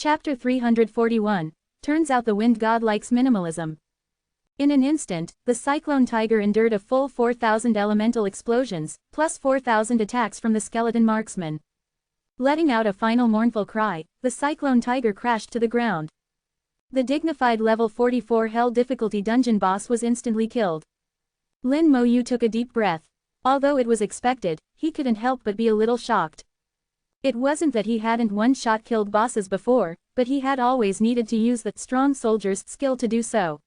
Chapter 341. Turns out the wind god likes minimalism. In an instant, the cyclone tiger endured a full 4,000 elemental explosions, plus 4,000 attacks from the skeleton marksman. Letting out a final mournful cry, the cyclone tiger crashed to the ground. The dignified level 44 hell difficulty dungeon boss was instantly killed. Lin Moyu took a deep breath. Although it was expected, he couldn't help but be a little shocked. It wasn't that he hadn't one-shot killed bosses before, but he had always needed to use the strong soldier's skill to do so.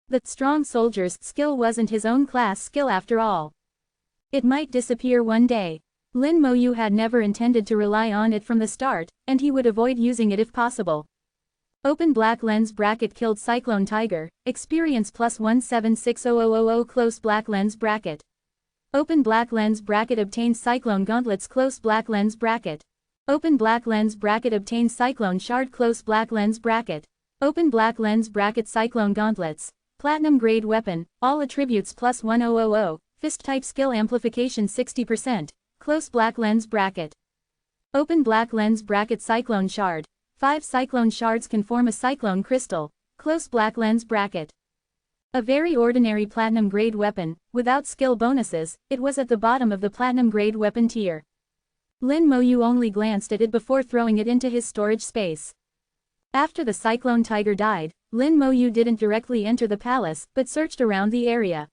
The strong soldier's skill wasn't his own class skill after all. It might disappear one day. Lin Moyu had never intended to rely on it from the start, and he would avoid using it if possible. Open black lens bracket killed cyclone tiger, experience plus 1760000 close black lens bracket. Open black lens bracket obtains cyclone gauntlets close black lens bracket. Open black lens bracket obtains cyclone shard close black lens bracket. Open black lens bracket cyclone gauntlets. Platinum grade weapon, all attributes plus 1000, fist type skill amplification 60%, close black lens bracket. Open black lens bracket cyclone shard. 5 cyclone shards can form a cyclone crystal, close black lens bracket. A very ordinary platinum grade weapon, without skill bonuses, it was at the bottom of the platinum grade weapon tier. Lin Moyu only glanced at it before throwing it into his storage space. After the cyclone tiger died, Lin Moyu didn't directly enter the palace, but searched around the area.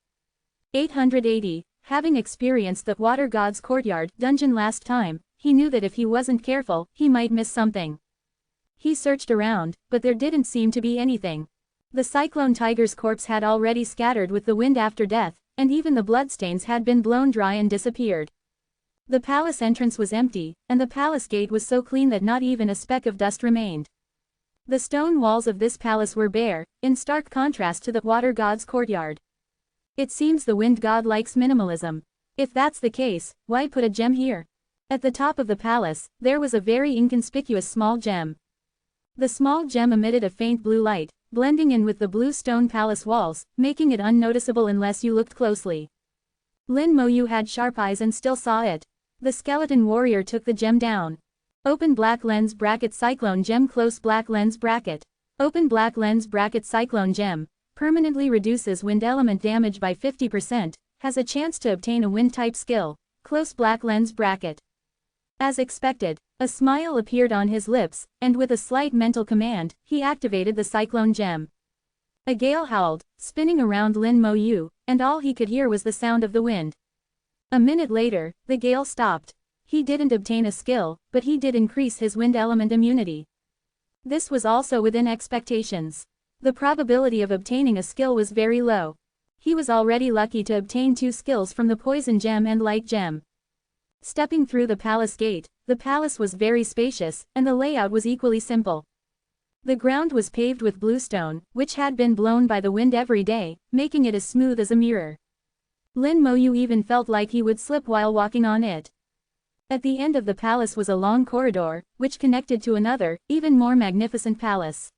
880, having experienced the water god's courtyard dungeon last time, he knew that if he wasn't careful, he might miss something. He searched around, but there didn't seem to be anything. The cyclone tiger's corpse had already scattered with the wind after death, and even the bloodstains had been blown dry and disappeared. The palace entrance was empty, and the palace gate was so clean that not even a speck of dust remained. The stone walls of this palace were bare, in stark contrast to the water god's courtyard. It seems the wind god likes minimalism. If that's the case, why put a gem here? At the top of the palace, there was a very inconspicuous small gem. The small gem emitted a faint blue light, blending in with the blue stone palace walls, making it unnoticeable unless you looked closely. Lin Moyu had sharp eyes and still saw it. The skeleton warrior took the gem down. Open black lens bracket cyclone gem close black lens bracket. Open black lens bracket cyclone gem, permanently reduces wind element damage by 50%, has a chance to obtain a wind type skill, close black lens bracket. As expected, a smile appeared on his lips, and with a slight mental command, he activated the cyclone gem. A gale howled, spinning around Lin Moyu, and all he could hear was the sound of the wind. A minute later, the gale stopped. He didn't obtain a skill, but he did increase his wind element immunity. This was also within expectations. The probability of obtaining a skill was very low. He was already lucky to obtain 2 skills from the poison gem and light gem. Stepping through the palace gate, the palace was very spacious, and the layout was equally simple. The ground was paved with bluestone, which had been blown by the wind every day, making it as smooth as a mirror. Lin Moyu even felt like he would slip while walking on it. At the end of the palace was a long corridor, which connected to another, even more magnificent palace.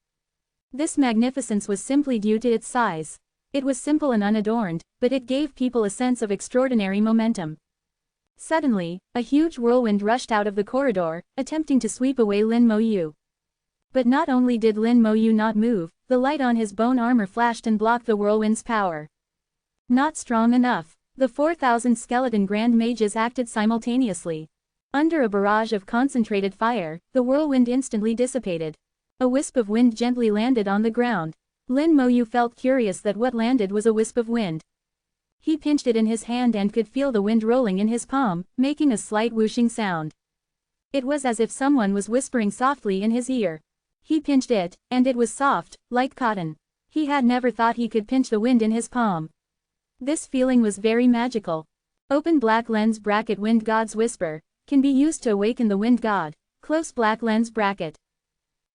This magnificence was simply due to its size. It was simple and unadorned, but it gave people a sense of extraordinary momentum. Suddenly, a huge whirlwind rushed out of the corridor, attempting to sweep away Lin Moyu. But not only did Lin Moyu not move, the light on his bone armor flashed and blocked the whirlwind's power. Not strong enough. The 4,000 skeleton grand mages acted simultaneously. Under a barrage of concentrated fire, the whirlwind instantly dissipated. A wisp of wind gently landed on the ground. Lin Moyu felt curious that what landed was a wisp of wind. He pinched it in his hand and could feel the wind rolling in his palm, making a slight whooshing sound. It was as if someone was whispering softly in his ear. He pinched it, and it was soft, like cotton. He had never thought he could pinch the wind in his palm. This feeling was very magical. Open black lens bracket wind god's whisper, can be used to awaken the wind god, close black lens bracket.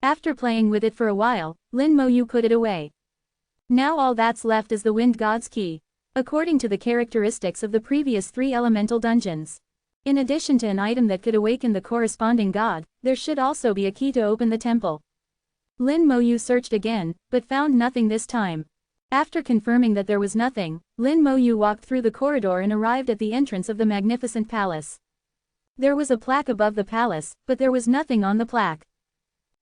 After playing with it for a while, Lin Moyu put it away. Now all that's left is the wind god's key. According to the characteristics of the previous 3 elemental dungeons. In addition to an item that could awaken the corresponding god, there should also be a key to open the temple. Lin Moyu searched again, but found nothing this time. After confirming that there was nothing, Lin Moyu walked through the corridor and arrived at the entrance of the magnificent palace. There was a plaque above the palace, but there was nothing on the plaque.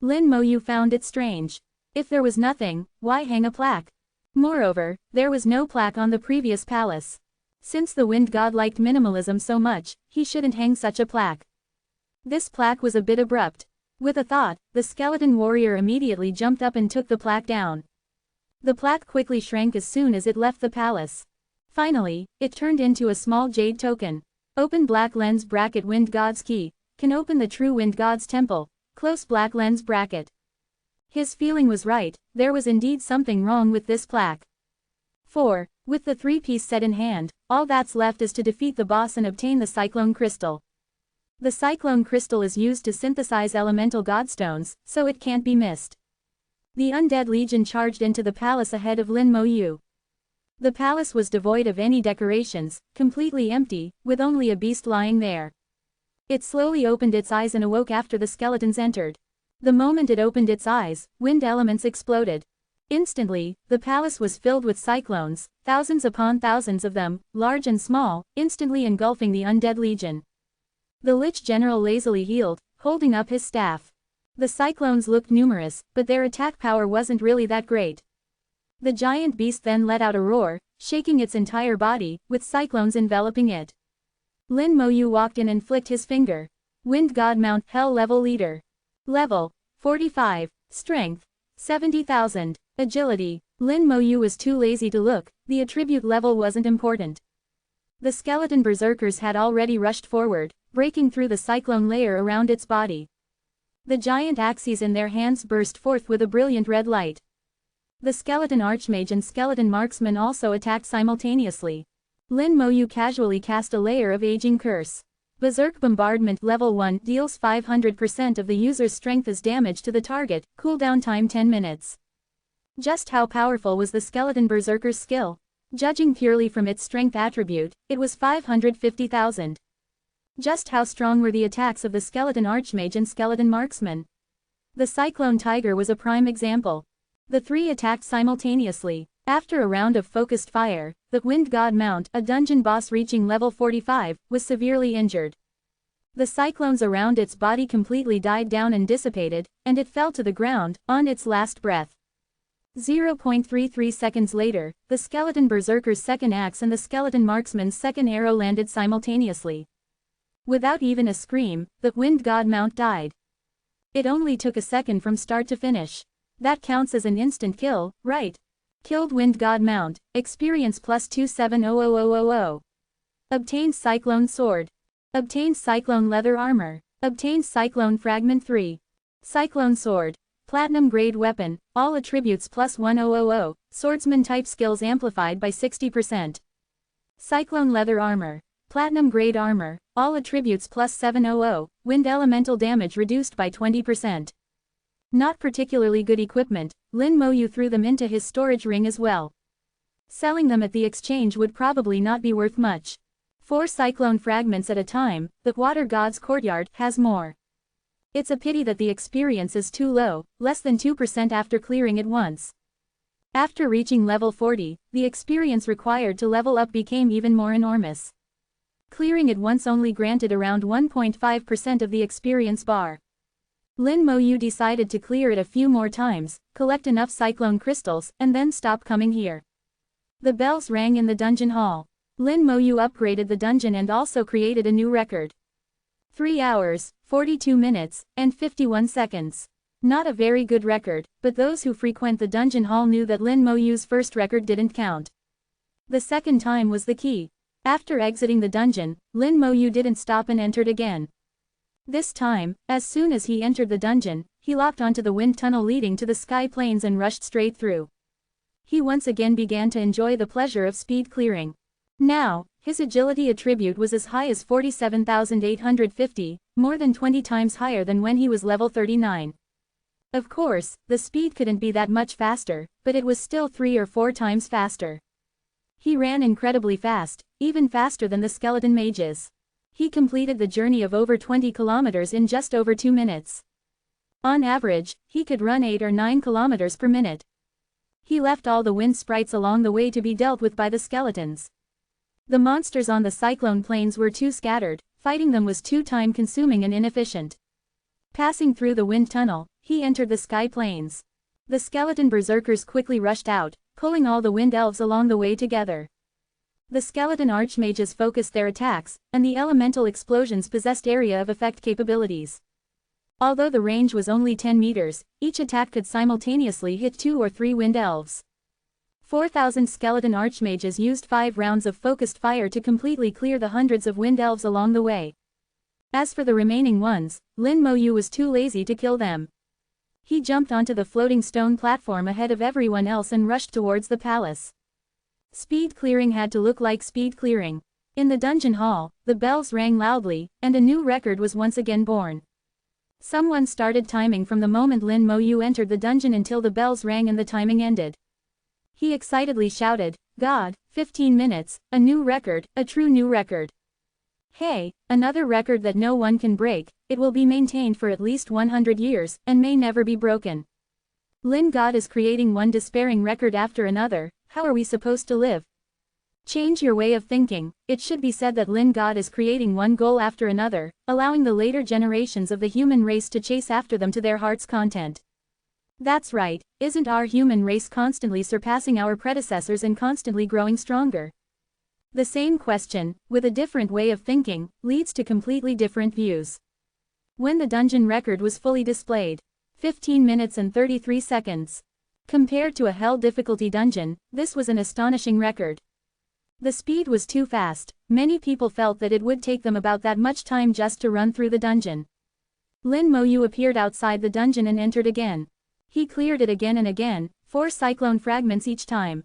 Lin Moyu found it strange. If there was nothing, why hang a plaque? Moreover, there was no plaque on the previous palace. Since the wind god liked minimalism so much, he shouldn't hang such a plaque. This plaque was a bit abrupt. With a thought, the skeleton warrior immediately jumped up and took the plaque down. The plaque quickly shrank as soon as it left the palace. Finally, it turned into a small jade token. Open black lens bracket wind god's key, can open the true wind god's temple, close black lens bracket. His feeling was right, there was indeed something wrong with this plaque. 4. With the 3-piece set in hand, all that's left is to defeat the boss and obtain the cyclone crystal. The cyclone crystal is used to synthesize elemental godstones, so it can't be missed. The undead legion charged into the palace ahead of Lin Moyu. The palace was devoid of any decorations, completely empty, with only a beast lying there. It slowly opened its eyes and awoke after the skeletons entered. The moment it opened its eyes, wind elements exploded. Instantly, the palace was filled with cyclones, thousands upon thousands of them, large and small, instantly engulfing the undead legion. The Lich General lazily healed, holding up his staff. The cyclones looked numerous, but their attack power wasn't really that great. The giant beast then let out a roar, shaking its entire body, with cyclones enveloping it. Lin Moyu walked in and flicked his finger. Wind God Mount Hell Level Leader. Level 45. Strength 70,000. Agility. Lin Moyu was too lazy to look, the attribute level wasn't important. The skeleton berserkers had already rushed forward, breaking through the cyclone layer around its body. The giant axes in their hands burst forth with a brilliant red light. The skeleton archmage and skeleton marksman also attacked simultaneously. Lin Moyu casually cast a layer of aging curse. Berserk Bombardment Level 1 deals 500% of the user's strength as damage to the target, cooldown time 10 minutes. Just how powerful was the skeleton berserker's skill? Judging purely from its strength attribute, it was 550,000. Just how strong were the attacks of the skeleton archmage and skeleton marksman? The cyclone tiger was a prime example. The three attacked simultaneously. After a round of focused fire, the Wind God Mount, a dungeon boss reaching level 45, was severely injured. The cyclones around its body completely died down and dissipated, and it fell to the ground, on its last breath. 0.33 seconds later, the skeleton berserker's second axe and the skeleton marksman's second arrow landed simultaneously. Without even a scream, the Wind God Mount died. It only took a second from start to finish. That counts as an instant kill, right? Killed Wind God Mount, experience plus 270000. Obtained Cyclone Sword. Obtained Cyclone Leather Armor. Obtained Cyclone Fragment 3. Cyclone Sword. Platinum Grade Weapon, all attributes plus 1000, Swordsman type skills amplified by 60%. Cyclone Leather Armor. Platinum Grade Armor, all attributes plus 700, Wind Elemental damage reduced by 20%. Not particularly good equipment, Lin Moyu threw them into his storage ring as well. Selling them at the exchange would probably not be worth much. 4 cyclone fragments at a time, the Water God's Courtyard has more. It's a pity that the experience is too low, less than 2% after clearing it once. After reaching level 40, the experience required to level up became even more enormous. Clearing it once only granted around 1.5% of the experience bar. Lin Moyu decided to clear it a few more times, collect enough cyclone crystals, and then stop coming here. The bells rang in the dungeon hall. Lin Moyu upgraded the dungeon and also created a new record. 3 hours, 42 minutes, and 51 seconds. Not a very good record, but those who frequent the dungeon hall knew that Lin Moyu's first record didn't count. The second time was the key. After exiting the dungeon, Lin Moyu didn't stop and entered again. This time, as soon as he entered the dungeon, he locked onto the wind tunnel leading to the sky plains and rushed straight through. He once again began to enjoy the pleasure of speed clearing. Now, his agility attribute was as high as 47,850, more than 20 times higher than when he was level 39. Of course, the speed couldn't be that much faster, but it was still 3 or 4 times faster. He ran incredibly fast, even faster than the skeleton mages. He completed the journey of over 20 kilometers in just over 2 minutes. On average, he could run 8 or 9 kilometers per minute. He left all the wind sprites along the way to be dealt with by the skeletons. The monsters on the cyclone plains were too scattered, fighting them was too time-consuming and inefficient. Passing through the wind tunnel, he entered the sky plains. The skeleton berserkers quickly rushed out, pulling all the wind elves along the way together. The skeleton archmages focused their attacks, and the elemental explosions possessed area of effect capabilities. Although the range was only 10 meters, each attack could simultaneously hit 2 or 3 wind elves. 4,000 skeleton archmages used 5 rounds of focused fire to completely clear the hundreds of wind elves along the way. As for the remaining ones, Lin Moyu was too lazy to kill them. He jumped onto the floating stone platform ahead of everyone else and rushed towards the palace. Speed clearing had to look like speed clearing. In the dungeon hall, the bells rang loudly, and a new record was once again born. Someone started timing from the moment Lin Moyu entered the dungeon until the bells rang and the timing ended. He excitedly shouted, "God, 15 minutes, a new record, a true new record. Hey, another record that no one can break, it will be maintained for at least 100 years, and may never be broken. Lin God is creating one despairing record after another, how are we supposed to live? Change your way of thinking, it should be said that Lin God is creating one goal after another, allowing the later generations of the human race to chase after them to their heart's content. That's right, isn't our human race constantly surpassing our predecessors and constantly growing stronger? The same question, with a different way of thinking, leads to completely different views. When the dungeon record was fully displayed, 15 minutes and 33 seconds. Compared to a hell difficulty dungeon, this was an astonishing record. The speed was too fast, many people felt that it would take them about that much time just to run through the dungeon. Lin Moyu appeared outside the dungeon and entered again. He cleared it again and again, 4 cyclone fragments each time.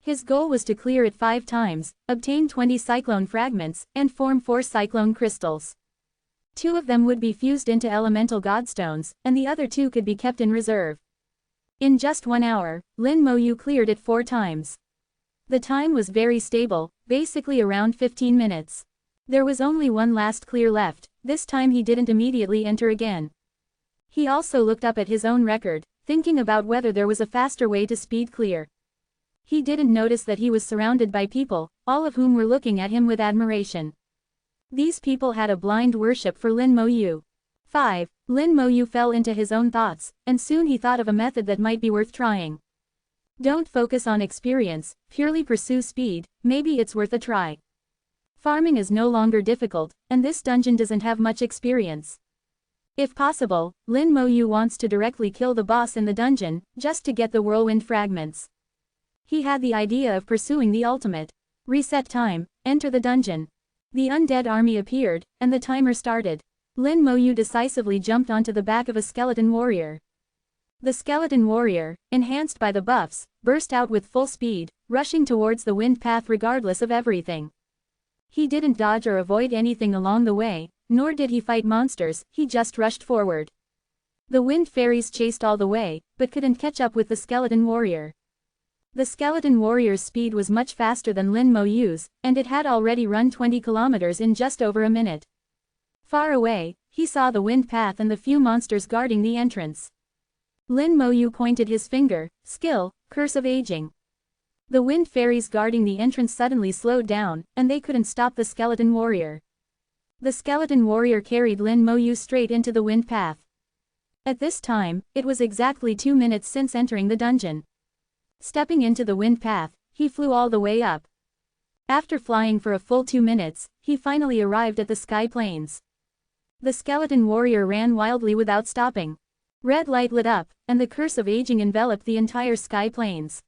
His goal was to clear it 5 times, obtain 20 cyclone fragments, and form 4 cyclone crystals. 2 of them would be fused into elemental godstones, and the other 2 could be kept in reserve. In just 1 hour, Lin Moyu cleared it 4 times. The time was very stable, basically around 15 minutes. There was only one last clear left, this time he didn't immediately enter again. He also looked up at his own record, thinking about whether there was a faster way to speed clear. He didn't notice that he was surrounded by people, all of whom were looking at him with admiration. These people had a blind worship for Lin Moyu. 5. Lin Moyu fell into his own thoughts, and soon he thought of a method that might be worth trying. Don't focus on experience, purely pursue speed, maybe it's worth a try. Farming is no longer difficult, and this dungeon doesn't have much experience. If possible, Lin Moyu wants to directly kill the boss in the dungeon, just to get the whirlwind fragments. He had the idea of pursuing the ultimate. Reset time, enter the dungeon. The undead army appeared, and the timer started. Lin Moyu decisively jumped onto the back of a skeleton warrior. The skeleton warrior, enhanced by the buffs, burst out with full speed, rushing towards the wind path regardless of everything. He didn't dodge or avoid anything along the way, nor did he fight monsters, he just rushed forward. The wind fairies chased all the way, but couldn't catch up with the skeleton warrior. The skeleton warrior's speed was much faster than Lin Moyu's, and it had already run 20 kilometers in just over a minute. Far away, he saw the wind path and the few monsters guarding the entrance. Lin Moyu pointed his finger, skill, curse of aging. The wind fairies guarding the entrance suddenly slowed down, and they couldn't stop the skeleton warrior. The skeleton warrior carried Lin Moyu straight into the wind path. At this time, it was exactly 2 minutes since entering the dungeon. Stepping into the wind path, he flew all the way up. After flying for a full 2 minutes, he finally arrived at the sky plains. The skeleton warrior ran wildly without stopping. Red light lit up, and the curse of aging enveloped the entire sky plains.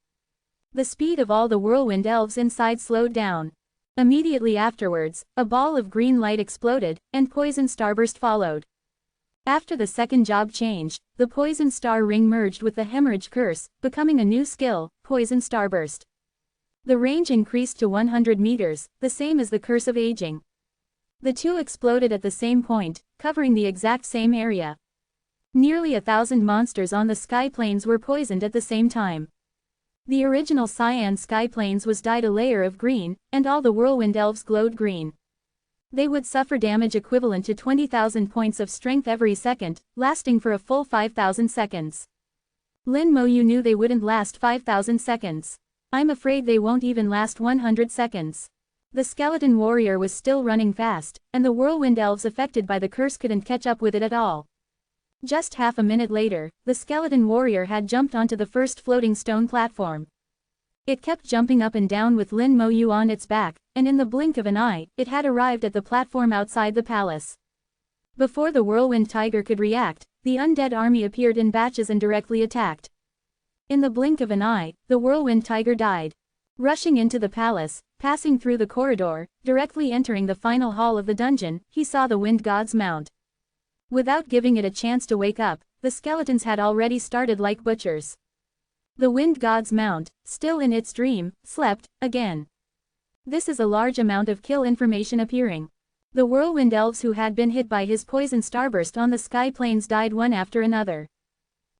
The speed of all the whirlwind elves inside slowed down. Immediately afterwards, a ball of green light exploded, and poison starburst followed. After the second job change, the poison star ring merged with the hemorrhage curse, becoming a new skill, poison starburst. The range increased to 100 meters, the same as the curse of aging. The 2 exploded at the same point, covering the exact same area. Nearly 1,000 monsters on the sky plains were poisoned at the same time. The original cyan sky plains was dyed a layer of green, and all the whirlwind elves glowed green. They would suffer damage equivalent to 20,000 points of strength every second, lasting for a full 5,000 seconds. Lin Moyu knew they wouldn't last 5,000 seconds. I'm afraid they won't even last 100 seconds. The skeleton warrior was still running fast, and the whirlwind elves affected by the curse couldn't catch up with it at all. Just half a minute later, the skeleton warrior had jumped onto the first floating stone platform. It kept jumping up and down with Lin Mo Yu on its back, and in the blink of an eye, it had arrived at the platform outside the palace. Before the whirlwind tiger could react, the undead army appeared in batches and directly attacked. In the blink of an eye, the whirlwind tiger died. Rushing into the palace, passing through the corridor, directly entering the final hall of the dungeon, he saw the wind god's mount. Without giving it a chance to wake up, the skeletons had already started like butchers. The wind god's mount, still in its dream, slept again. This is a large amount of kill information appearing. The whirlwind elves who had been hit by his poison starburst on the sky plains died one after another.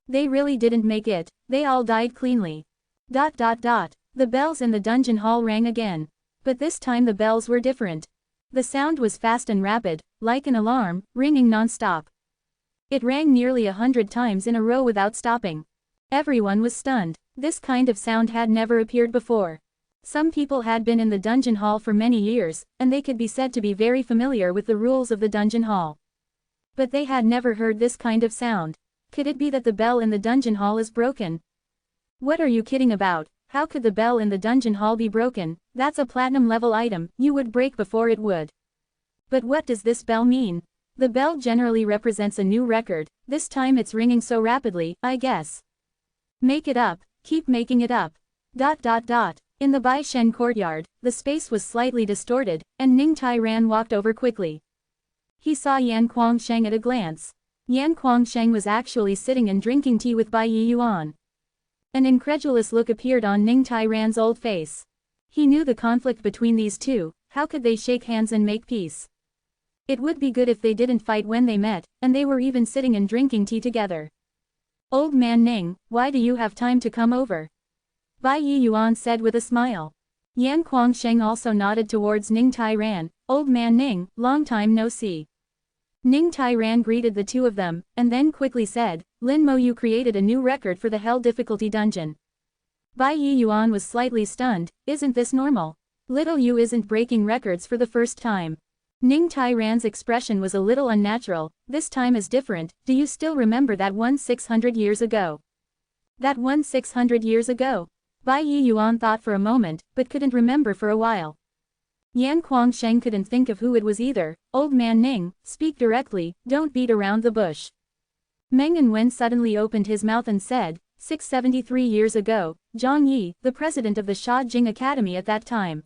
They really didn't make it, they all died cleanly. ... The bells in the dungeon hall rang again. But this time the bells were different. The sound was fast and rapid, like an alarm, ringing non-stop. It rang nearly 100 times in a row without stopping. Everyone was stunned. This kind of sound had never appeared before. Some people had been in the dungeon hall for many years, and they could be said to be very familiar with the rules of the dungeon hall. But they had never heard this kind of sound. Could it be that the bell in the dungeon hall is broken? What are you kidding about? How could the bell in the dungeon hall be broken? That's a platinum level item, you would break before it would. But what does this bell mean? The bell generally represents a new record, this time it's ringing so rapidly, I guess. Make it up, keep making it up. In the Bai Shen courtyard, the space was slightly distorted, and Ning Tai Ran walked over quickly. He saw Yan Kuangsheng at a glance. Yan Kuangsheng was actually sitting and drinking tea with Bai Yi Yuan. An incredulous look appeared on Ning Tai Ran's old face. He knew the conflict between these two, how could they shake hands and make peace? It would be good if they didn't fight when they met, and they were even sitting and drinking tea together. Old man Ning, why do you have time to come over? Bai Yi Yuan said with a smile. Yan Kuangsheng also nodded towards Ning Tai Ran. Old man Ning, long time no see. Ning Tai Ran greeted the two of them, and then quickly said, Lin Mo Yu created a new record for the Hell difficulty dungeon. Bai Yi Yuan was slightly stunned. Isn't this normal? Little Yu isn't breaking records for the first time. Ning Tai Ran's expression was a little unnatural. This time is different. Do you still remember that one 600 years ago? That one 600 years ago? Bai Yi Yuan thought for a moment, but couldn't remember for a while. Yan Kuangsheng couldn't think of who it was either. Old man Ning, speak directly, don't beat around the bush. Meng and Wen suddenly opened his mouth and said, 673 years ago, Zhang Yi, the president of the Sha Jing Academy at that time.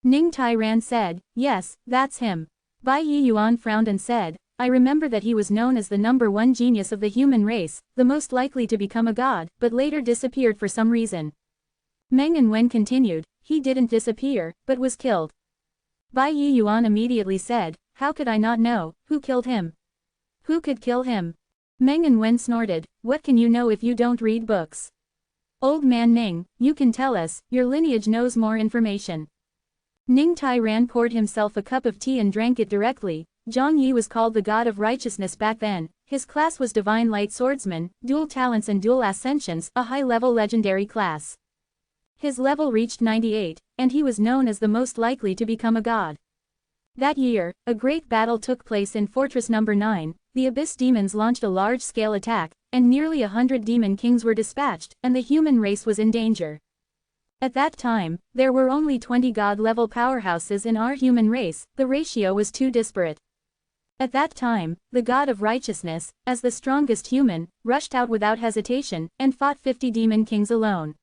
Ning Tai Ran said, yes, that's him. Bai Yi Yuan frowned and said, I remember that he was known as the #1 genius of the human race, the most likely to become a god, but later disappeared for some reason. Meng and Wen continued, he didn't disappear, but was killed. Bai Yi Yuan immediately said, how could I not know, who killed him? Who could kill him? Meng and Wen snorted, what can you know if you don't read books? Old man Ning, you can tell us, your lineage knows more information. Ning Tai Ran poured himself a cup of tea and drank it directly. Zhang Yi was called the god of righteousness back then. His class was divine light swordsman, dual talents and dual ascensions, a high-level legendary class. His level reached 98, and he was known as the most likely to become a god. That year, a great battle took place in Fortress No. 9, the Abyss demons launched a large-scale attack, and nearly 100 demon kings were dispatched, and the human race was in danger. At that time, there were only 20 god-level powerhouses in our human race, the ratio was too disparate. At that time, the god of righteousness, as the strongest human, rushed out without hesitation, and fought 50 demon kings alone.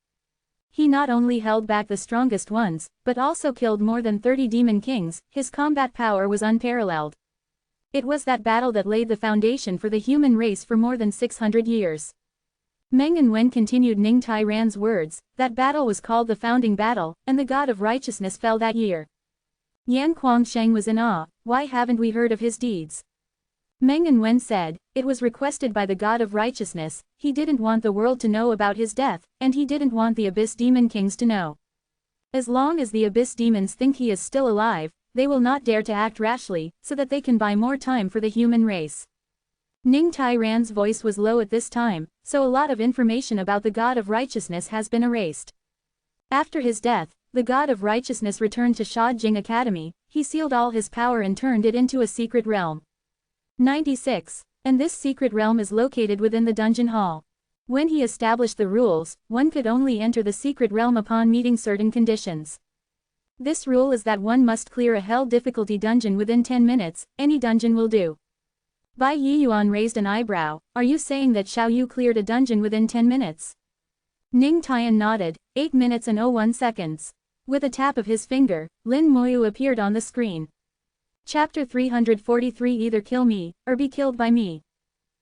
He not only held back the strongest ones, but also killed more than 30 demon kings. His combat power was unparalleled. It was that battle that laid the foundation for the human race for more than 600 years. Meng and Wen continued Ning Tai Ran's words, that battle was called the founding battle, and the god of righteousness fell that year. Yan Kuangsheng was in awe, why haven't we heard of his deeds? Meng and Wen said, it was requested by the god of righteousness, he didn't want the world to know about his death, and he didn't want the Abyss Demon Kings to know. As long as the Abyss Demons think he is still alive, they will not dare to act rashly, so that they can buy more time for the human race. Ning Tai Ran's voice was low at this time, so a lot of information about the god of righteousness has been erased. After his death, the god of righteousness returned to Sha Jing Academy, he sealed all his power and turned it into a secret realm. 96. And this secret realm is located within the dungeon hall. When he established the rules, one could only enter the secret realm upon meeting certain conditions. This rule is that one must clear a hell difficulty dungeon within 10 minutes, any dungeon will do. Bai Yiyuan raised an eyebrow. Are you saying that Xiao Yu cleared a dungeon within 10 minutes? Ning Tian nodded, 8 minutes and 01 seconds. With a tap of his finger, Lin Moyu appeared on the screen. Chapter 343 Either kill me, or be killed by me.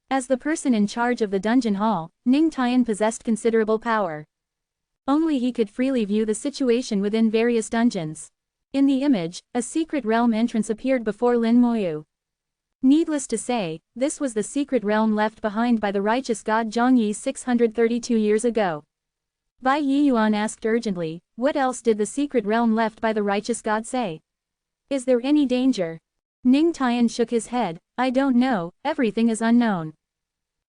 As the person in charge of the dungeon hall, Ning Tian possessed considerable power. Only he could freely view the situation within various dungeons. In the image, a secret realm entrance appeared before Lin Moyu. Needless to say, this was the secret realm left behind by the righteous god Zhongyi 632 years ago. Bai Yiyuan asked urgently, what else did the secret realm left by the righteous god say? Is there any danger? Ning Tian shook his head, I don't know, everything is unknown.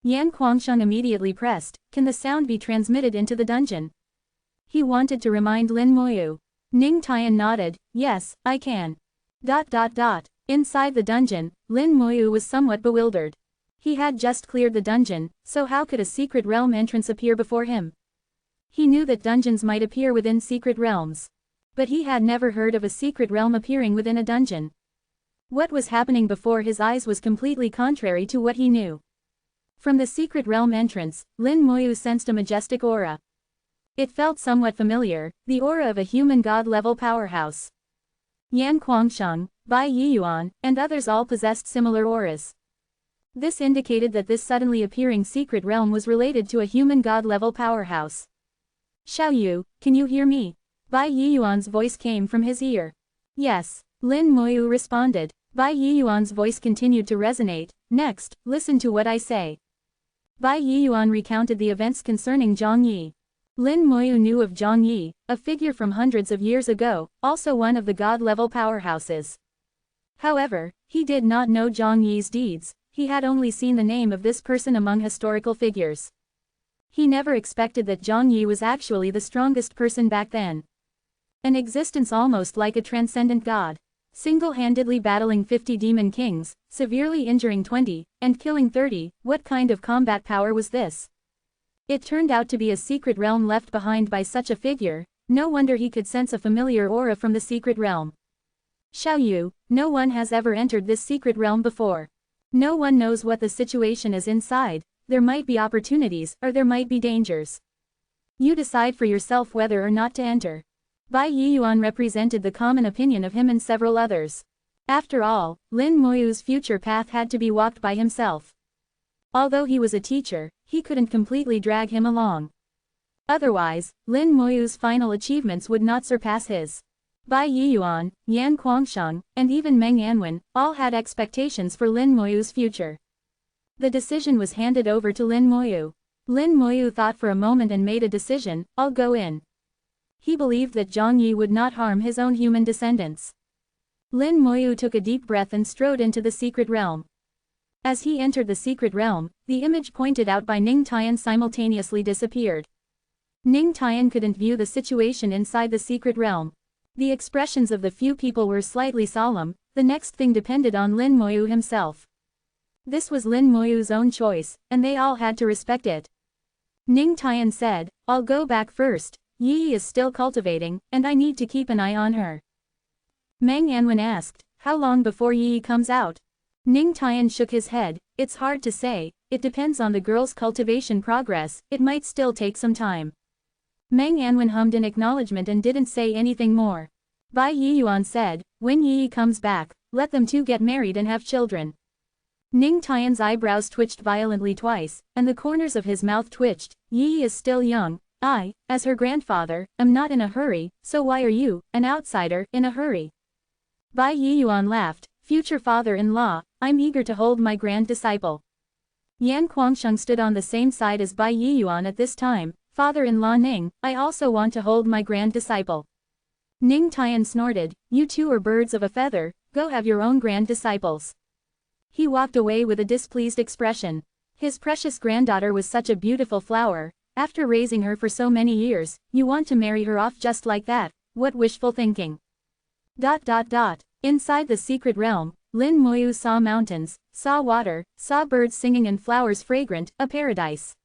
Yan Guangsheng immediately pressed, can the sound be transmitted into the dungeon? He wanted to remind Lin Moyu. Ning Tian nodded, yes, I can. Inside the dungeon, Lin Moyu was somewhat bewildered. He had just cleared the dungeon, so how could a secret realm entrance appear before him? He knew that dungeons might appear within secret realms. But he had never heard of a secret realm appearing within a dungeon. What was happening before his eyes was completely contrary to what he knew. From the secret realm entrance, Lin Moyu sensed a majestic aura. It felt somewhat familiar, the aura of a human god-level powerhouse. Yan Guangsheng, Bai Yiyuan, and others all possessed similar auras. This indicated that this suddenly appearing secret realm was related to a human god-level powerhouse. Xiao Yu, can you hear me? Bai Yiyuan's voice came from his ear. Yes, Lin Moyu responded. Bai Yiyuan's voice continued to resonate. Next, listen to what I say. Bai Yiyuan recounted the events concerning Zhang Yi. Lin Moyu knew of Zhang Yi, a figure from hundreds of years ago, also one of the god-level powerhouses. However, he did not know Zhang Yi's deeds, he had only seen the name of this person among historical figures. He never expected that Zhang Yi was actually the strongest person back then. An existence almost like a transcendent god. Single-handedly battling 50 demon kings, severely injuring 20, and killing 30, what kind of combat power was this? It turned out to be a secret realm left behind by such a figure, no wonder he could sense a familiar aura from the secret realm. Xiao Yu, no one has ever entered this secret realm before. No one knows what the situation is inside, there might be opportunities or there might be dangers. You decide for yourself whether or not to enter. Bai Yiyuan represented the common opinion of him and several others. After all, Lin Moyu's future path had to be walked by himself. Although he was a teacher, he couldn't completely drag him along. Otherwise, Lin Moyu's final achievements would not surpass his. Bai Yiyuan, Yan Guangsheng, and even Meng Anwen, all had expectations for Lin Moyu's future. The decision was handed over to Lin Moyu. Lin Moyu thought for a moment and made a decision, I'll go in. He believed that Zhang Yi would not harm his own human descendants. Lin Moyu took a deep breath and strode into the secret realm. As he entered the secret realm, the image pointed out by Ning Tian simultaneously disappeared. Ning Tian couldn't view the situation inside the secret realm. The expressions of the few people were slightly solemn, the next thing depended on Lin Moyu himself. This was Lin Moyu's own choice, and they all had to respect it. Ning Tian said, I'll go back first. Yi is still cultivating, and I need to keep an eye on her. Meng Anwen asked, how long before Yi comes out? Ning Tian shook his head, it's hard to say, it depends on the girl's cultivation progress, it might still take some time. Meng Anwen hummed in acknowledgement and didn't say anything more. Bai Yiyuan said, when Yi comes back, let them two get married and have children. Ning Tian's eyebrows twitched violently twice, and the corners of his mouth twitched. Yi is still young. I, as her grandfather, am not in a hurry, so why are you, an outsider, in a hurry? Bai Yiyuan laughed, future father-in-law, I'm eager to hold my grand disciple. Yan Guangsheng stood on the same side as Bai Yiyuan at this time, father-in-law Ning, I also want to hold my grand disciple. Ning Tian snorted, you two are birds of a feather, go have your own grand disciples. He walked away with a displeased expression. His precious granddaughter was such a beautiful flower. After raising her for so many years, you want to marry her off just like that, what wishful thinking. Inside the secret realm, Lin Moyu saw mountains, saw water, saw birds singing and flowers fragrant, a paradise.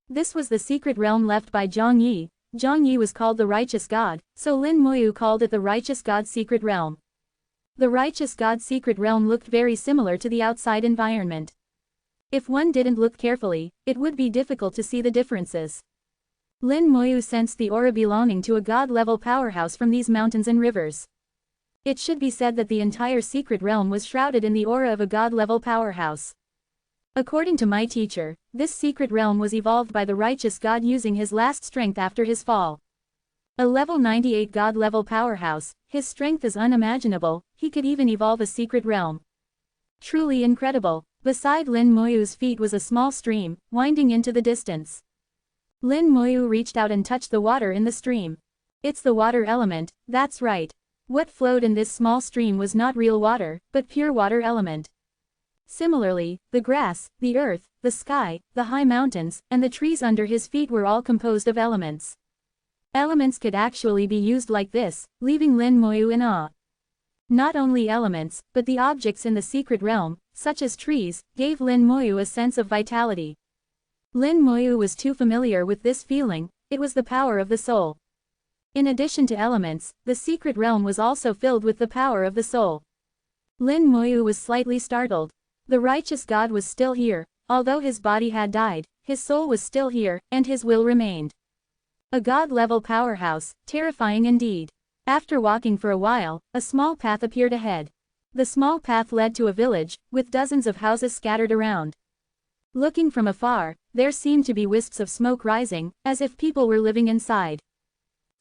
This was the secret realm left by Zhang Yi. Zhang Yi was called the righteous god, so Lin Moyu called it the righteous god's secret realm. The righteous god's secret realm looked very similar to the outside environment. If one didn't look carefully, it would be difficult to see the differences. Lin Moyu sensed the aura belonging to a god-level powerhouse from these mountains and rivers. It should be said that the entire secret realm was shrouded in the aura of a god-level powerhouse. According to my teacher, this secret realm was evolved by the righteous god using his last strength after his fall. A level 98 god-level powerhouse, his strength is unimaginable, he could even evolve a secret realm. Truly incredible. Beside Lin Moyu's feet was a small stream, winding into the distance. Lin Moyu reached out and touched the water in the stream. It's the water element, that's right. What flowed in this small stream was not real water, but pure water element. Similarly, the grass, the earth, the sky, the high mountains, and the trees under his feet were all composed of elements. Elements could actually be used like this, leaving Lin Moyu in awe. Not only elements, but the objects in the secret realm, such as trees, gave Lin Moyu a sense of vitality. Lin Moyu was too familiar with this feeling, it was the power of the soul. In addition to elements, the secret realm was also filled with the power of the soul. Lin Moyu was slightly startled. The righteous god was still here, although his body had died, his soul was still here, and his will remained. A god-level powerhouse, terrifying indeed. After walking for a while, a small path appeared ahead. The small path led to a village, with dozens of houses scattered around. Looking from afar, there seemed to be wisps of smoke rising, as if people were living inside.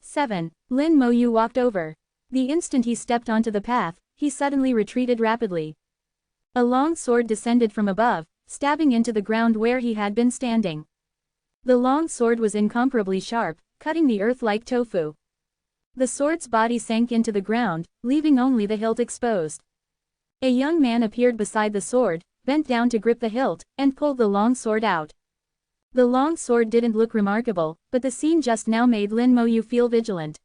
7. Lin Moyu walked over. The instant he stepped onto the path, he suddenly retreated rapidly. A long sword descended from above, stabbing into the ground where he had been standing. The long sword was incomparably sharp, cutting the earth like tofu. The sword's body sank into the ground, leaving only the hilt exposed. A young man appeared beside the sword, bent down to grip the hilt, and pulled the long sword out. The long sword didn't look remarkable, but the scene just now made Lin Moyu feel vigilant.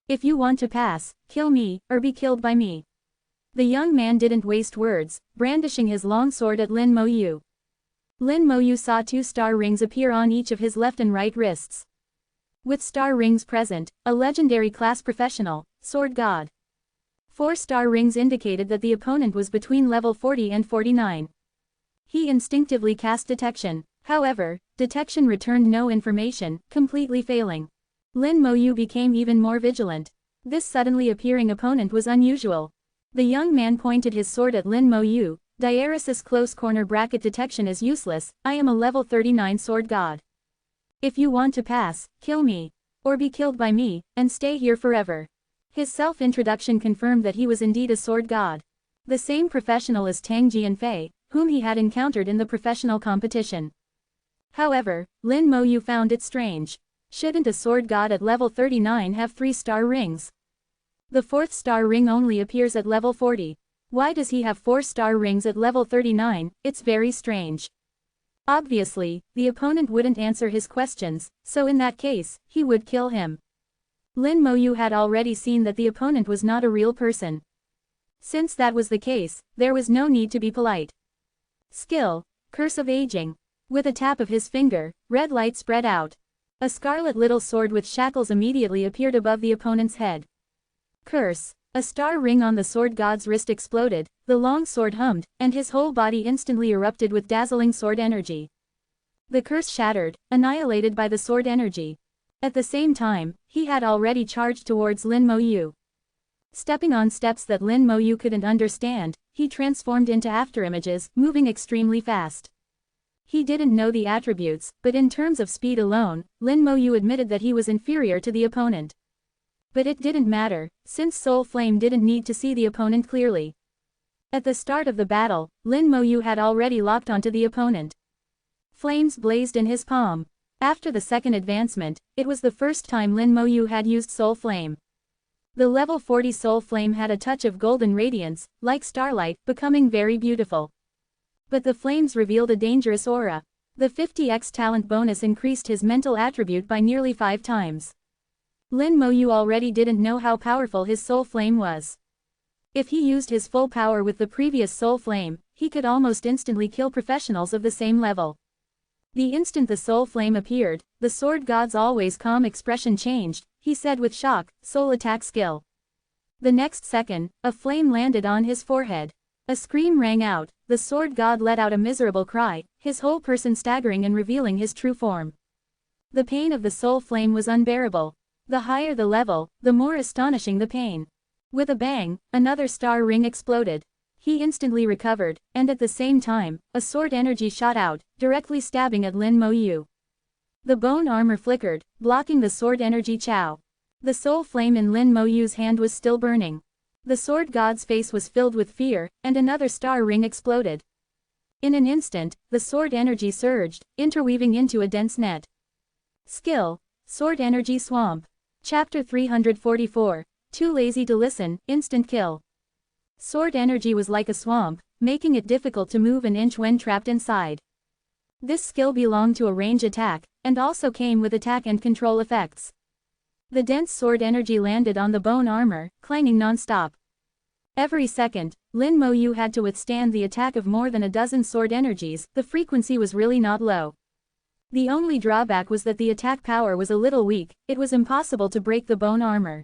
If you want to pass, kill me, or be killed by me. The young man didn't waste words, brandishing his long sword at Lin Moyu. Lin Moyu saw 2 star rings appear on each of his left and right wrists. With star rings present, a legendary class professional, sword god. 4 star rings indicated that the opponent was between level 40 and 49. He instinctively cast detection, however, detection returned no information, completely failing. Lin Moyu became even more vigilant. This suddenly appearing opponent was unusual. The young man pointed his sword at Lin Moyu. Diaresis close corner bracket detection is useless, I am a level 39 sword god. If you want to pass, kill me. Or be killed by me, and stay here forever. His self-introduction confirmed that he was indeed a sword god. The same professional as Tang Jianfei, whom he had encountered in the professional competition. However, Lin Moyu found it strange. Shouldn't a sword god at level 39 have 3 star rings? The 4th star ring only appears at level 40. Why does he have 4 star rings at level 39? It's very strange. Obviously, the opponent wouldn't answer his questions, so in that case, he would kill him. Lin Moyu had already seen that the opponent was not a real person. Since that was the case, there was no need to be polite. Skill, Curse of Aging. With a tap of his finger, red light spread out. A scarlet little sword with shackles immediately appeared above the opponent's head. Curse. A star ring on the sword god's wrist exploded, the long sword hummed, and his whole body instantly erupted with dazzling sword energy. The curse shattered, annihilated by the sword energy. At the same time, he had already charged towards Lin Moyu. Stepping on steps that Lin Moyu couldn't understand, he transformed into afterimages, moving extremely fast. He didn't know the attributes, but in terms of speed alone, Lin Moyu admitted that he was inferior to the opponent. But it didn't matter, since Soul Flame didn't need to see the opponent clearly. At the start of the battle, Lin Moyu had already locked onto the opponent. Flames blazed in his palm. After the second advancement, it was the first time Lin Moyu had used Soul Flame. The level 40 Soul Flame had a touch of golden radiance, like starlight, becoming very beautiful. But the flames revealed a dangerous aura. The 50x talent bonus increased his mental attribute by nearly 5 times. Lin Moyu already didn't know how powerful his soul flame was. If he used his full power with the previous soul flame, he could almost instantly kill professionals of the same level. The instant the soul flame appeared, the sword god's always calm expression changed. He said with shock, "Soul attack skill." The next second, a flame landed on his forehead. A scream rang out, the sword god let out a miserable cry, his whole person staggering and revealing his true form. The pain of the soul flame was unbearable. The higher the level, the more astonishing the pain. With a bang, another star ring exploded. He instantly recovered, and at the same time, a sword energy shot out, directly stabbing at Lin Mo Yu. The bone armor flickered, blocking the sword energy chow. The soul flame in Lin Mo Yu's hand was still burning. The sword god's face was filled with fear, and another star ring exploded. In an instant, the sword energy surged, interweaving into a dense net. Skill: Sword Energy Swamp. Chapter 344. Too lazy to listen, instant kill. Sword energy was like a swamp, making it difficult to move an inch when trapped inside. This skill belonged to a range attack, and also came with attack and control effects. The dense sword energy landed on the bone armor, clanging non-stop. Every second, Lin Mo Yu had to withstand the attack of more than a dozen sword energies. The frequency was really not low. The only drawback was that the attack power was a little weak. It was impossible to break the bone armor.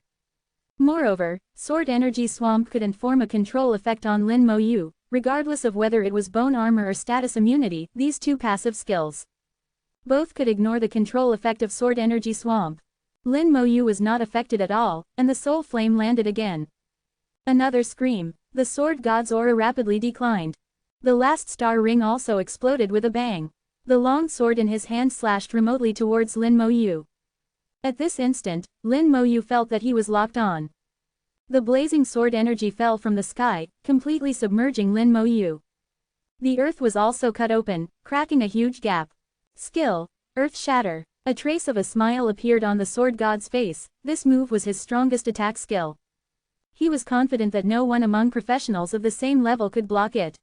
Moreover, Sword Energy Swamp could inform a control effect on Lin Mo Yu, regardless of whether it was bone armor or status immunity, these two passive skills. Both could ignore the control effect of Sword Energy Swamp. Lin Mo Yu was not affected at all, and the soul flame landed again. Another scream. The sword god's aura rapidly declined. The last star ring also exploded with a bang. The long sword in his hand slashed remotely towards Lin Mo Yu. At this instant, Lin Mo Yu felt that he was locked on. The blazing sword energy fell from the sky, completely submerging Lin Mo Yu. The earth was also cut open, cracking a huge gap. Skill: Earth Shatter. A trace of a smile appeared on the sword god's face. This move was his strongest attack skill. He was confident that no one among professionals of the same level could block it.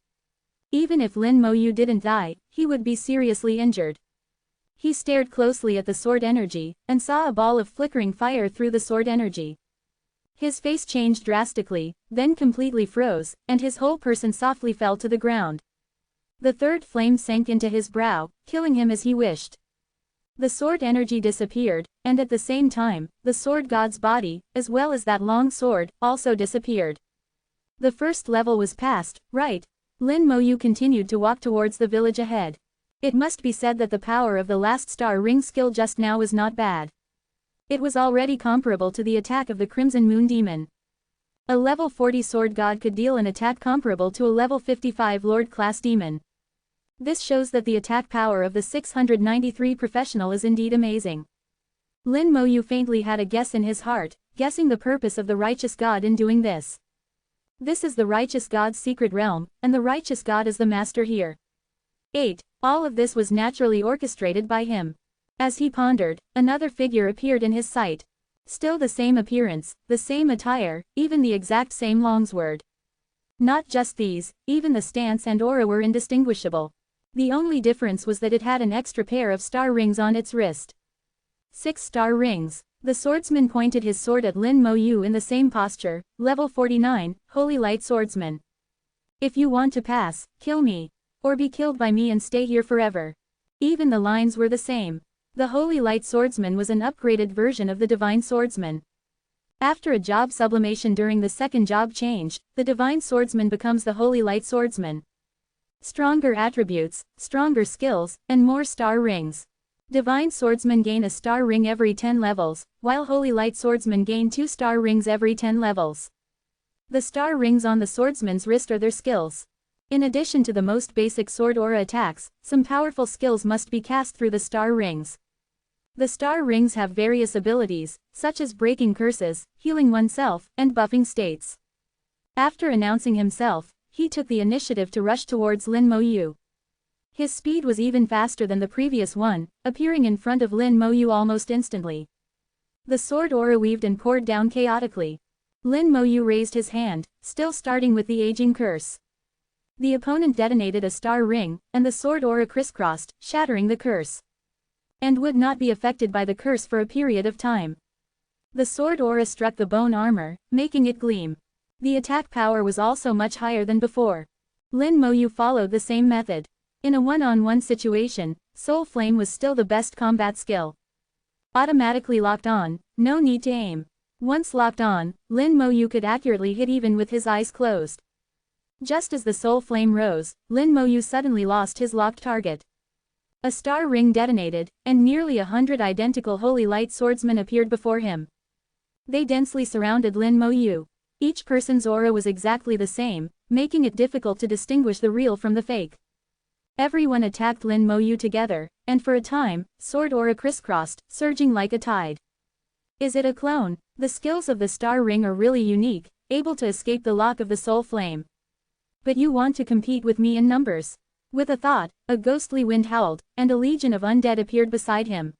Even if Lin Mo Yu didn't die, he would be seriously injured. He stared closely at the sword energy, and saw a ball of flickering fire through the sword energy. His face changed drastically, then completely froze, and his whole person softly fell to the ground. The third flame sank into his brow, killing him as he wished. The sword energy disappeared, and at the same time, the sword god's body, as well as that long sword, also disappeared. The first level was passed, right? Lin Mo Yu continued to walk towards the village ahead. It must be said that the power of the last star ring skill just now was not bad. It was already comparable to the attack of the Crimson Moon Demon. A level 40 sword god could deal an attack comparable to a level 55 Lord class demon. This shows that the attack power of the 693 professional is indeed amazing. Lin Mo Yu faintly had a guess in his heart, guessing the purpose of the righteous god in doing this. This is the righteous god's secret realm, and the righteous god is the master here. 8. All of this was naturally orchestrated by him. As he pondered, another figure appeared in his sight. Still the same appearance, the same attire, even the exact same longsword. Not just these, even the stance and aura were indistinguishable. The only difference was that it had an extra pair of star rings on its wrist. 6 star rings. The swordsman pointed his sword at Lin Mo Yu in the same posture, level 49, Holy Light Swordsman. If you want to pass, kill me. Or be killed by me and stay here forever. Even the lines were the same. The Holy Light Swordsman was an upgraded version of the Divine Swordsman. After a job sublimation during the second job change, the Divine Swordsman becomes the Holy Light Swordsman. Stronger attributes, stronger skills, and more star rings. Divine Swordsmen gain a star ring every 10 levels, while Holy Light Swordsmen gain 2 star rings every 10 levels. The star rings on the swordsman's wrist are their skills. In addition to the most basic sword aura attacks, some powerful skills must be cast through the star rings. The star rings have various abilities, such as breaking curses, healing oneself, and buffing states. After announcing himself, he took the initiative to rush towards Lin Mo Yu. His speed was even faster than the previous one, appearing in front of Lin Mo Yu almost instantly. The sword aura weaved and poured down chaotically. Lin Mo Yu raised his hand, still starting with the aging curse. The opponent detonated a star ring, and the sword aura crisscrossed, shattering the curse. And would not be affected by the curse for a period of time. The sword aura struck the bone armor, making it gleam. The attack power was also much higher than before. Lin Moyu followed the same method. In a one-on-one situation, Soul Flame was still the best combat skill. Automatically locked on, no need to aim. Once locked on, Lin Moyu could accurately hit even with his eyes closed. Just as the Soul Flame rose, Lin Moyu suddenly lost his locked target. A star ring detonated, and nearly 100 identical holy light swordsmen appeared before him. They densely surrounded Lin Moyu. Each person's aura was exactly the same, making it difficult to distinguish the real from the fake. Everyone attacked Lin Moyu together, and for a time, sword aura crisscrossed, surging like a tide. Is it a clone? The skills of the star ring are really unique, able to escape the lock of the soul flame. But you want to compete with me in numbers? With a thought, a ghostly wind howled, and a legion of undead appeared beside him.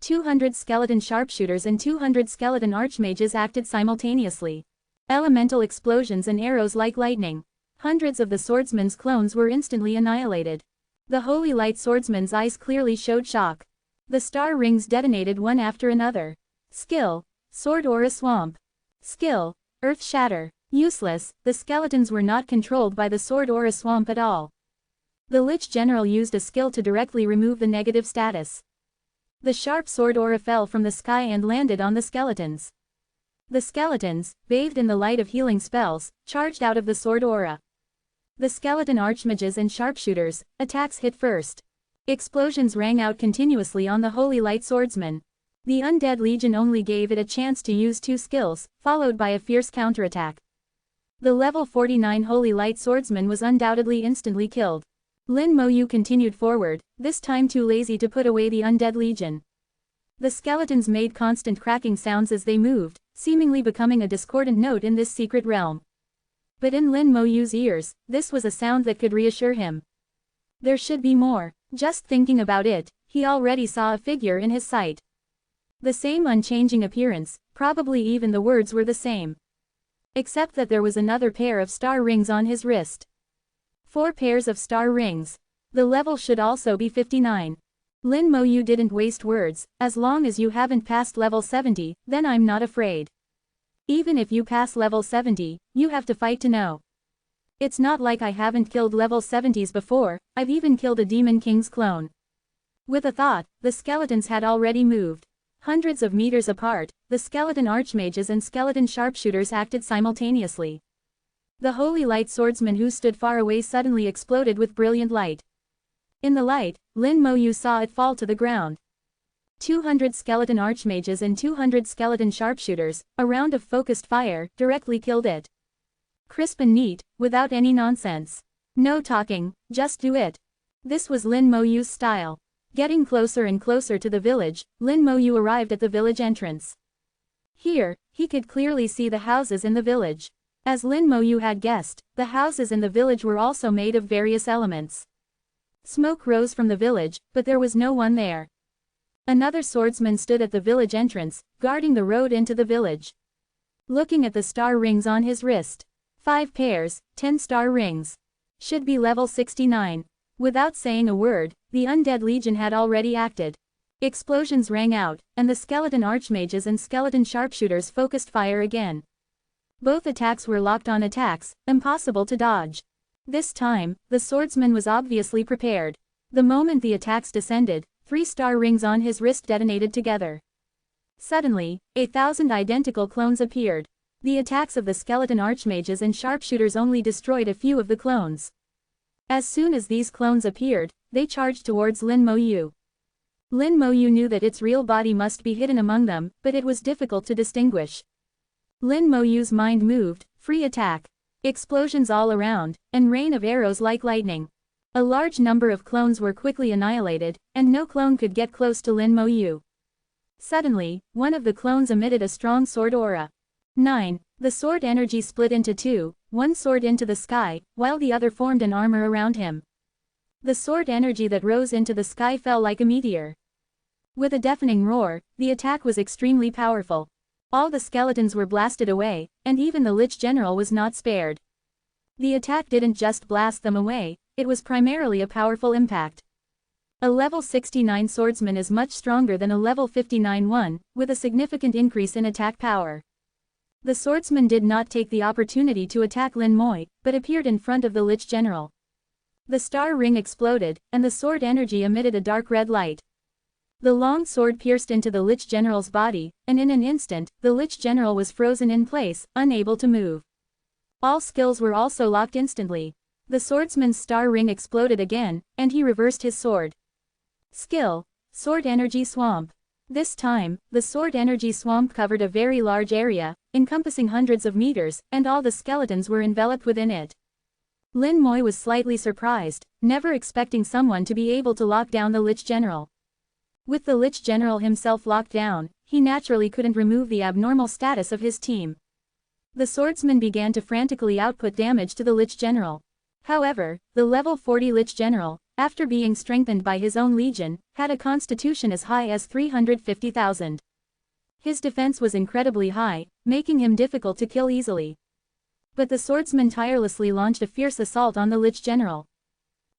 200 skeleton sharpshooters and 200 skeleton archmages acted simultaneously. Elemental explosions and arrows like lightning. Hundreds of the swordsman's clones were instantly annihilated. The holy light swordsman's eyes clearly showed shock. The star rings detonated one after another. Skill, sword aura swamp. Skill, earth shatter. Useless, the skeletons were not controlled by the sword aura swamp at all. The Lich General used a skill to directly remove the negative status. The sharp sword aura fell from the sky and landed on the skeletons. The skeletons, bathed in the light of healing spells, charged out of the sword aura. The skeleton archmages and sharpshooters, attacks hit first. Explosions rang out continuously on the holy light swordsman. The undead legion only gave it a chance to use two skills, followed by a fierce counterattack. The level 49 holy light swordsman was undoubtedly instantly killed. Lin Moyu continued forward, this time too lazy to put away the undead legion. The skeletons made constant cracking sounds as they moved, seemingly becoming a discordant note in this secret realm. But in Lin Moyu's ears, this was a sound that could reassure him. There should be more. Just thinking about it, he already saw a figure in his sight. The same unchanging appearance, probably even the words were the same. Except that there was another pair of star rings on his wrist. 4 pairs of star rings. The level should also be 59. Lin Moyu didn't waste words, as long as you haven't passed level 70, then I'm not afraid. Even if you pass level 70, you have to fight to know. It's not like I haven't killed level 70s before, I've even killed a Demon King's clone. With a thought, the skeletons had already moved. Hundreds of meters apart, the skeleton archmages and skeleton sharpshooters acted simultaneously. The holy light swordsman who stood far away suddenly exploded with brilliant light. In the light, Lin Moyu saw it fall to the ground. 200 skeleton archmages and 200 skeleton sharpshooters, a round of focused fire, directly killed it. Crisp and neat, without any nonsense. No talking, just do it. This was Lin Moyu's style. Getting closer and closer to the village, Lin Moyu arrived at the village entrance. Here, he could clearly see the houses in the village. As Lin Moyu had guessed, the houses in the village were also made of various elements. Smoke rose from the village, but there was no one there. Another swordsman stood at the village entrance, guarding the road into the village. Looking at the star rings on his wrist. 5 pairs, 10 star rings. Should be level 69. Without saying a word, the undead legion had already acted. Explosions rang out, and the skeleton archmages and skeleton sharpshooters focused fire again. Both attacks were locked-on attacks, impossible to dodge. This time, the swordsman was obviously prepared. The moment the attacks descended, 3 star rings on his wrist detonated together. Suddenly, 1,000 identical clones appeared. The attacks of the skeleton archmages and sharpshooters only destroyed a few of the clones. As soon as these clones appeared, they charged towards Lin Moyu. Lin Moyu knew that its real body must be hidden among them, but it was difficult to distinguish. Lin Moyu's mind moved, free attack. Explosions all around, and rain of arrows like lightning. A large number of clones were quickly annihilated, and no clone could get close to Lin Moyu. Suddenly, one of the clones emitted a strong sword aura. 9. The sword energy split into 2, one sword into the sky, while the other formed an armor around him. The sword energy that rose into the sky fell like a meteor. With a deafening roar, the attack was extremely powerful. All the skeletons were blasted away, and even the Lich General was not spared. The attack didn't just blast them away, it was primarily a powerful impact. A level 69 swordsman is much stronger than a level 59 one, with a significant increase in attack power. The swordsman did not take the opportunity to attack Lin Moi, but appeared in front of the Lich General. The star ring exploded, and the sword energy emitted a dark red light. The long sword pierced into the Lich General's body, and in an instant, the Lich General was frozen in place, unable to move. All skills were also locked instantly. The swordsman's star ring exploded again, and he reversed his sword. Skill: Sword Energy Swamp. This time, the sword energy swamp covered a very large area, encompassing hundreds of meters, and all the skeletons were enveloped within it. Lin Moi was slightly surprised, never expecting someone to be able to lock down the Lich General. With the Lich General himself locked down, he naturally couldn't remove the abnormal status of his team. The swordsman began to frantically output damage to the Lich General. However, the level 40 Lich General, after being strengthened by his own legion, had a constitution as high as 350,000. His defense was incredibly high, making him difficult to kill easily. But the swordsman tirelessly launched a fierce assault on the Lich General.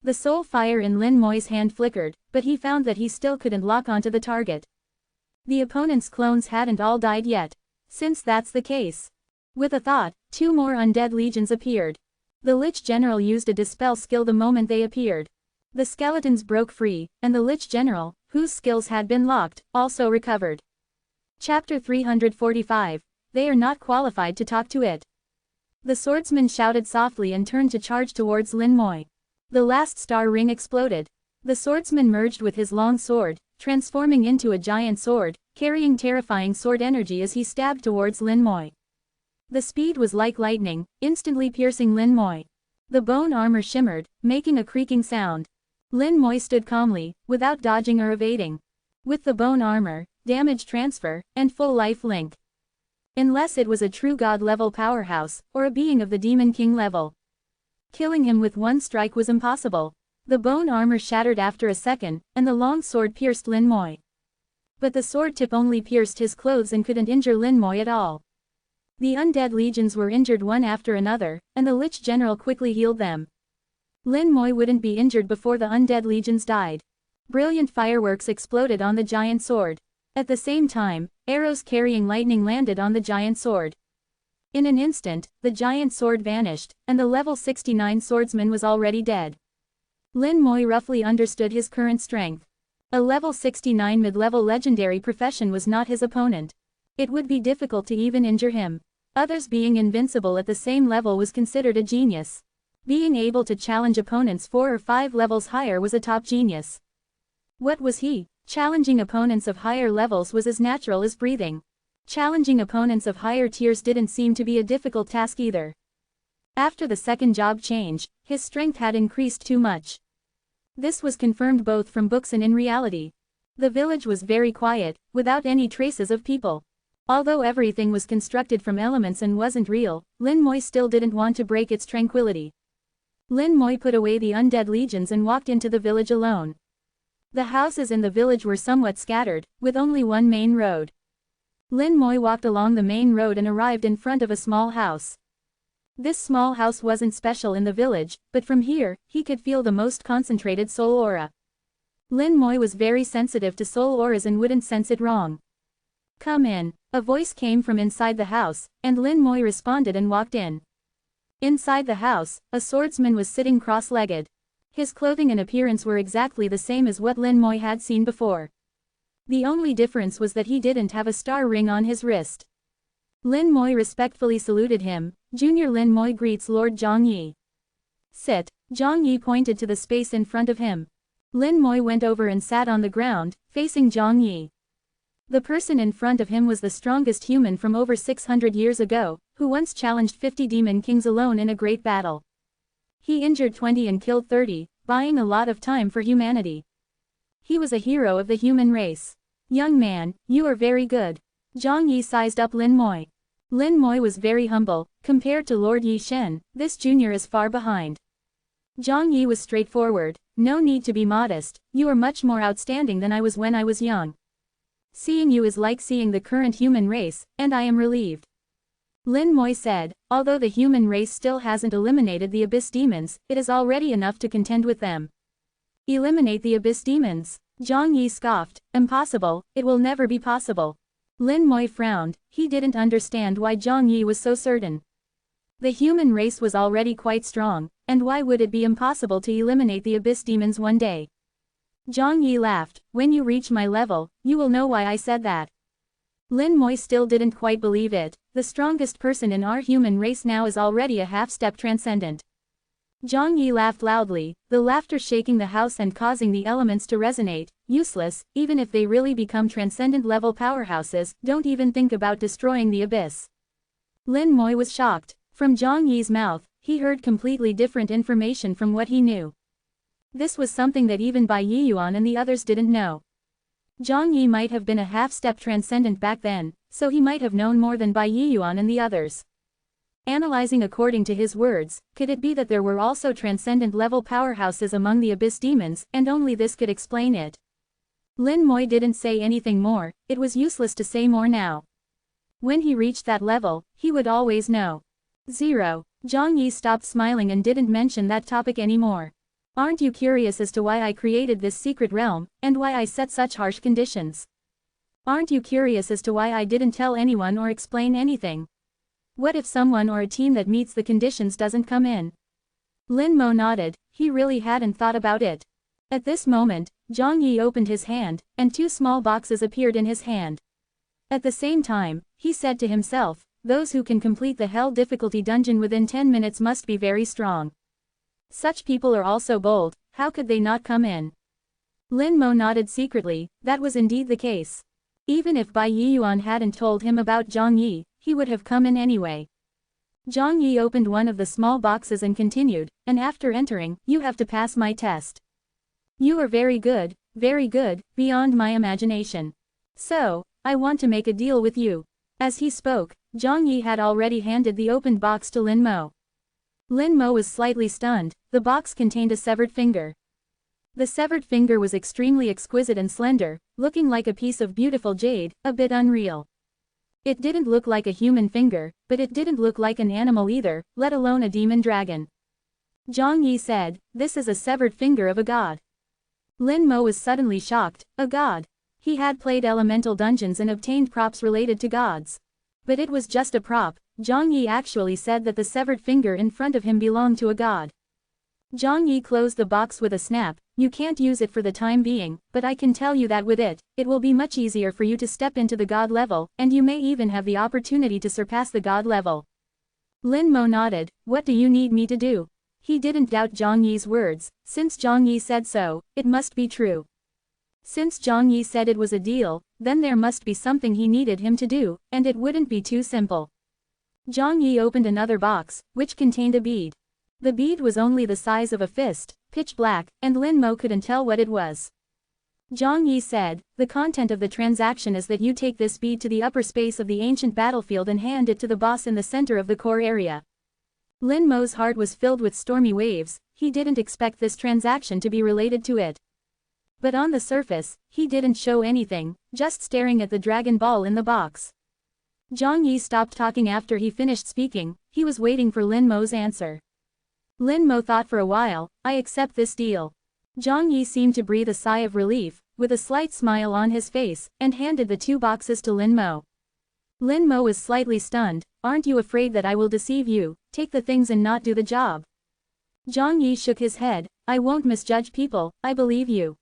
The soul fire in Lin Moi's hand flickered, but he found that he still couldn't lock onto the target. The opponent's clones hadn't all died yet. Since that's the case. With a thought, 2 more undead legions appeared. The Lich General used a dispel skill the moment they appeared. The skeletons broke free, and the Lich General, whose skills had been locked, also recovered. Chapter 345. They are not qualified to talk to it. The swordsman shouted softly and turned to charge towards Lin Moi. The last star ring exploded. The swordsman merged with his long sword, transforming into a giant sword, carrying terrifying sword energy as he stabbed towards Lin Moi. The speed was like lightning, instantly piercing Lin Moi. The bone armor shimmered, making a creaking sound. Lin Moi stood calmly, without dodging or evading. With the bone armor, damage transfer, and full life link. Unless it was a true god-level powerhouse, or a being of the Demon King level. Killing him with one strike was impossible. The bone armor shattered after a second, and the long sword pierced Lin Moi. But the sword tip only pierced his clothes and couldn't injure Lin Moi at all. The undead legions were injured one after another, and the Lich General quickly healed them. Lin Moi wouldn't be injured before the undead legions died. Brilliant fireworks exploded on the giant sword. At the same time, arrows carrying lightning landed on the giant sword. In an instant, the giant sword vanished, and the level 69 swordsman was already dead. Lin Moi roughly understood his current strength. A level 69 mid-level legendary profession was not his opponent. It would be difficult to even injure him. Others being invincible at the same level was considered a genius. Being able to challenge opponents 4 or 5 levels higher was a top genius. What was he? Challenging opponents of higher levels was as natural as breathing. Challenging opponents of higher tiers didn't seem to be a difficult task either. After the second job change, his strength had increased too much. This was confirmed both from books and in reality. The village was very quiet, without any traces of people. Although everything was constructed from elements and wasn't real, Lin Moi still didn't want to break its tranquility. Lin Moi put away the undead legions and walked into the village alone. The houses in the village were somewhat scattered, with only one main road. Lin Moi walked along the main road and arrived in front of a small house. This small house wasn't special in the village, but from here, he could feel the most concentrated soul aura. Lin Moi was very sensitive to soul auras and wouldn't sense it wrong. "Come in." A voice came from inside the house, and Lin Moi responded and walked in. Inside the house, a swordsman was sitting cross-legged. His clothing and appearance were exactly the same as what Lin Moi had seen before. The only difference was that he didn't have a star ring on his wrist. Lin Moi respectfully saluted him. "Junior Lin Moi greets Lord Zhang Yi." "Sit." Zhang Yi pointed to the space in front of him. Lin Moi went over and sat on the ground, facing Zhang Yi. The person in front of him was the strongest human from over 600 years ago, who once challenged 50 demon kings alone in a great battle. He injured 20 and killed 30, buying a lot of time for humanity. He was a hero of the human race. "Young man, you are very good." Zhang Yi sized up Lin Moi. Lin Moi was very humble. Compared to Lord Yi Shen, this junior is far behind. Zhang Yi was straightforward. "No need to be modest, you are much more outstanding than I was when I was young. Seeing you is like seeing the current human race, and I am relieved." Lin Moi said, "Although the human race still hasn't eliminated the abyss demons, it is already enough to contend with them." "Eliminate the abyss demons?" Zhang Yi scoffed. "Impossible, it will never be possible. Lin Moi frowned, he didn't understand why Zhang Yi was so certain. The human race was already quite strong, and why would it be impossible to eliminate the abyss demons one day? Zhang Yi laughed, when you reach my level, you will know why I said that. Lin Moi still didn't quite believe it, the strongest person in our human race now is already a half-step transcendent. Zhang Yi laughed loudly, the laughter shaking the house and causing the elements to resonate. Useless, even if they really become transcendent-level powerhouses, don't even think about destroying the abyss. Lin Moi was shocked. From Zhang Yi's mouth, he heard completely different information from what he knew. This was something that even Bai Yiyuan and the others didn't know. Zhang Yi might have been a half-step transcendent back then, so he might have known more than Bai Yiyuan and the others. Analyzing according to his words, could it be that there were also transcendent-level powerhouses among the abyss demons, and only this could explain it? Lin Moi didn't say anything more, it was useless to say more now. When he reached that level, he would always know. 0. Zhang Yi stopped smiling and didn't mention that topic anymore. Aren't you curious as to why I created this secret realm, and why I set such harsh conditions? Aren't you curious as to why I didn't tell anyone or explain anything? What if someone or a team that meets the conditions doesn't come in? Lin Mo nodded, he really hadn't thought about it. At this moment, Zhang Yi opened his hand, and 2 small boxes appeared in his hand. At the same time, he said to himself, those who can complete the Hell difficulty dungeon within 10 minutes must be very strong. Such people are also bold, how could they not come in? Lin Mo nodded secretly, that was indeed the case. Even if Bai Yiyuan hadn't told him about Zhang Yi, he would have come in anyway. Zhang Yi opened one of the small boxes and continued, and after entering, you have to pass my test. You are very good, beyond my imagination. So, I want to make a deal with you. As he spoke, Zhang Yi had already handed the opened box to Lin Mo. Lin Mo was slightly stunned, the box contained a severed finger. The severed finger was extremely exquisite and slender, looking like a piece of beautiful jade, a bit unreal. It didn't look like a human finger, but it didn't look like an animal either, let alone a demon dragon. Zhang Yi said, this is a severed finger of a god. Lin Mo was suddenly shocked, a god. He had played elemental dungeons and obtained props related to gods. But it was just a prop, Zhang Yi actually said that the severed finger in front of him belonged to a god. Zhang Yi closed the box with a snap, you can't use it for the time being, but I can tell you that with it, it will be much easier for you to step into the god level, and you may even have the opportunity to surpass the god level. Lin Mo nodded, what do you need me to do? He didn't doubt Zhang Yi's words, since Zhang Yi said so, it must be true. Since Zhang Yi said it was a deal, then there must be something he needed him to do, and it wouldn't be too simple. Zhang Yi opened another box, which contained a bead. The bead was only the size of a fist, pitch black, and Lin Mo couldn't tell what it was. Zhang Yi said, the content of the transaction is that you take this bead to the upper space of the ancient battlefield and hand it to the boss in the center of the core area. Lin Mo's heart was filled with stormy waves, he didn't expect this transaction to be related to it. But on the surface, he didn't show anything, just staring at the dragon ball in the box. Zhang Yi stopped talking after he finished speaking, he was waiting for Lin Mo's answer. Lin Mo thought for a while, I accept this deal. Zhang Yi seemed to breathe a sigh of relief, with a slight smile on his face, and handed the 2 boxes to Lin Mo. Lin Mo was slightly stunned, aren't you afraid that I will deceive you, take the things and not do the job? Zhang Yi shook his head, I won't misjudge people, I believe you.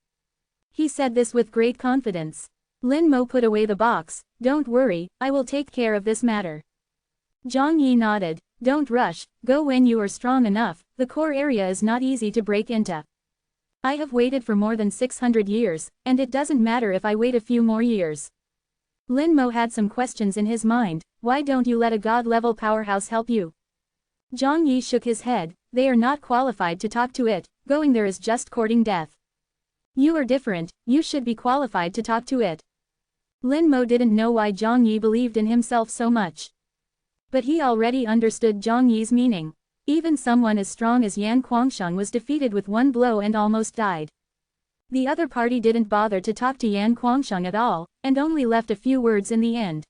He said this with great confidence. Lin Mo put away the box, don't worry, I will take care of this matter. Zhang Yi nodded, don't rush, go when you are strong enough, the core area is not easy to break into. I have waited for more than 600 years, and it doesn't matter if I wait a few more years. Lin Mo had some questions in his mind, why don't you let a god-level powerhouse help you? Zhang Yi shook his head, they are not qualified to talk to it, going there is just courting death. You are different, you should be qualified to talk to it. Lin Mo didn't know why Zhang Yi believed in himself so much. But he already understood Zhang Yi's meaning. Even someone as strong as Yan Guangsheng was defeated with 1 blow and almost died. The other party didn't bother to talk to Yan Guangsheng at all, and only left a few words in the end.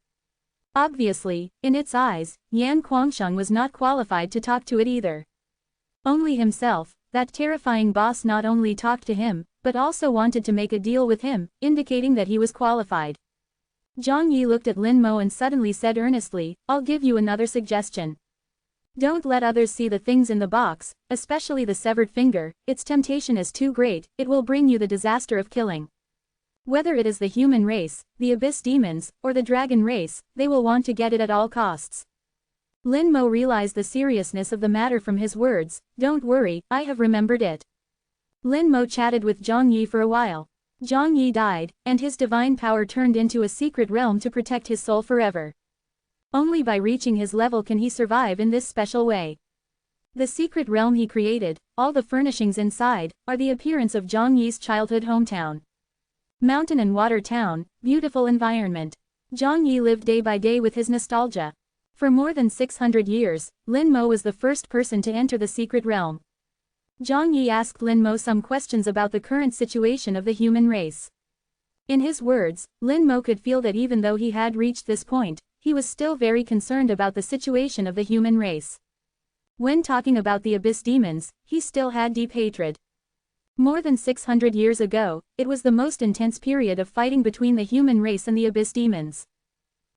Obviously, in its eyes, Yan Guangsheng was not qualified to talk to it either. Only himself, that terrifying boss, not only talked to him, but also wanted to make a deal with him, indicating that he was qualified. Zhang Yi looked at Lin Mo and suddenly said earnestly, I'll give you another suggestion. Don't let others see the things in the box, especially the severed finger. Its temptation is too great, it will bring you the disaster of killing. Whether it is the human race, the abyss demons, or the dragon race, they will want to get it at all costs. Lin Mo realized the seriousness of the matter from his words. Don't worry, I have remembered it. Lin Mo chatted with Zhang Yi for a while. Zhang Yi died, and his divine power turned into a secret realm to protect his soul forever. Only by reaching his level can he survive in this special way. The secret realm he created, all the furnishings inside, are the appearance of Zhang Yi's childhood hometown. Mountain and water town, beautiful environment. Zhang Yi lived day by day with his nostalgia. For more than 600 years, Lin Mo was the first person to enter the secret realm. Zhang Yi asked Lin Mo some questions about the current situation of the human race. In his words, Lin Mo could feel that even though he had reached this point, he was still very concerned about the situation of the human race. When talking about the abyss demons, he still had deep hatred. More than 600 years ago, it was the most intense period of fighting between the human race and the abyss demons.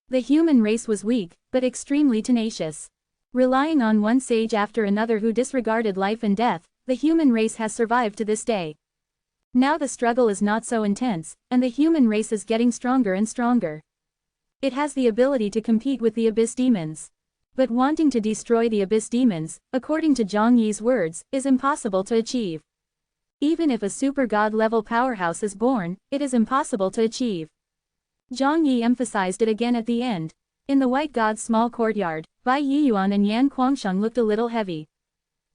The human race was weak, but extremely tenacious. Relying on one sage after another who disregarded life and death, the human race has survived to this day. Now the struggle is not so intense, and the human race is getting stronger and stronger. It has the ability to compete with the abyss demons. But wanting to destroy the abyss demons, according to Zhang Yi's words, is impossible to achieve. Even if a super god-level powerhouse is born, it is impossible to achieve. Zhang Yi emphasized it again at the end. In the White God's small courtyard, Bai Yiyuan and Yan Kuangsheng looked a little heavy.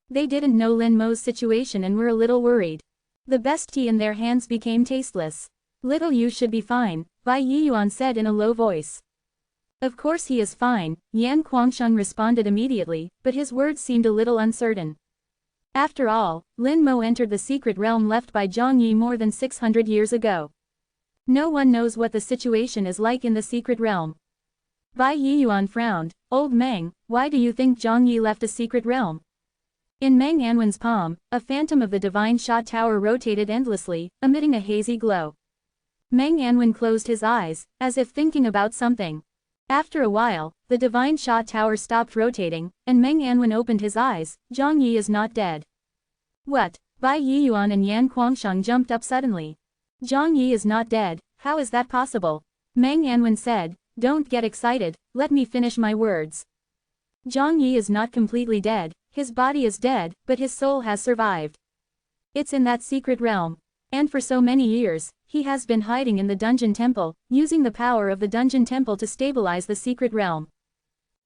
They didn't know Lin Mo's situation and were a little worried. The best tea in their hands became tasteless. Little Yu should be fine, Bai Yiyuan said in a low voice. Of course he is fine, Yan Kuangsheng responded immediately, but his words seemed a little uncertain. After all, Lin Mo entered the secret realm left by Zhang Yi more than 600 years ago. No one knows what the situation is like in the secret realm. Bai Yiyuan frowned. Old Meng, why do you think Zhang Yi left a secret realm? In Meng Anwen's palm, a phantom of the divine Sha Tower rotated endlessly, emitting a hazy glow. Meng Anwen closed his eyes, as if thinking about something. After a while, the divine Sha Tower stopped rotating, and Meng Anwen opened his eyes. Zhang Yi is not dead. What? Bai Yiyuan and Yan Kuangsheng jumped up suddenly. Zhang Yi is not dead, how is that possible? Meng Anwen said, don't get excited, let me finish my words. Zhang Yi is not completely dead, his body is dead, but his soul has survived. It's in that secret realm. And for so many years, he has been hiding in the dungeon temple, using the power of the dungeon temple to stabilize the secret realm.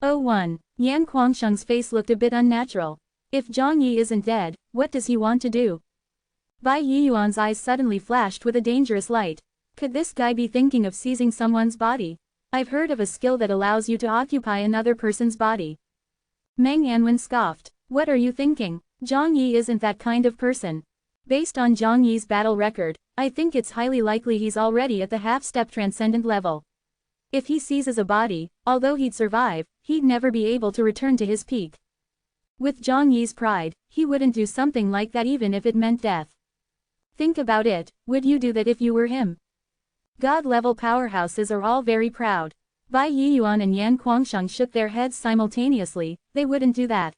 Oh 1. Yan Kuangsheng's face looked a bit unnatural. If Zhang Yi isn't dead, what does he want to do? Bai Yiyuan's eyes suddenly flashed with a dangerous light. Could this guy be thinking of seizing someone's body? I've heard of a skill that allows you to occupy another person's body. Meng Anwen scoffed. What are you thinking? Zhang Yi isn't that kind of person. Based on Zhang Yi's battle record, I think it's highly likely he's already at the half-step transcendent level. If he seizes a body, although he'd survive, he'd never be able to return to his peak. With Zhang Yi's pride, he wouldn't do something like that even if it meant death. Think about it, would you do that if you were him? God-level powerhouses are all very proud. Bai Yiyuan and Yan Kuangsheng shook their heads simultaneously. They wouldn't do that.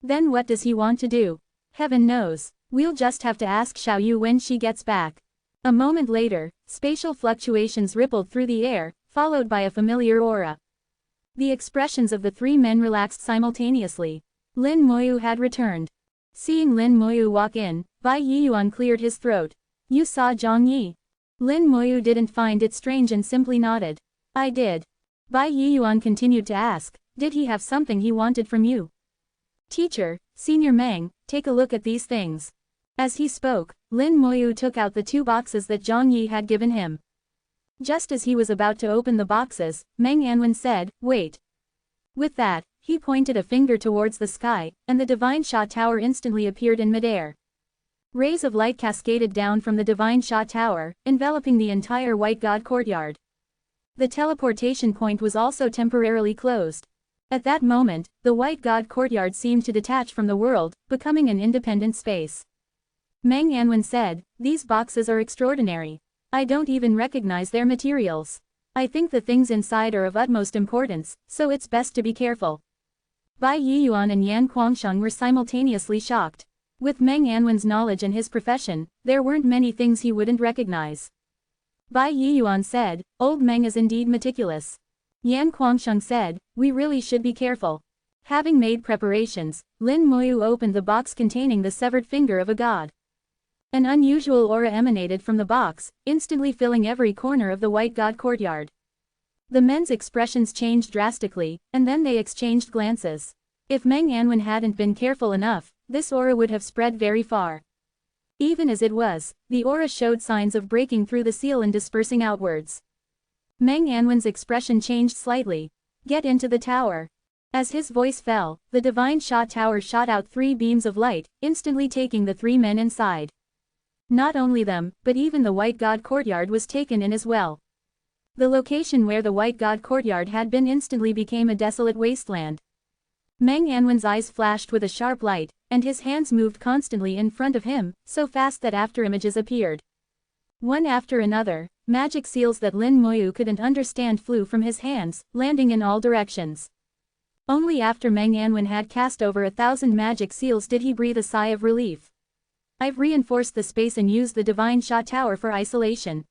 Then what does he want to do? Heaven knows. We'll just have to ask Xiaoyu when she gets back. A moment later, spatial fluctuations rippled through the air, followed by a familiar aura. The expressions of the three men relaxed simultaneously. Lin Moyu had returned. Seeing Lin Moyu walk in, Bai Yiyuan cleared his throat. You saw Zhang Yi? Lin Moyu didn't find it strange and simply nodded. I did. Bai Yiyuan continued to ask, did he have something he wanted from you? Teacher, Senior Meng, take a look at these things. As he spoke, Lin Moyu took out the 2 boxes that Zhang Yi had given him. Just as he was about to open the boxes, Meng Anwen said, wait. With that, he pointed a finger towards the sky, and the divine Sha Tower instantly appeared in midair. Rays of light cascaded down from the divine Sha Tower, enveloping the entire White God courtyard. The teleportation point was also temporarily closed. At that moment, the White God courtyard seemed to detach from the world, becoming an independent space. Meng Anwen said, these boxes are extraordinary. I don't even recognize their materials. I think the things inside are of utmost importance, so it's best to be careful. Bai Yiyuan and Yan Kuangsheng were simultaneously shocked. With Meng Anwen's knowledge and his profession, there weren't many things he wouldn't recognize. Bai Yiyuan said, "Old Meng is indeed meticulous." Yan Kuangsheng said, "We really should be careful." Having made preparations, Lin Moyu opened the box containing the severed finger of a god. An unusual aura emanated from the box, instantly filling every corner of the white god courtyard. The men's expressions changed drastically, and then they exchanged glances. If Meng Anwen hadn't been careful enough, this aura would have spread very far. Even as it was, the aura showed signs of breaking through the seal and dispersing outwards. Meng Anwen's expression changed slightly. "Get into the tower." As his voice fell, the divine shot tower shot out 3 beams of light, instantly taking the 3 men inside. Not only them, but even the white god courtyard was taken in as well. The location where the white god courtyard had been instantly became a desolate wasteland. Meng Anwen's eyes flashed with a sharp light, and his hands moved constantly in front of him, so fast that afterimages appeared. One after another, magic seals that Lin Moyu couldn't understand flew from his hands, landing in all directions. Only after Meng Anwen had cast over 1,000 magic seals did he breathe a sigh of relief. "I've reinforced the space and used the divine shot tower for isolation.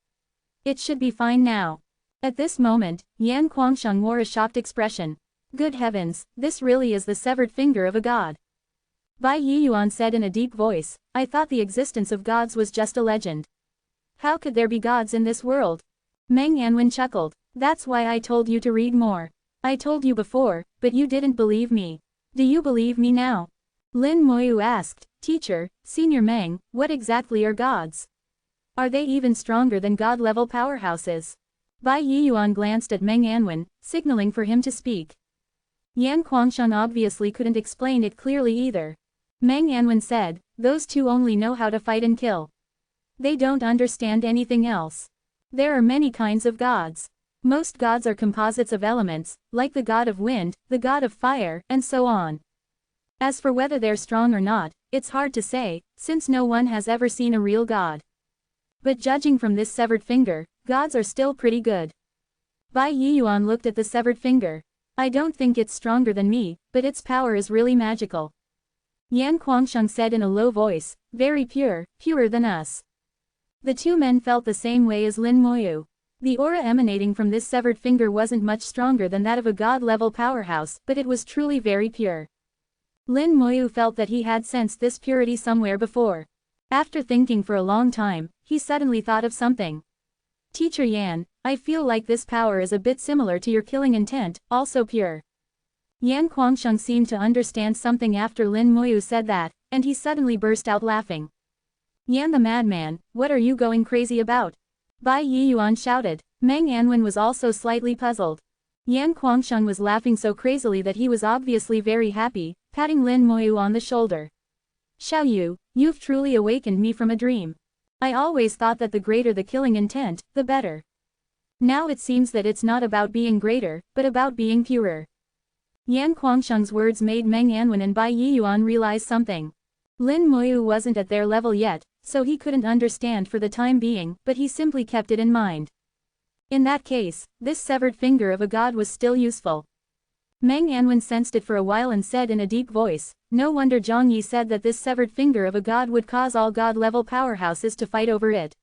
It should be fine now." At this moment, Yan Kuangsheng wore a shocked expression. "Good heavens, this really is the severed finger of a god." Bai Yiyuan said in a deep voice, "I thought the existence of gods was just a legend. How could there be gods in this world?" Meng Anwen chuckled. "That's why I told you to read more. I told you before, but you didn't believe me. Do you believe me now?" Lin Moyu asked, "Teacher, Senior Meng, what exactly are gods? Are they even stronger than god-level powerhouses?" Bai Yiyuan glanced at Meng Anwen, signaling for him to speak. Yan Kuangsheng obviously couldn't explain it clearly either. Meng Anwen said, "Those two only know how to fight and kill. They don't understand anything else. There are many kinds of gods. Most gods are composites of elements, like the god of wind, the god of fire, and so on. As for whether they're strong or not, it's hard to say, since no one has ever seen a real god. But judging from this severed finger, gods are still pretty good." Bai Yiyuan looked at the severed finger. "I don't think it's stronger than me, but its power is really magical." Yan Kuangsheng said in a low voice, "Very pure, purer than us." The 2 men felt the same way as Lin Moyu. The aura emanating from this severed finger wasn't much stronger than that of a god-level powerhouse, but it was truly very pure. Lin Moyu felt that he had sensed this purity somewhere before. After thinking for a long time, he suddenly thought of something. "Teacher Yan, I feel like this power is a bit similar to your killing intent, also pure." Yan Kuangsheng seemed to understand something after Lin Moyu said that, and he suddenly burst out laughing. "Yan the madman, what are you going crazy about?" Bai Yiyuan shouted. Meng Anwen was also slightly puzzled. Yan Kuangsheng was laughing so crazily that he was obviously very happy, patting Lin Moyu on the shoulder. "Xiao Yu, you've truly awakened me from a dream. I always thought that the greater the killing intent, the better. Now it seems that it's not about being greater, but about being purer." Yan Kuangsheng's words made Meng Anwen and Bai Yiyuan realize something. Lin Moyu wasn't at their level yet, so he couldn't understand for the time being, but he simply kept it in mind. In that case, this severed finger of a god was still useful. Meng Anwen sensed it for a while and said in a deep voice, "No wonder Zhang Yi said that this severed finger of a god would cause all god-level powerhouses to fight over it.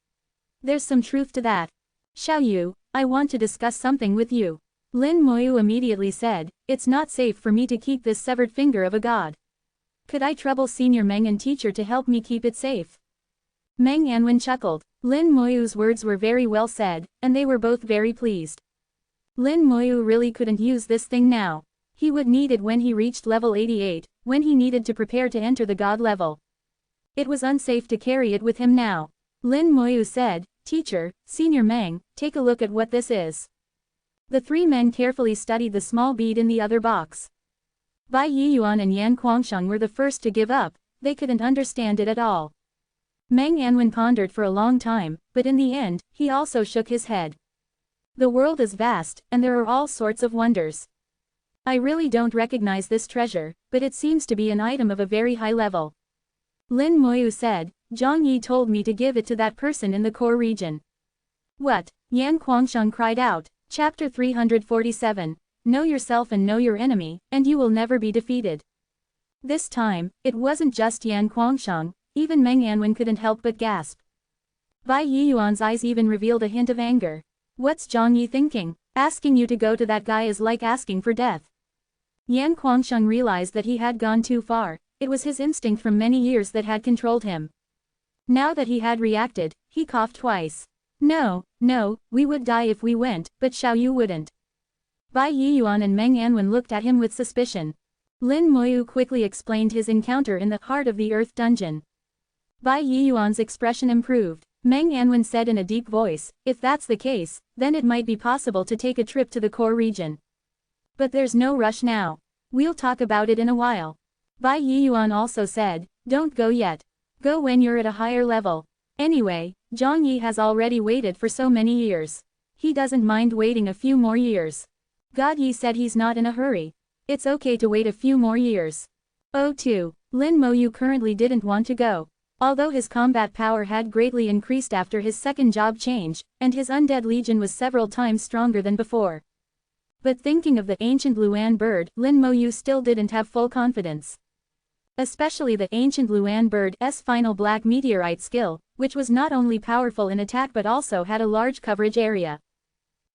There's some truth to that. Xiao Yu, I want to discuss something with you." Lin Moyu immediately said, "It's not safe for me to keep this severed finger of a god. Could I trouble Senior Meng and teacher to help me keep it safe?" Meng Anwen chuckled. Lin Moyu's words were very well said, and they were both very pleased. Lin Moyu really couldn't use this thing now. He would need it when he reached level 88, when he needed to prepare to enter the god level. It was unsafe to carry it with him now. Lin Moyu said, "Teacher, Senior Meng, take a look at what this is." The 3 men carefully studied the small bead in the other box. Bai Yiyuan and Yan Kuangsheng were the first to give up, they couldn't understand it at all. Meng Anwen pondered for a long time, but in the end, he also shook his head. "The world is vast, and there are all sorts of wonders. I really don't recognize this treasure, but it seems to be an item of a very high level." Lin Moyu said, "Zhang Yi told me to give it to that person in the core region." "What?" Yan Kuangsheng cried out. Chapter 347. Know yourself and know your enemy, and you will never be defeated. This time, it wasn't just Yan Guangsheng, even Meng Anwen couldn't help but gasp. Bai Yiyuan's eyes even revealed a hint of anger. What's Zhang Yi thinking? Asking you to go to that guy is like asking for death. Yan Guangsheng realized that he had gone too far. It was his instinct from many years that had controlled him. Now that he had reacted, he coughed twice. No, we would die if we went, but Xiao Yu wouldn't. Bai Yiyuan and Meng Anwen looked at him with suspicion. Lin Moyu quickly explained his encounter in the heart of the Earth Dungeon. Bai Yiyuan's expression improved. Meng Anwen said in a deep voice, if that's the case, then it might be possible to take a trip to the core region. But there's no rush now. We'll talk about it in a while. Bai Yiyuan also said, don't go yet. Go when you're at a higher level. Anyway, Zhang Yi has already waited for so many years. He doesn't mind waiting a few more years. God Yi said he's not in a hurry. It's okay to wait a few more years. Oh too, Lin Moyu currently didn't want to go. Although his combat power had greatly increased after his second job change, and his undead legion was several times stronger than before. But thinking of the ancient Luan bird, Lin Moyu still didn't have full confidence. Especially the ancient Luan bird's final black meteorite skill, which was not only powerful in attack but also had a large coverage area.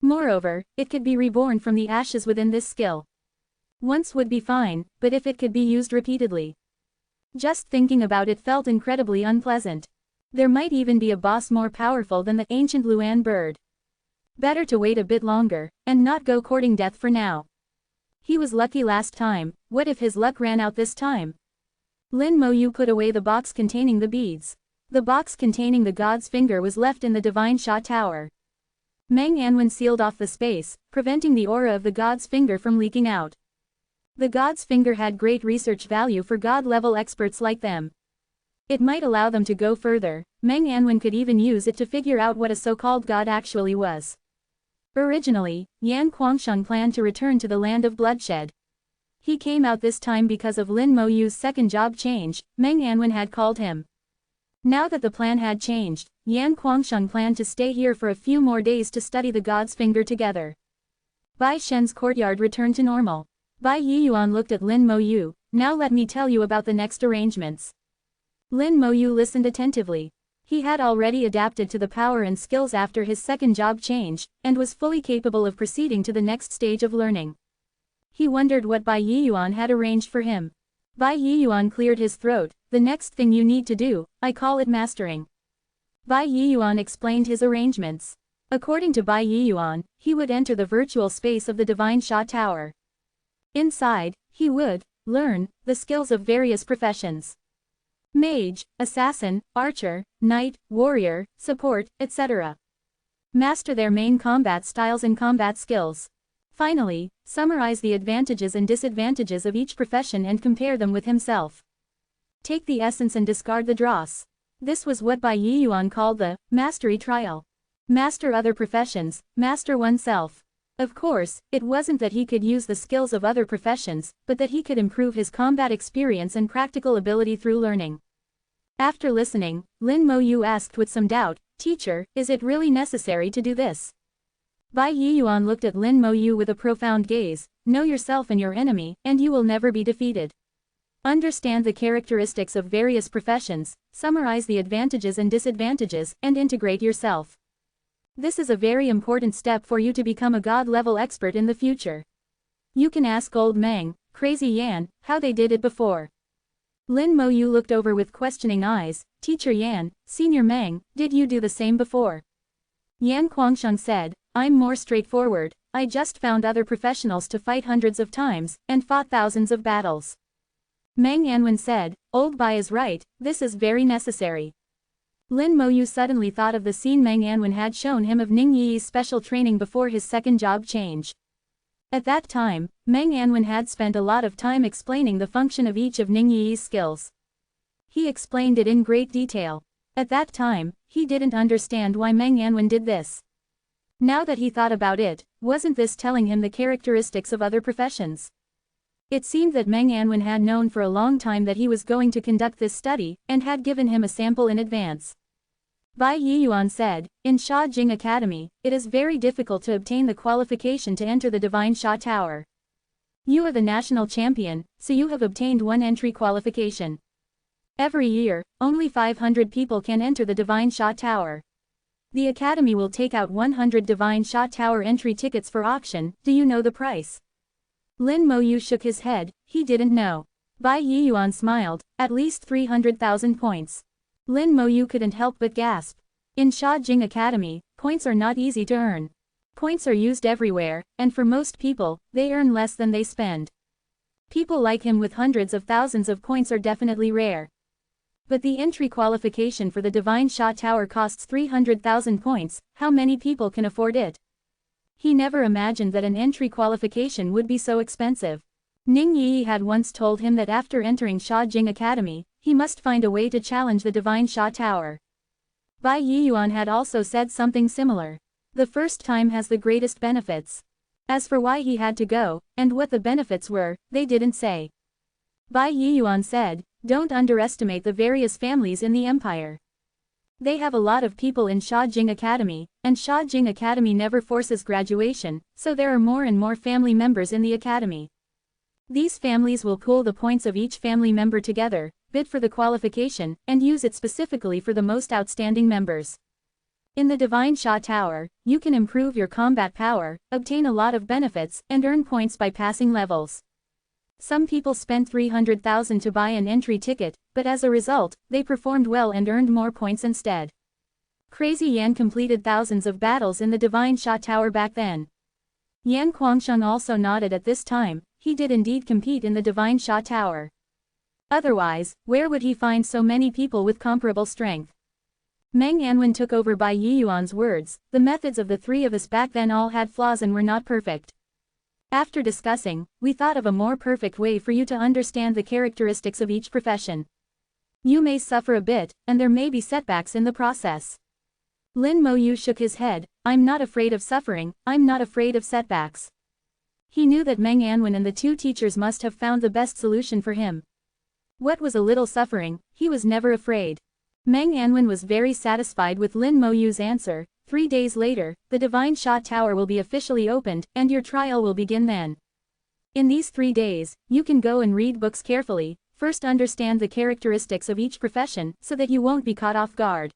Moreover, it could be reborn from the ashes within this skill. Once would be fine, but if it could be used repeatedly. Just thinking about it felt incredibly unpleasant. There might even be a boss more powerful than the ancient Luan bird. Better to wait a bit longer, and not go courting death for now. He was lucky last time, what if his luck ran out this time? Lin Moyu put away the box containing the beads. The box containing the god's finger was left in the divine Sha Tower. Meng Anwen sealed off the space, preventing the aura of the god's finger from leaking out. The god's finger had great research value for god-level experts like them. It might allow them to go further. Meng Anwen could even use it to figure out what a so-called god actually was. Originally, Yan Guangsheng planned to return to the land of bloodshed. He came out this time because of Lin Moyu's second job change. Meng Anwen had called him. Now that the plan had changed, Yan Guangsheng planned to stay here for a few more days to study the god's finger together. Bai Shen's courtyard returned to normal. Bai Yiyuan looked at Lin Moyu. Now let me tell you about the next arrangements. Lin Moyu listened attentively. He had already adapted to the power and skills after his second job change, and was fully capable of proceeding to the next stage of learning. He wondered what Bai Yiyuan had arranged for him. Bai Yiyuan cleared his throat. The next thing you need to do, I call it mastering. Bai Yiyuan explained his arrangements. According to Bai Yiyuan, he would enter the virtual space of the divine Sha Tower. Inside, he would learn the skills of various professions. Mage, assassin, archer, knight, warrior, support, etc. Master their main combat styles and combat skills. Finally, summarize the advantages and disadvantages of each profession and compare them with himself. Take the essence and discard the dross. This was what Bai Yiyuan called the mastery trial. Master other professions, master oneself. Of course, it wasn't that he could use the skills of other professions, but that he could improve his combat experience and practical ability through learning. After listening, Lin Moyu asked with some doubt, Teacher, is it really necessary to do this? Bai Yiyuan looked at Lin Moyu with a profound gaze. Know yourself and your enemy, and you will never be defeated. Understand the characteristics of various professions, summarize the advantages and disadvantages, and integrate yourself. This is a very important step for you to become a god-level expert in the future. You can ask Old Meng, Crazy Yan, how they did it before. Lin Moyu looked over with questioning eyes. Teacher Yan, Senior Meng, did you do the same before? Yan Guangsheng said, I'm more straightforward. I just found other professionals to fight hundreds of times, and fought thousands of battles. Meng Anwen said, Old Bai is right, this is very necessary. Lin Moyu suddenly thought of the scene Meng Anwen had shown him of Ning Yi's special training before his second job change. At that time, Meng Anwen had spent a lot of time explaining the function of each of Ning Yi's skills. He explained it in great detail. At that time, he didn't understand why Meng Anwen did this. Now that he thought about it, wasn't this telling him the characteristics of other professions? It seemed that Meng Anwen had known for a long time that he was going to conduct this study, and had given him a sample in advance. Bai Yiyuan said, in Sha Jing Academy, it is very difficult to obtain the qualification to enter the Divine Sha Tower. You are the national champion, so you have obtained one entry qualification. Every year, only 500 people can enter the Divine Sha Tower. The Academy will take out 100 Divine Sha Tower entry tickets for auction. Do you know the price? Lin Moyu shook his head, he didn't know. Bai Yiyuan smiled, at least 300,000 points. Lin Moyu couldn't help but gasp. In Sha Jing Academy, points are not easy to earn. Points are used everywhere, and for most people, they earn less than they spend. People like him with hundreds of thousands of points are definitely rare. But the entry qualification for the Divine Sha Tower costs 300,000 points, how many people can afford it? He never imagined that an entry qualification would be so expensive. Ning Yi had once told him that after entering Sha Jing Academy, he must find a way to challenge the Divine Sha Tower. Bai Yiyuan had also said something similar. The first time has the greatest benefits. As for why he had to go, and what the benefits were, they didn't say. Bai Yiyuan said, don't underestimate the various families in the empire. They have a lot of people in Sha Jing Academy, and Sha Jing Academy never forces graduation, so there are more and more family members in the academy. These families will pool the points of each family member together, bid for the qualification, and use it specifically for the most outstanding members. In the Divine Sha Tower, you can improve your combat power, obtain a lot of benefits, and earn points by passing levels. Some people spent 300,000 to buy an entry ticket, but as a result, they performed well and earned more points instead. Crazy Yan completed thousands of battles in the Divine Sha Tower back then. Yan Guangsheng also nodded at this time, he did indeed compete in the Divine Sha Tower. Otherwise, where would he find so many people with comparable strength? Meng Anwen took over Bai Yiyuan's words, the methods of the three of us back then all had flaws and were not perfect. After discussing, we thought of a more perfect way for you to understand the characteristics of each profession. You may suffer a bit, and there may be setbacks in the process. Lin Moyu shook his head, I'm not afraid of suffering, I'm not afraid of setbacks. He knew that Meng Anwen and the two teachers must have found the best solution for him. What was a little suffering, he was never afraid. Meng Anwen was very satisfied with Lin Moyu's answer. 3 days later, the Divine Sha Tower will be officially opened, and your trial will begin then. In these 3 days, you can go and read books carefully, first understand the characteristics of each profession, so that you won't be caught off guard.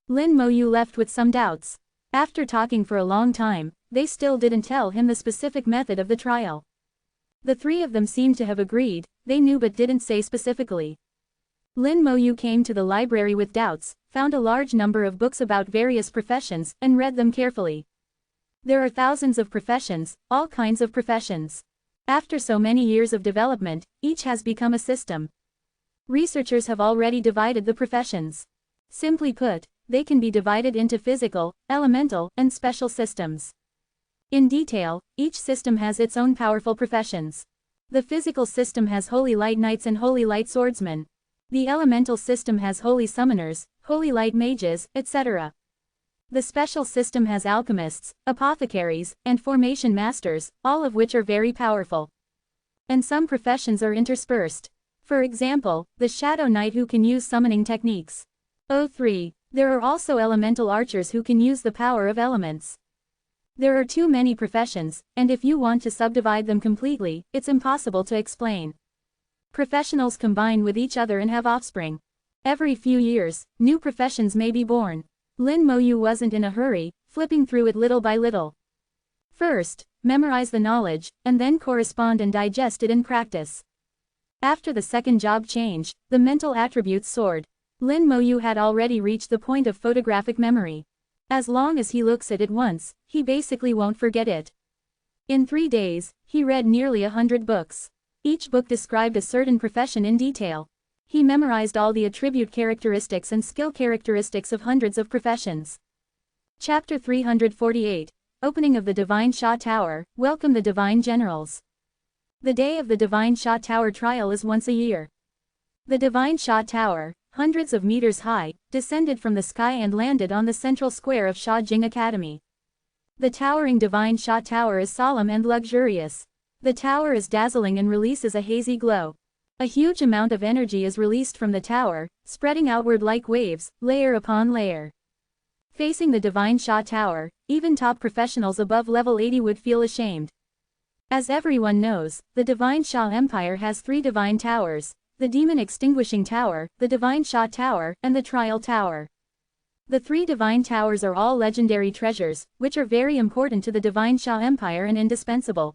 Lin Moyu left with some doubts. After talking for a long time, they still didn't tell him the specific method of the trial. The three of them seemed to have agreed, they knew but didn't say specifically. Lin Moyu came to the library with doubts, found a large number of books about various professions, and read them carefully. There are thousands of professions, all kinds of professions. After so many years of development, each has become a system. Researchers have already divided the professions. Simply put, they can be divided into physical, elemental, and special systems. In detail, each system has its own powerful professions. The physical system has holy light knights and holy light swordsmen. The elemental system has holy summoners, holy light mages, etc. The special system has alchemists, apothecaries, and formation masters, all of which are very powerful. And some professions are interspersed. For example, the Shadow Knight who can use summoning techniques. 03. There are also elemental archers who can use the power of elements. There are too many professions, and if you want to subdivide them completely, it's impossible to explain. Professionals combine with each other and have offspring. Every few years, new professions may be born. Lin Moyu wasn't in a hurry, flipping through it little by little. First, memorize the knowledge, and then correspond and digest it in practice. After the second job change, the mental attributes soared. Lin Moyu had already reached the point of photographic memory. As long as he looks at it once, he basically won't forget it. In 3 days, he read nearly 100 books. Each book described a certain profession in detail. He memorized all the attribute characteristics and skill characteristics of hundreds of professions. Chapter 348, Opening of the Divine Sha Tower, Welcome the Divine Generals. The day of the Divine Sha Tower trial is once a year. The Divine Sha Tower, hundreds of meters high, descended from the sky and landed on the central square of Sha Jing Academy. The towering Divine Sha Tower is solemn and luxurious. The tower is dazzling and releases a hazy glow. A huge amount of energy is released from the tower, spreading outward like waves, layer upon layer. Facing the Divine Sha Tower, even top professionals above level 80 would feel ashamed. As everyone knows, the Divine Sha Empire has 3 divine towers: the Demon Extinguishing Tower, the Divine Sha Tower, and the Trial Tower. The 3 divine towers are all legendary treasures, which are very important to the Divine Sha Empire and indispensable.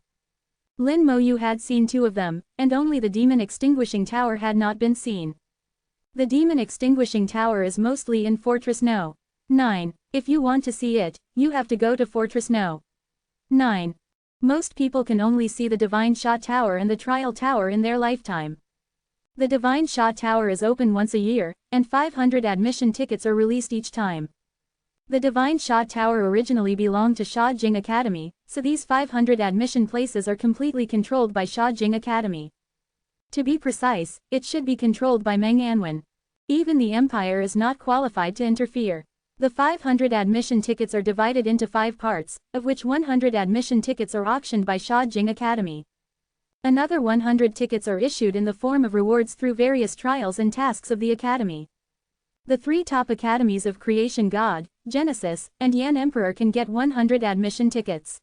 Lin Moyu had seen 2 of them, and only the Demon Extinguishing Tower had not been seen. The Demon Extinguishing Tower is mostly in Fortress No. 9. If you want to see it, you have to go to Fortress No. 9. Most people can only see the Divine Sha Tower and the Trial Tower in their lifetime. The Divine Sha Tower is open once a year, and 500 admission tickets are released each time. The Divine Sha Tower originally belonged to Sha Jing Academy, so these 500 admission places are completely controlled by Sha Jing Academy. To be precise, it should be controlled by Meng Anwen. Even the Empire is not qualified to interfere. The 500 admission tickets are divided into 5 parts, of which 100 admission tickets are auctioned by Sha Jing Academy. Another 100 tickets are issued in the form of rewards through various trials and tasks of the Academy. The 3 top academies of Creation God, Genesis, and Yan Emperor can get 100 admission tickets.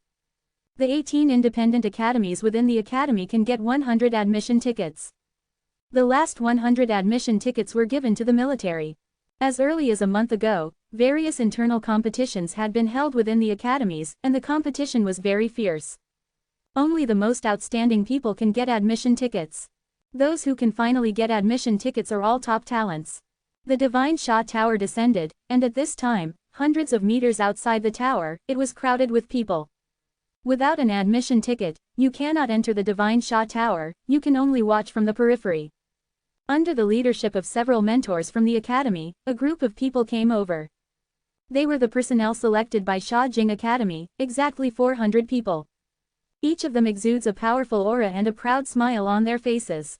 The 18 independent academies within the Academy can get 100 admission tickets. The last 100 admission tickets were given to the military. As early as a month ago, various internal competitions had been held within the academies, and the competition was very fierce. Only the most outstanding people can get admission tickets. Those who can finally get admission tickets are all top talents. The Divine Sha Tower descended, and at this time, hundreds of meters outside the tower, it was crowded with people. Without an admission ticket, you cannot enter the Divine Sha Tower, you can only watch from the periphery. Under the leadership of several mentors from the Academy, a group of people came over. They were the personnel selected by Sha Jing Academy, exactly 400 people. Each of them exudes a powerful aura and a proud smile on their faces.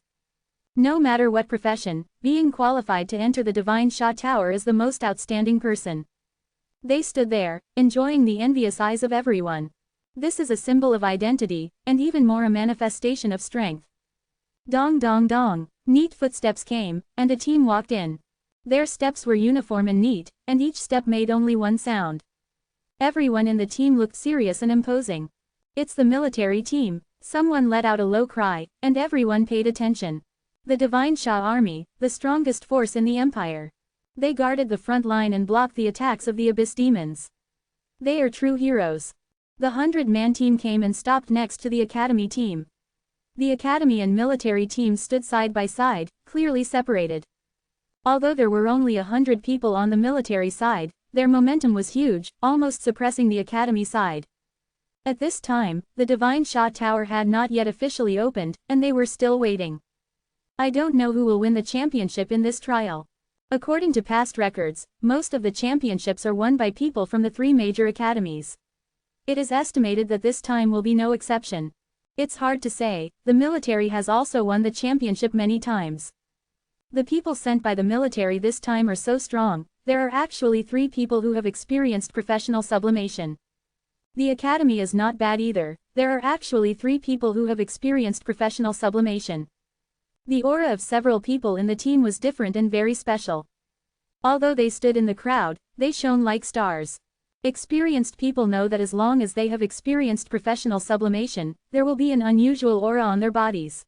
No matter what profession, being qualified to enter the Divine Sha Tower is the most outstanding person. They stood there, enjoying the envious eyes of everyone. This is a symbol of identity, and even more a manifestation of strength. Dong dong dong. Neat footsteps came, and a team walked in. Their steps were uniform and neat, and each step made only one sound. Everyone in the team looked serious and imposing. It's the military team. Someone let out a low cry, and everyone paid attention. The Divine Sha Army, the strongest force in the Empire. They guarded the front line and blocked the attacks of the Abyss Demons. They are true heroes. The 100-man team came and stopped next to the Academy team. The Academy and military teams stood side by side, clearly separated. Although there were only 100 people on the military side, their momentum was huge, almost suppressing the Academy side. At this time, the Divine Sha Tower had not yet officially opened, and they were still waiting. I don't know who will win the championship in this trial. According to past records, most of the championships are won by people from the 3 major academies. It is estimated that this time will be no exception. It's hard to say, the military has also won the championship many times. The people sent by the military this time are so strong, there are actually 3 people who have experienced professional sublimation. The Academy is not bad either, there are actually 3 people who have experienced professional sublimation. The aura of several people in the team was different and very special. Although they stood in the crowd, they shone like stars. Experienced people know that as long as they have experienced professional sublimation, there will be an unusual aura on their bodies.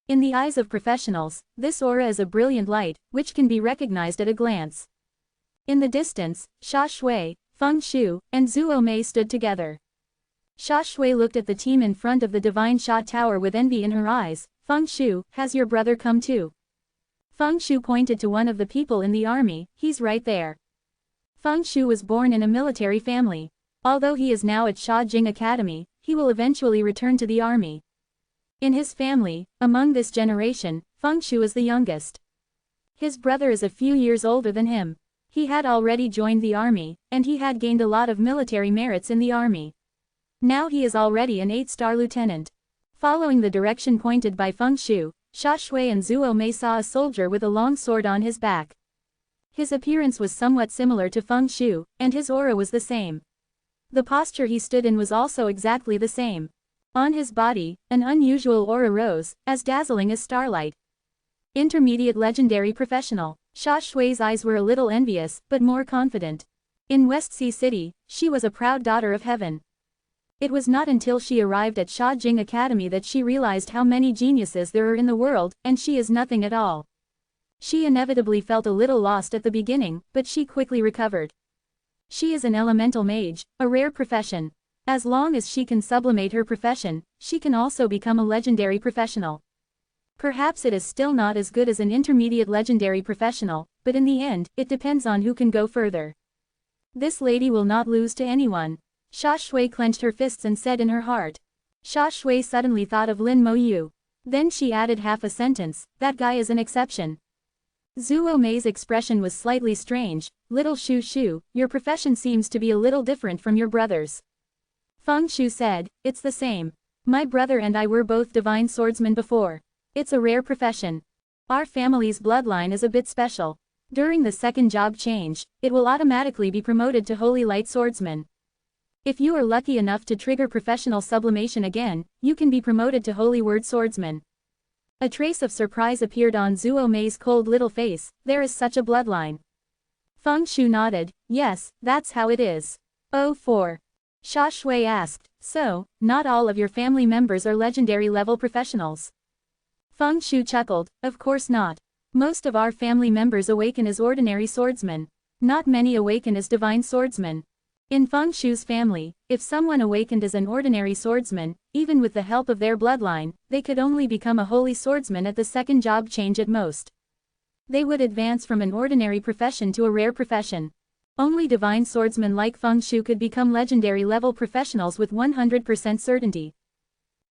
In the eyes of professionals, this aura is a brilliant light, which can be recognized at a glance. In the distance, Xia Shui, Feng Shu, and Zhuo Mei stood together. Xia Shui looked at the team in front of the Divine Sha Tower with envy in her eyes. Feng Shu, has your brother come too? Feng Shu pointed to one of the people in the army, he's right there. Feng Shu was born in a military family. Although he is now at Sha Jing Academy, he will eventually return to the army. In his family, among this generation, Feng Shu is the youngest. His brother is a few years older than him. He had already joined the army, and he had gained a lot of military merits in the army. Now he is already an 8-star lieutenant. Following the direction pointed by Feng Shu, Xia Shui and Zhuo Mei saw a soldier with a long sword on his back. His appearance was somewhat similar to Feng Shu, and his aura was the same. The posture he stood in was also exactly the same. On his body, an unusual aura rose, as dazzling as starlight. Intermediate legendary professional. Xia Shui's eyes were a little envious, but more confident. In West Sea City, she was a proud daughter of heaven. It was not until she arrived at Sha Jing Academy that she realized how many geniuses there are in the world, and she is nothing at all. She inevitably felt a little lost at the beginning, but she quickly recovered. She is an elemental mage, a rare profession. As long as she can sublimate her profession, she can also become a legendary professional. Perhaps it is still not as good as an intermediate legendary professional, but in the end, it depends on who can go further. This lady will not lose to anyone. Xia Shui clenched her fists and said in her heart. Xia Shui suddenly thought of Lin Mo Yu. Then she added half a sentence, that guy is an exception. Zuo Mei's expression was slightly strange. Little Shu Shu, your profession seems to be a little different from your brother's. Feng Shu said, it's the same. My brother and I were both divine swordsmen before. It's a rare profession. Our family's bloodline is a bit special. During the second job change, it will automatically be promoted to Holy Light Swordsman. If you are lucky enough to trigger professional sublimation again, you can be promoted to Holy Word Swordsman. A trace of surprise appeared on Zuo Mei's cold little face. There is such a bloodline. Feng Shu nodded, yes, that's how it is. Oh 4. Xia Shui asked, so, not all of your family members are legendary level professionals? Feng Shu chuckled, of course not. Most of our family members awaken as ordinary swordsmen. Not many awaken as divine swordsmen. In Feng Shu's family, if someone awakened as an ordinary swordsman, even with the help of their bloodline, they could only become a holy swordsman at the second job change at most. They would advance from an ordinary profession to a rare profession. Only divine swordsmen like Feng Shu could become legendary level professionals with 100% certainty.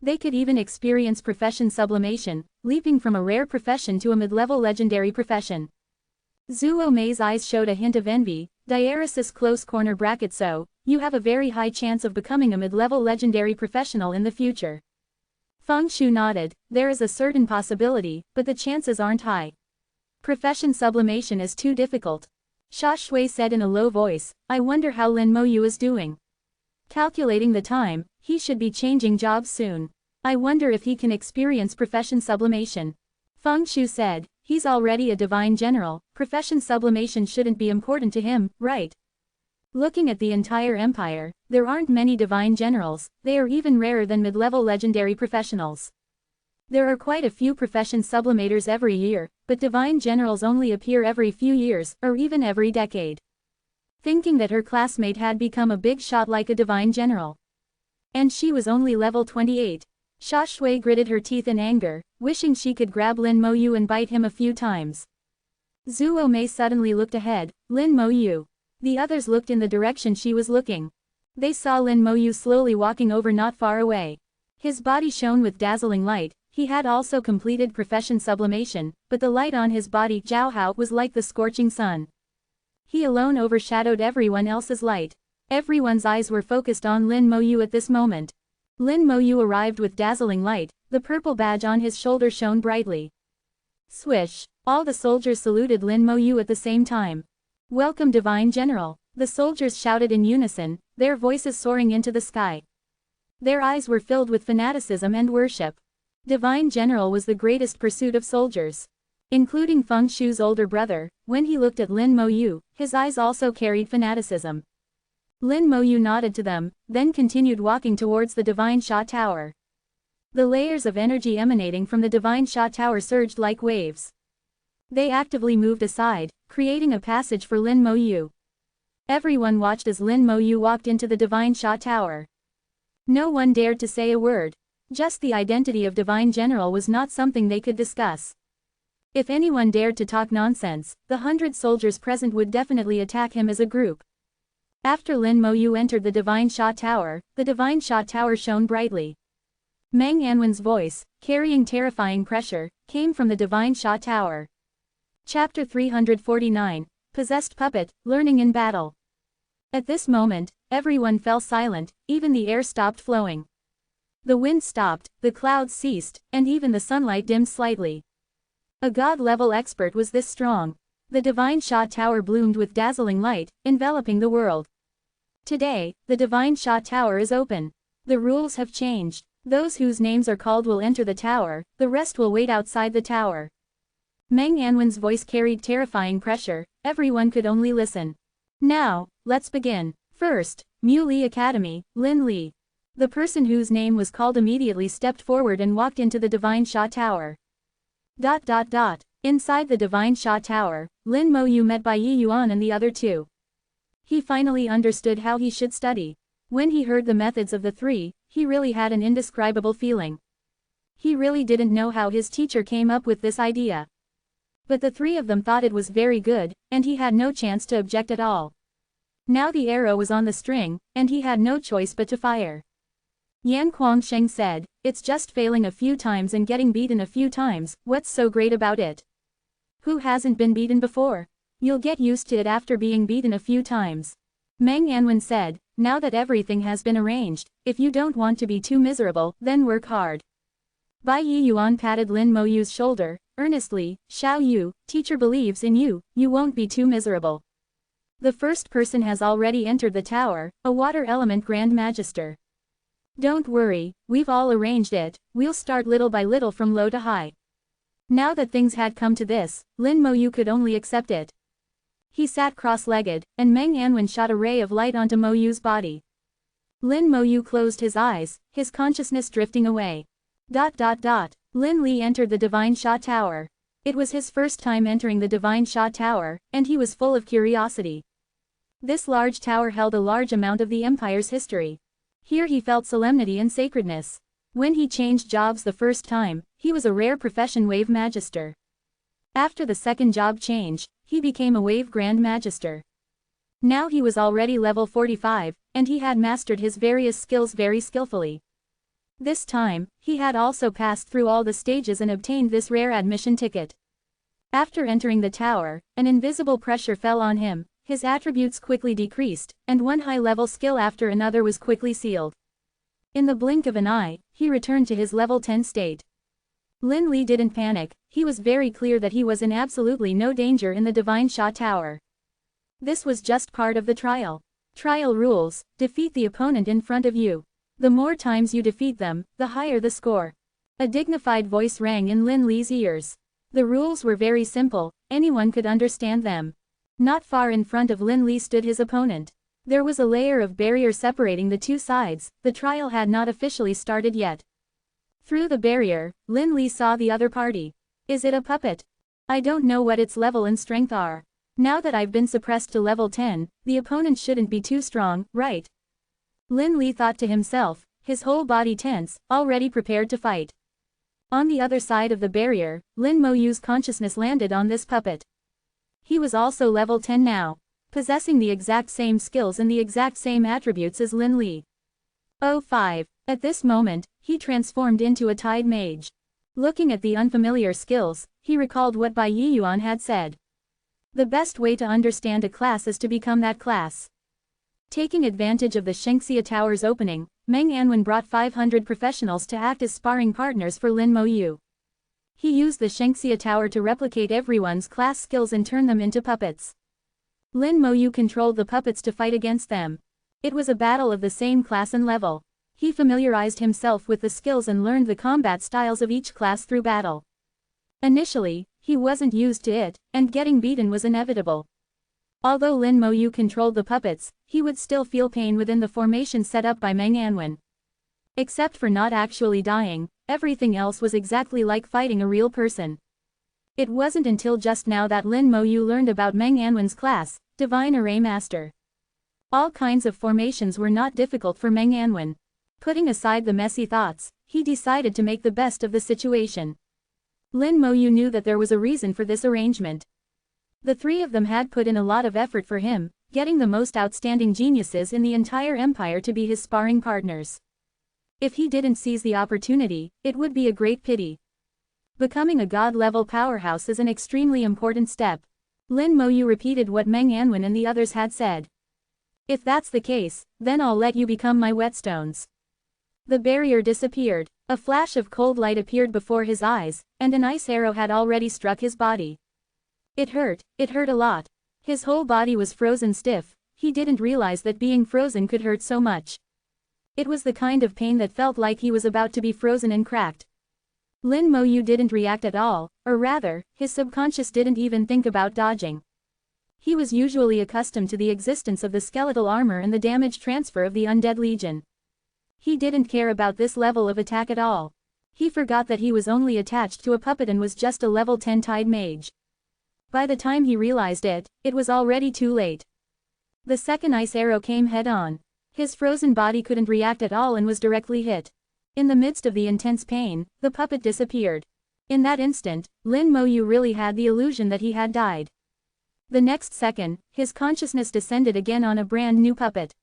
They could even experience profession sublimation, leaping from a rare profession to a mid-level legendary profession. Zuo Mei's eyes showed a hint of envy. Diaresis close corner bracket. So, you have a very high chance of becoming a mid-level legendary professional in the future. Feng Shu nodded, there is a certain possibility, but the chances aren't high. Profession sublimation is too difficult. Xia Shui said in a low voice, I wonder how Lin Mo Yu is doing. Calculating the time, he should be changing jobs soon. I wonder if he can experience profession sublimation. Feng Shu said, he's already a divine general, profession sublimation shouldn't be important to him, right? Looking at the entire empire, there aren't many divine generals, they are even rarer than mid-level legendary professionals. There are quite a few profession sublimators every year, but divine generals only appear every few years, or even every decade. Thinking that her classmate had become a big shot like a divine general. And she was only level 28. Xia Shui gritted her teeth in anger, wishing she could grab Lin Mo Yu and bite him a few times. Zuo Mei suddenly looked ahead, Lin Mo Yu. The others looked in the direction she was looking. They saw Lin Mo Yu slowly walking over not far away. His body shone with dazzling light. He had also completed profession sublimation, but the light on his body Jiao Hao was like the scorching sun. He alone overshadowed everyone else's light. Everyone's eyes were focused on Lin Mo Yu at this moment. Lin Mo Yu arrived with dazzling light, the purple badge on his shoulder shone brightly. Swish! All the soldiers saluted Lin Mo Yu at the same time. Welcome Divine General! The soldiers shouted in unison, their voices soaring into the sky. Their eyes were filled with fanaticism and worship. Divine General was the greatest pursuit of soldiers. Including Feng Shu's older brother, when he looked at Lin Mo Yu, his eyes also carried fanaticism. Lin Mo Yu nodded to them, then continued walking towards the Divine Sha Tower. The layers of energy emanating from the Divine Sha Tower surged like waves. They actively moved aside, creating a passage for Lin Mo Yu. Everyone watched as Lin Mo Yu walked into the Divine Sha Tower. No one dared to say a word. Just the identity of Divine General was not something they could discuss. If anyone dared to talk nonsense, the 100 soldiers present would definitely attack him as a group. After Lin Mo Yu entered the Divine Sha Tower, the Divine Sha Tower shone brightly. Meng Anwen's voice, carrying terrifying pressure, came from the Divine Sha Tower. Chapter 349, Possessed Puppet, Learning in Battle. At this moment, everyone fell silent, even the air stopped flowing. The wind stopped, the clouds ceased, and even the sunlight dimmed slightly. A god-level expert was this strong. The Divine Sha Tower bloomed with dazzling light, enveloping the world. Today, the Divine Sha Tower is open. The rules have changed. Those whose names are called will enter the tower, the rest will wait outside the tower. Meng Anwen's voice carried terrifying pressure, everyone could only listen. Now, let's begin. First, Mu Li Academy, Lin Li. The person whose name was called immediately stepped forward and walked into the Divine Sha Tower. Inside the Divine Sha Tower, Lin Mo Yu met Bai Yi Yuan and the other two. He finally understood how he should study. When he heard the methods of the three, he really had an indescribable feeling. He really didn't know how his teacher came up with this idea. But the three of them thought it was very good, and he had no chance to object at all. Now the arrow was on the string, and he had no choice but to fire. Yan Kuangsheng said, "It's just failing a few times and getting beaten a few times, what's so great about it? Who hasn't been beaten before? You'll get used to it after being beaten a few times." Meng Anwen said, "Now that everything has been arranged, if you don't want to be too miserable, then work hard." Bai Yi Yuan patted Lin Mo Yu's shoulder, earnestly, "Xiao Yu, teacher believes in you, you won't be too miserable. The first person has already entered the tower, a water element Grand Magister. Don't worry, we've all arranged it, we'll start little by little from low to high." Now that things had come to this, Lin Mo Yu could only accept it. He sat cross-legged, and Meng Anwen shot a ray of light onto Mo Yu's body. Lin Mo Yu closed his eyes, his consciousness drifting away. Lin Li entered the Divine Sha Tower. It was his first time entering the Divine Sha Tower, and he was full of curiosity. This large tower held a large amount of the Empire's history. Here he felt solemnity and sacredness. When he changed jobs the first time, he was a rare profession Wave Magister. After the second job change, he became a Wave Grand Magister. Now he was already level 45, and he had mastered his various skills very skillfully. This time, he had also passed through all the stages and obtained this rare admission ticket. After entering the tower, an invisible pressure fell on him, his attributes quickly decreased, and one high-level skill after another was quickly sealed. In the blink of an eye, he returned to his level 10 state. Lin Li didn't panic, he was very clear that he was in absolutely no danger in the Divine Sha Tower. This was just part of the trial. Trial rules: defeat the opponent in front of you. The more times you defeat them, the higher the score. A dignified voice rang in Lin Li's ears. The rules were very simple, anyone could understand them. Not far in front of Lin Li stood his opponent. There was a layer of barrier separating the two sides, the trial had not officially started yet. Through the barrier, Lin Li saw the other party. Is it a puppet? I don't know what its level and strength are. Now that I've been suppressed to level 10, the opponent shouldn't be too strong, right? Lin Li thought to himself, his whole body tense, already prepared to fight. On the other side of the barrier, Lin Mo Yu's consciousness landed on this puppet. He was also level 10 now, possessing the exact same skills and the exact same attributes as Lin Li. 05. At this moment, he transformed into a Tide Mage. Looking at the unfamiliar skills, he recalled what Bai Yi Yuan had said. The best way to understand a class is to become that class. Taking advantage of the Shengxia Tower's opening, Meng Anwen brought 500 professionals to act as sparring partners for Lin Mo Yu. He used the Shengxia Tower to replicate everyone's class skills and turn them into puppets. Lin Mo Yu controlled the puppets to fight against them. It was a battle of the same class and level. He familiarized himself with the skills and learned the combat styles of each class through battle. Initially, he wasn't used to it, and getting beaten was inevitable. Although Lin Mo Yu controlled the puppets, he would still feel pain within the formation set up by Meng Anwen. Except for not actually dying, everything else was exactly like fighting a real person. It wasn't until just now that Lin Mo Yu learned about Meng Anwen's class, Divine Array Master. All kinds of formations were not difficult for Meng Anwen. Putting aside the messy thoughts, he decided to make the best of the situation. Lin Mo Yu knew that there was a reason for this arrangement. The three of them had put in a lot of effort for him, getting the most outstanding geniuses in the entire empire to be his sparring partners. If he didn't seize the opportunity, it would be a great pity. Becoming a god-level powerhouse is an extremely important step. Lin Mo Yu repeated what Meng Anwen and the others had said. If that's the case, then I'll let you become my whetstones. The barrier disappeared. A flash of cold light appeared before his eyes, and an ice arrow had already struck his body. It hurt a lot. His whole body was frozen stiff, he didn't realize that being frozen could hurt so much. It was the kind of pain that felt like he was about to be frozen and cracked. Lin Mo Yu didn't react at all, or rather, his subconscious didn't even think about dodging. He was usually accustomed to the existence of the skeletal armor and the damage transfer of the undead legion. He didn't care about this level of attack at all. He forgot that he was only attached to a puppet and was just a level 10 Tide Mage. By the time he realized it, it was already too late. The second ice arrow came head-on. His frozen body couldn't react at all and was directly hit. In the midst of the intense pain, the puppet disappeared. In that instant, Lin Moyu really had the illusion that he had died. The next second, his consciousness descended again on a brand new puppet.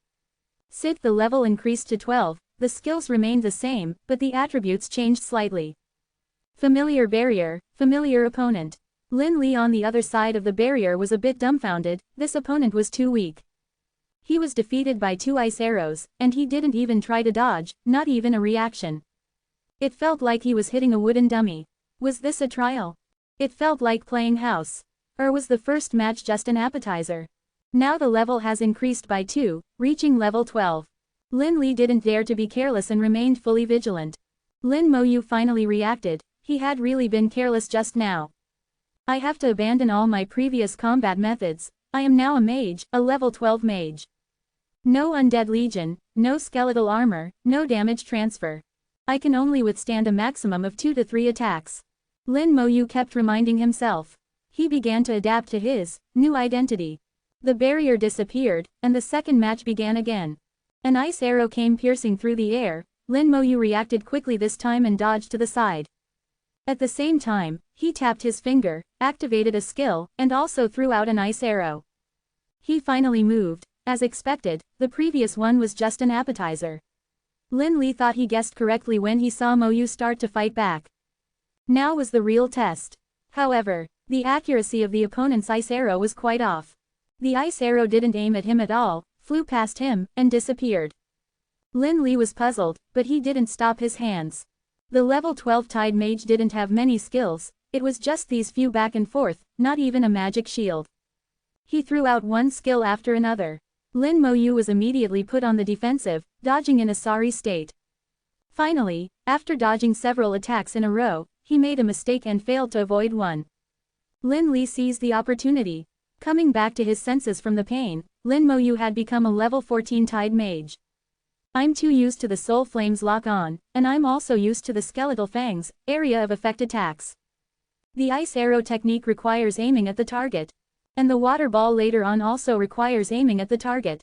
The level increased to 12, the skills remained the same, but the attributes changed slightly. Familiar barrier, familiar opponent. Lin Li on the other side of the barrier was a bit dumbfounded, this opponent was too weak. He was defeated by 2 ice arrows, and he didn't even try to dodge, not even a reaction. It felt like he was hitting a wooden dummy. Was this a trial? It felt like playing house. Or was the first match just an appetizer? Now the level has increased by 2, reaching level 12. Lin Li didn't dare to be careless and remained fully vigilant. Lin Moyu finally reacted, he had really been careless just now. I have to abandon all my previous combat methods, I am now a mage, a level 12 mage. No undead legion, no skeletal armor, no damage transfer. I can only withstand a maximum of 2 to 3 attacks. Lin Moyu kept reminding himself. He began to adapt to his new identity. The barrier disappeared, and the second match began again. An ice arrow came piercing through the air. Lin Moyu reacted quickly this time and dodged to the side. At the same time, he tapped his finger, activated a skill, and also threw out an ice arrow. He finally moved. As expected, the previous one was just an appetizer. Lin Li thought he guessed correctly when he saw Moyu start to fight back. Now was the real test. However, the accuracy of the opponent's ice arrow was quite off. The ice arrow didn't aim at him at all, flew past him, and disappeared. Lin Li was puzzled, but he didn't stop his hands. The level 12 Tide Mage didn't have many skills, it was just these few back and forth, not even a magic shield. He threw out one skill after another. Lin Moyu was immediately put on the defensive, dodging in a sorry state. Finally, after dodging several attacks in a row, he made a mistake and failed to avoid one. Lin Li seized the opportunity. Coming back to his senses from the pain, Lin Moyu had become a level 14 Tide Mage. I'm too used to the Soul Flames lock-on, and I'm also used to the Skeletal Fangs, area of effect attacks. The ice arrow technique requires aiming at the target. And the water ball later on also requires aiming at the target.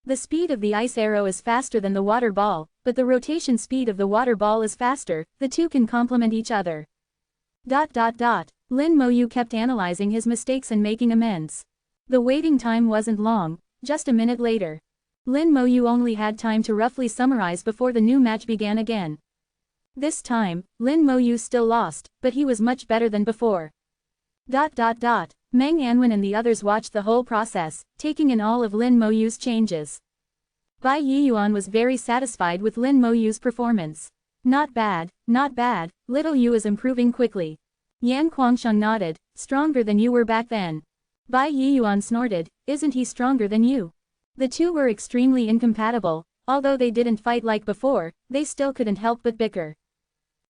The speed of the ice arrow is faster than the water ball, but the rotation speed of the water ball is faster, the two can complement each other. Lin Moyu kept analyzing his mistakes and making amends. The waiting time wasn't long, just a minute later. Lin Moyu only had time to roughly summarize before the new match began again. This time, Lin Moyu still lost, but he was much better than before. Meng Anwen and the others watched the whole process, taking in all of Lin Moyu's changes. Bai Yiyuan was very satisfied with Lin Moyu's performance. Not bad, little Yu is improving quickly. Yan Guangsheng nodded, stronger than you were back then. Bai Yiyuan snorted, isn't he stronger than you? The two were extremely incompatible, although they didn't fight like before, they still couldn't help but bicker.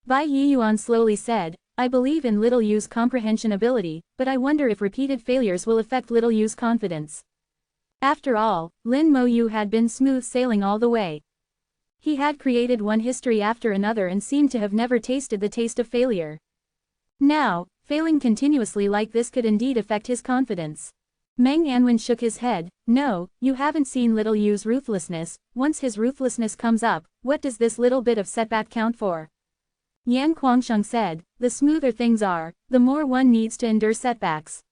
Bai Yiyuan slowly said, I believe in little Yu's comprehension ability, but I wonder if repeated failures will affect little Yu's confidence. After all, Lin Moyu had been smooth sailing all the way. He had created one history after another and seemed to have never tasted the taste of failure. Now, failing continuously like this could indeed affect his confidence. Meng Anwen shook his head, no, you haven't seen little Yu's ruthlessness, once his ruthlessness comes up, what does this little bit of setback count for? Yan Guangsheng said, the smoother things are, the more one needs to endure setbacks.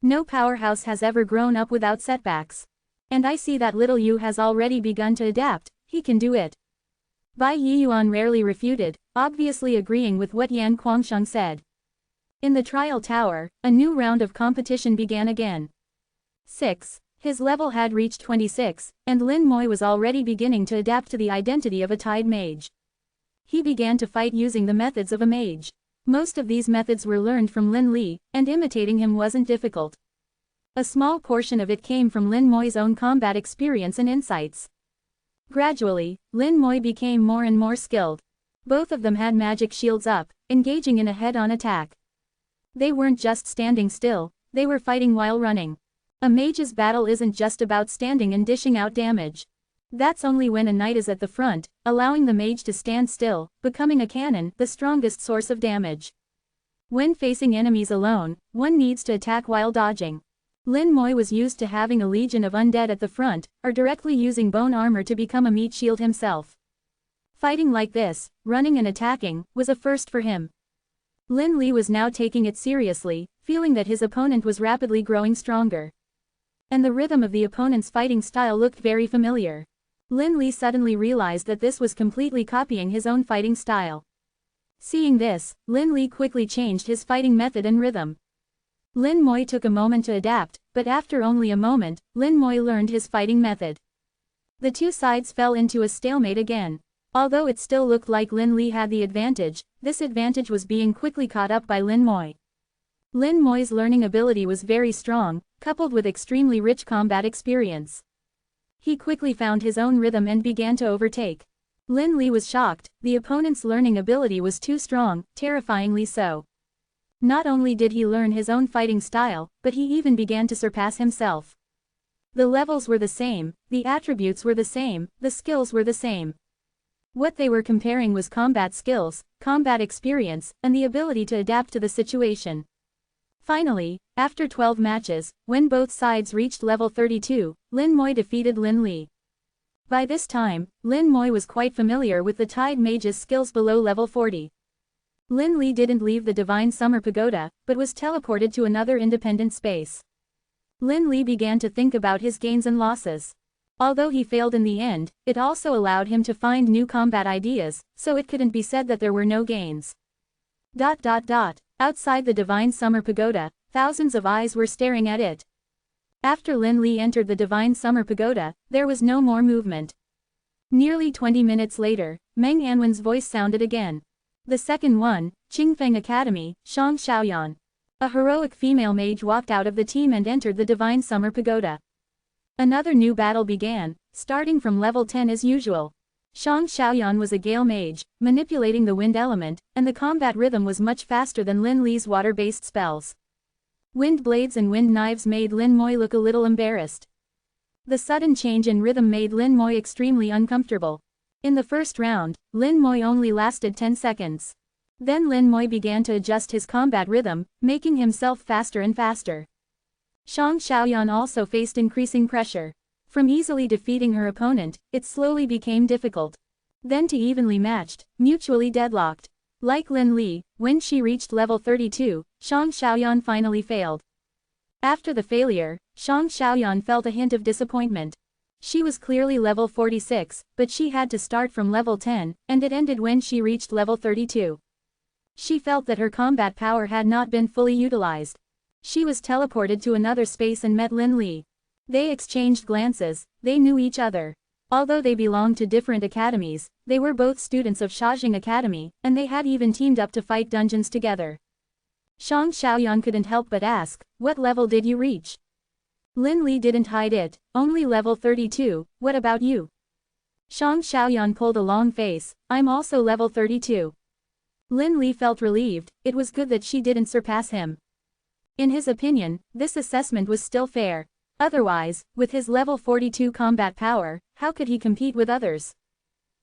No powerhouse has ever grown up without setbacks. And I see that little Yu has already begun to adapt, he can do it. Bai Yiyuan rarely refuted, obviously agreeing with what Yan Guangsheng said. In the trial tower, a new round of competition began again. 6. His level had reached 26, and Lin Moy was already beginning to adapt to the identity of a Tide Mage. He began to fight using the methods of a mage. Most of these methods were learned from Lin Li, and imitating him wasn't difficult. A small portion of it came from Lin Moy's own combat experience and insights. Gradually, Lin Moy became more and more skilled. Both of them had magic shields up, engaging in a head-on attack. They weren't just standing still, they were fighting while running. A mage's battle isn't just about standing and dishing out damage. That's only when a knight is at the front, allowing the mage to stand still, becoming a cannon, the strongest source of damage. When facing enemies alone, one needs to attack while dodging. Lin Moi was used to having a legion of undead at the front, or directly using bone armor to become a meat shield himself. Fighting like this, running and attacking, was a first for him. Lin Li was now taking it seriously, feeling that his opponent was rapidly growing stronger. And the rhythm of the opponent's fighting style looked very familiar. Lin Li suddenly realized that this was completely copying his own fighting style. Seeing this, Lin Li quickly changed his fighting method and rhythm. Lin Moi took a moment to adapt, but after only a moment, Lin Moi learned his fighting method. The two sides fell into a stalemate again. Although it still looked like Lin Li had the advantage, this advantage was being quickly caught up by Lin Moi. Lin Moi's learning ability was very strong, coupled with extremely rich combat experience. He quickly found his own rhythm and began to overtake. Lin Li was shocked, the opponent's learning ability was too strong, terrifyingly so. Not only did he learn his own fighting style, but he even began to surpass himself. The levels were the same, the attributes were the same, the skills were the same. What they were comparing was combat skills, combat experience, and the ability to adapt to the situation. Finally, after 12 matches, when both sides reached level 32, Lin Moi defeated Lin Li. By this time, Lin Moi was quite familiar with the Tide Mage's skills below level 40. Lin Li didn't leave the Divine Summer Pagoda, but was teleported to another independent space. Lin Li began to think about his gains and losses. Although he failed in the end, it also allowed him to find new combat ideas, so it couldn't be said that there were no gains. Outside the Divine Summer Pagoda, thousands of eyes were staring at it. After Lin Li entered the Divine Summer Pagoda, there was no more movement. Nearly 20 minutes later, Meng Anwen's voice sounded again. The second one, Qingfeng Academy, Shang Xiaoyan. A heroic female mage walked out of the team and entered the Divine Summer Pagoda. Another new battle began, starting from level 10 as usual. Shang Xiaoyan was a gale mage, manipulating the wind element, and the combat rhythm was much faster than Lin Li's water-based spells. Wind blades and wind knives made Lin Moi look a little embarrassed. The sudden change in rhythm made Lin Moi extremely uncomfortable. In the first round, Lin Moi only lasted 10 seconds. Then Lin Moi began to adjust his combat rhythm, making himself faster and faster. Shang Xiaoyan also faced increasing pressure. From easily defeating her opponent, it slowly became difficult. Then to evenly matched, mutually deadlocked. Like Lin Li, when she reached level 32, Shang Xiaoyan finally failed. After the failure, Shang Xiaoyan felt a hint of disappointment. She was clearly level 46, but she had to start from level 10, and it ended when she reached level 32. She felt that her combat power had not been fully utilized. She was teleported to another space and met Lin Li. They exchanged glances, they knew each other. Although they belonged to different academies, they were both students of Shajing Academy, and they had even teamed up to fight dungeons together. Shang Xiaoyan couldn't help but ask, "What level did you reach?" Lin Li didn't hide it, "Only level 32, what about you?" Shang Xiaoyan pulled a long face, "I'm also level 32. Lin Li felt relieved, it was good that she didn't surpass him. In his opinion, this assessment was still fair. Otherwise, with his level 42 combat power, how could he compete with others?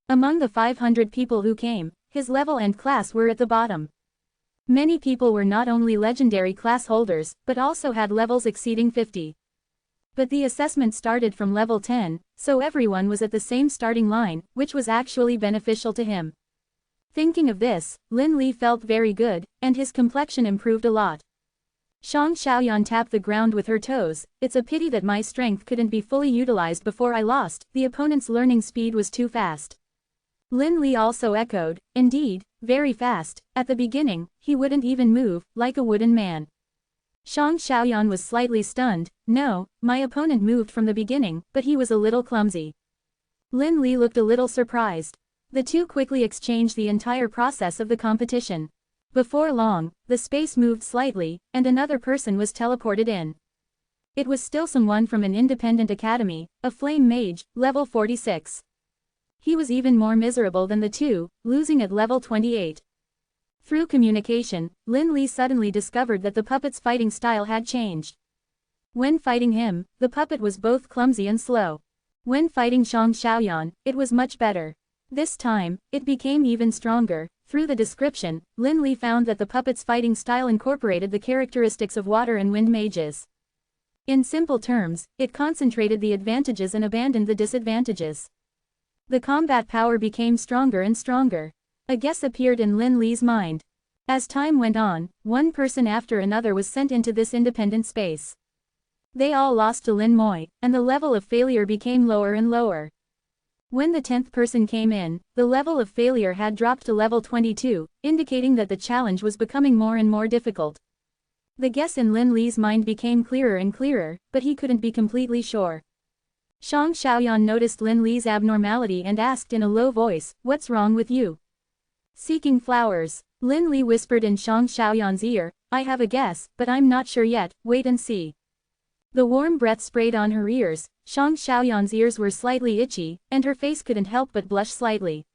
Among the 500 people who came, his level and class were at the bottom. Many people were not only legendary class holders, but also had levels exceeding 50. But the assessment started from level 10, so everyone was at the same starting line, which was actually beneficial to him. Thinking of this, Lin Li felt very good, and his complexion improved a lot. Shang Xiaoyan tapped the ground with her toes, "It's a pity that my strength couldn't be fully utilized before I lost, the opponent's learning speed was too fast." Lin Li also echoed, "Indeed, very fast, at the beginning, he wouldn't even move, like a wooden man." Shang Xiaoyan was slightly stunned, "No, my opponent moved from the beginning, but he was a little clumsy." Lin Li looked a little surprised. The two quickly exchanged the entire process of the competition. Before long, the space moved slightly, and another person was teleported in. It was still someone from an independent academy, a flame mage, level 46. He was even more miserable than the two, losing at level 28. Through communication, Lin Li suddenly discovered that the puppet's fighting style had changed. When fighting him, the puppet was both clumsy and slow. When fighting Shang Xiaoyan, it was much better. This time, it became even stronger. Through the description, Lin Li found that the puppet's fighting style incorporated the characteristics of water and wind mages. In simple terms, it concentrated the advantages and abandoned the disadvantages. The combat power became stronger and stronger. A guess appeared in Lin Li's mind. As time went on, one person after another was sent into this independent space. They all lost to Lin Moi, and the level of failure became lower and lower. When the 10th person came in, the level of failure had dropped to level 22, indicating that the challenge was becoming more and more difficult. The guess in Lin Li's mind became clearer and clearer, but he couldn't be completely sure. Shang Xiaoyan noticed Lin Li's abnormality and asked in a low voice, "What's wrong with you?" Seeking flowers. Lin Li whispered in Shang Xiaoyan's ear, "I have a guess, but I'm not sure yet, wait and see." The warm breath sprayed on her ears. Shang Xiaoyan's ears were slightly itchy, and her face couldn't help but blush slightly.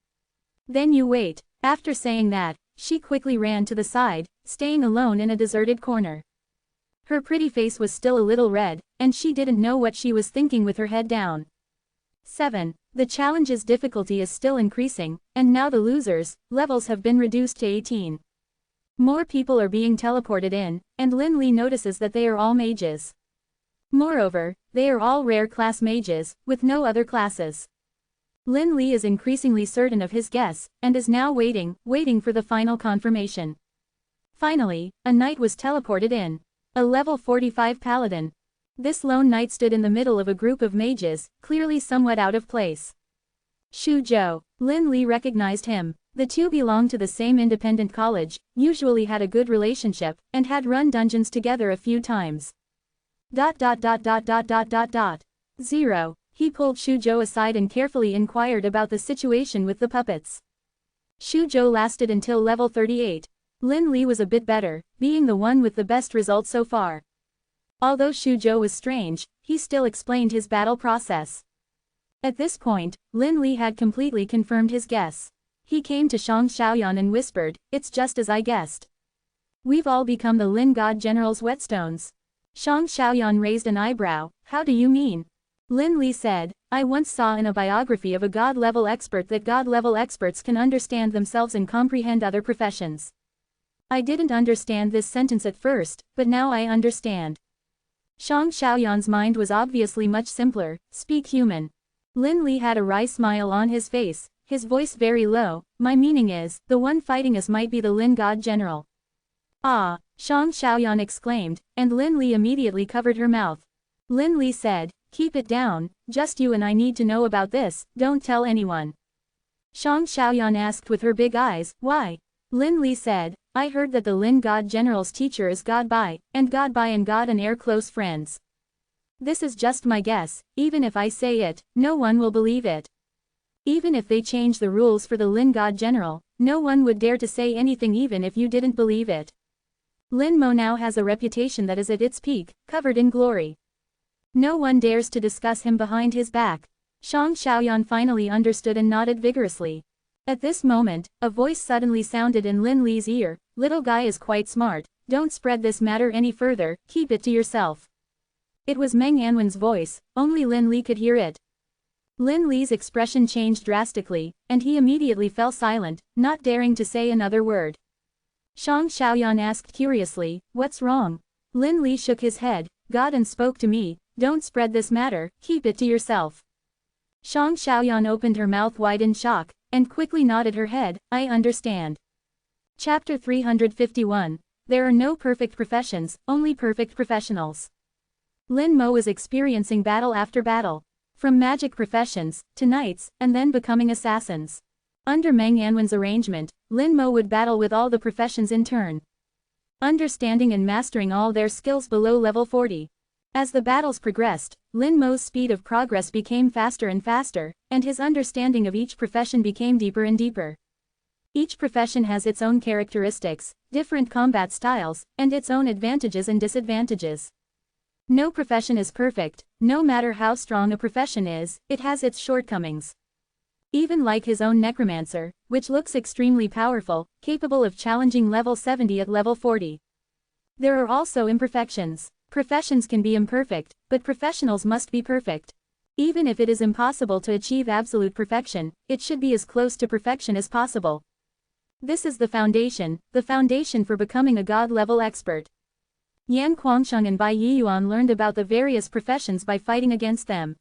"Then you wait." After saying that, she quickly ran to the side, staying alone in a deserted corner. Her pretty face was still a little red, and she didn't know what she was thinking with her head down. 7. The challenge's difficulty is still increasing, and now the losers' levels have been reduced to 18. More people are being teleported in, and Lin Li notices that they are all mages. Moreover, they are all rare class mages, with no other classes. Lin Li is increasingly certain of his guess, and is now waiting for the final confirmation. Finally, a knight was teleported in. A level 45 paladin. This lone knight stood in the middle of a group of mages, clearly somewhat out of place. Xu Zhou. Lin Li recognized him. The two belonged to the same independent college, usually had a good relationship, and had run dungeons together a few times. 0. He pulled Xu Zhou aside and carefully inquired about the situation with the puppets. Xu Zhou lasted until level 38. Lin Li was a bit better, being the one with the best results so far. Although Xu Zhou was strange, he still explained his battle process. At this point, Lin Li had completely confirmed his guess. He came to Shang Xiaoyan and whispered, "It's just as I guessed. We've all become the Lin God General's whetstones." Shang Xiaoyan raised an eyebrow. "How do you mean?" Lin Li said, "I once saw in a biography of a God-level expert that God-level experts can understand themselves and comprehend other professions. I didn't understand this sentence at first, but now I understand." Shang Xiaoyan's mind was obviously much simpler. Speak human. Lin Li had a wry smile on his face, his voice very low. "My meaning is, the one fighting us might be the Lin God General." "Ah!" Shang Xiaoyan exclaimed, and Lin Li immediately covered her mouth. Lin Li said, "Keep it down, just you and I need to know about this, don't tell anyone." Shang Xiaoyan asked with her big eyes, "Why?" Lin Li said, "I heard that the Lin God General's teacher is God Bai and God Air close friends. This is just my guess, even if I say it, no one will believe it. Even if they change the rules for the Lin God General, no one would dare to say anything even if you didn't believe it. Lin Mo now has a reputation that is at its peak, covered in glory. No one dares to discuss him behind his back." Shang Xiaoyan finally understood and nodded vigorously. At this moment, a voice suddenly sounded in Lin Li's ear, "Little guy is quite smart, don't spread this matter any further, keep it to yourself." It was Meng Anwen's voice, only Lin Li could hear it. Lin Li's expression changed drastically, and he immediately fell silent, not daring to say another word. Shang Xiaoyan asked curiously, "What's wrong?" Lin Li shook his head, "God and spoke to me, don't spread this matter, keep it to yourself." Shang Xiaoyan opened her mouth wide in shock, and quickly nodded her head, "I understand." Chapter 351. There are no perfect professions, only perfect professionals. Lin Mo is experiencing battle after battle. From magic professions, to knights, and then becoming assassins. Under Meng Anwen's arrangement, Lin Mo would battle with all the professions in turn, understanding and mastering all their skills below level 40. As the battles progressed, Lin Mo's speed of progress became faster and faster, and his understanding of each profession became deeper and deeper. Each profession has its own characteristics, different combat styles, and its own advantages and disadvantages. No profession is perfect, no matter how strong a profession is, it has its shortcomings. Even like his own Necromancer, which looks extremely powerful, capable of challenging level 70 at level 40. There are also imperfections. Professions can be imperfect, but professionals must be perfect. Even if it is impossible to achieve absolute perfection, it should be as close to perfection as possible. This is the foundation for becoming a God-level expert. Yan Guangsheng and Bai Yiyuan learned about the various professions by fighting against them.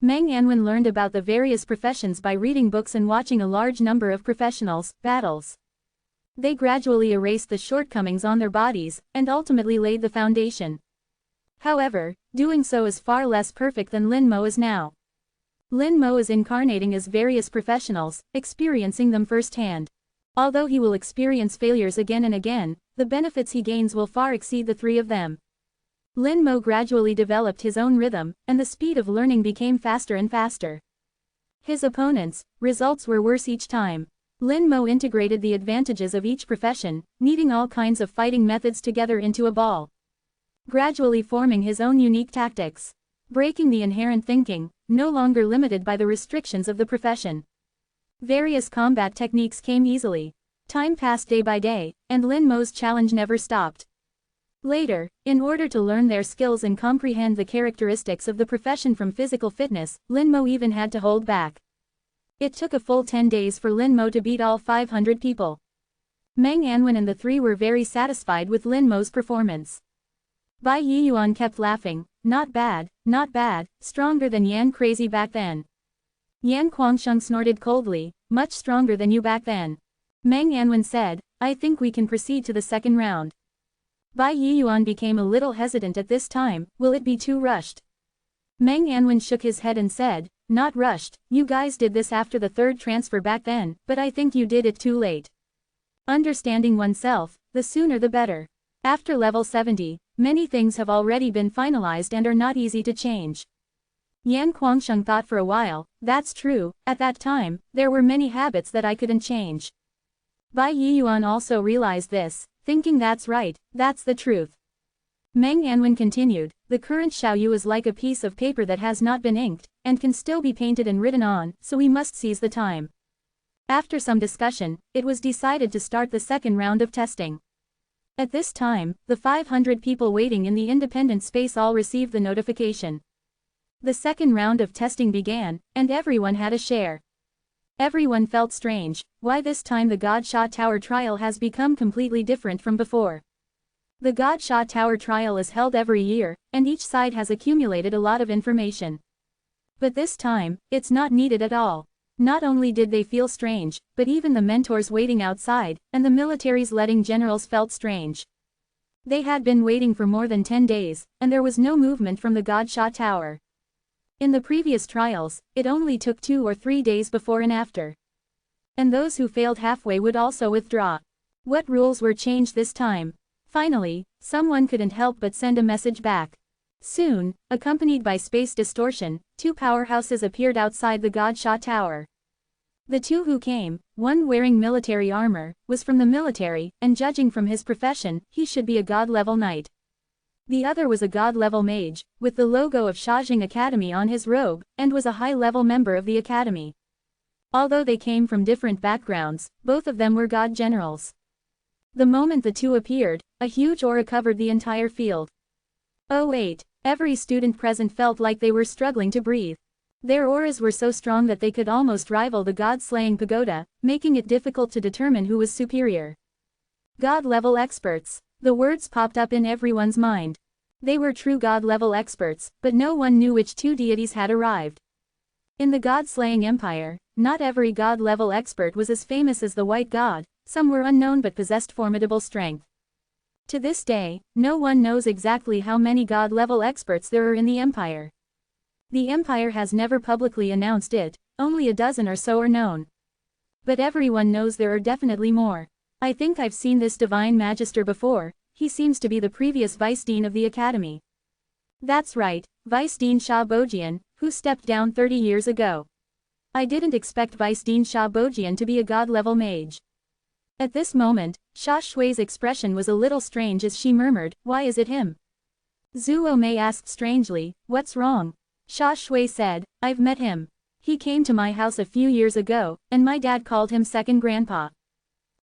Meng Anwen learned about the various professions by reading books and watching a large number of professionals' battles. They gradually erased the shortcomings on their bodies, and ultimately laid the foundation. However, doing so is far less perfect than Lin Mo is now. Lin Mo is incarnating as various professionals, experiencing them firsthand. Although he will experience failures again and again, the benefits he gains will far exceed the three of them. Lin Mo gradually developed his own rhythm, and the speed of learning became faster and faster. His opponents' results were worse each time. Lin Mo integrated the advantages of each profession, kneading all kinds of fighting methods together into a ball. Gradually forming his own unique tactics. Breaking the inherent thinking, no longer limited by the restrictions of the profession. Various combat techniques came easily. Time passed day by day, and Lin Mo's challenge never stopped. Later, in order to learn their skills and comprehend the characteristics of the profession from physical fitness, Lin Mo even had to hold back. It took a full 10 days for Lin Mo to beat all 500 people. Meng Anwen and the three were very satisfied with Lin Mo's performance. Bai Yiyuan kept laughing, not bad, stronger than Yan crazy back then. Yan Guangsheng snorted coldly, much stronger than you back then. Meng Anwen said, I think we can proceed to the second round. Bai Yiyuan became a little hesitant at this time, will it be too rushed? Meng Anwen shook his head and said, not rushed, you guys did this after the third transfer back then, but I think you did it too late. Understanding oneself, the sooner the better. After level 70, many things have already been finalized and are not easy to change. Yan Guangsheng thought for a while, that's true, at that time, there were many habits that I couldn't change. Bai Yiyuan also realized this, thinking that's right, that's the truth. Meng Anwen continued, the current Xiaoyu is like a piece of paper that has not been inked, and can still be painted and written on, so we must seize the time. After some discussion, it was decided to start the second round of testing. At this time, the 500 people waiting in the independent space all received the notification. The second round of testing began, and everyone had a share. Everyone felt strange, why this time the Godshot Tower trial has become completely different from before. The Godshot Tower trial is held every year, and each side has accumulated a lot of information. But this time, it's not needed at all. Not only did they feel strange, but even the mentors waiting outside, and the military's letting generals felt strange. They had been waiting for more than 10 days, and there was no movement from the Godshot Tower. In the previous trials, it only took 2 or 3 days before and after. And those who failed halfway would also withdraw. What rules were changed this time? Finally, someone couldn't help but send a message back. Soon, accompanied by space distortion, 2 powerhouses appeared outside the Godshot Tower. The 2 who came, one wearing military armor, was from the military, and judging from his profession, he should be a god-level knight. The other was a god-level mage, with the logo of Shajing Academy on his robe, and was a high-level member of the academy. Although they came from different backgrounds, both of them were god generals. The moment the 2 appeared, a huge aura covered the entire field. Oh wait, every student present felt like they were struggling to breathe. Their auras were so strong that they could almost rival the god-slaying pagoda, making it difficult to determine who was superior. God-level experts. The words popped up in everyone's mind. They were true god-level experts, but no one knew which 2 deities had arrived. In the god-slaying empire, not every god-level expert was as famous as the White God, some were unknown but possessed formidable strength. To this day, no one knows exactly how many god-level experts there are in the empire. The empire has never publicly announced it, only a dozen or so are known. But everyone knows there are definitely more. I think I've seen this divine magister before, he seems to be the previous vice dean of the academy. That's right, Vice Dean Sha Bojian, who stepped down 30 years ago. I didn't expect Vice Dean Sha Bojian to be a god-level mage. At this moment, Sha Shui's expression was a little strange as she murmured, why is it him? Zhuo Mei asked strangely, what's wrong? Sha Shui said, I've met him. He came to my house a few years ago, and my dad called him second grandpa.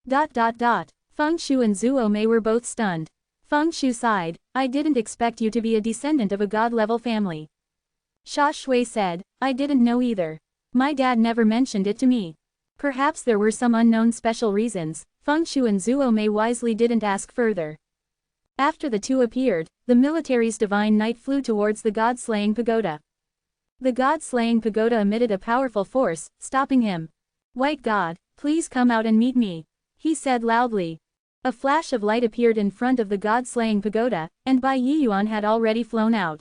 Feng Shu and Zhuo Mei were both stunned. Feng Shu sighed, I didn't expect you to be a descendant of a god-level family. Sha Shui said, I didn't know either. My dad never mentioned it to me. Perhaps there were some unknown special reasons. Feng Shu and Zuo Mei wisely didn't ask further. After the two appeared, the military's divine knight flew towards the god-slaying pagoda. The god-slaying pagoda emitted a powerful force, stopping him. White God, please come out and meet me, he said loudly. A flash of light appeared in front of the god-slaying pagoda, and Bai Yiyuan had already flown out.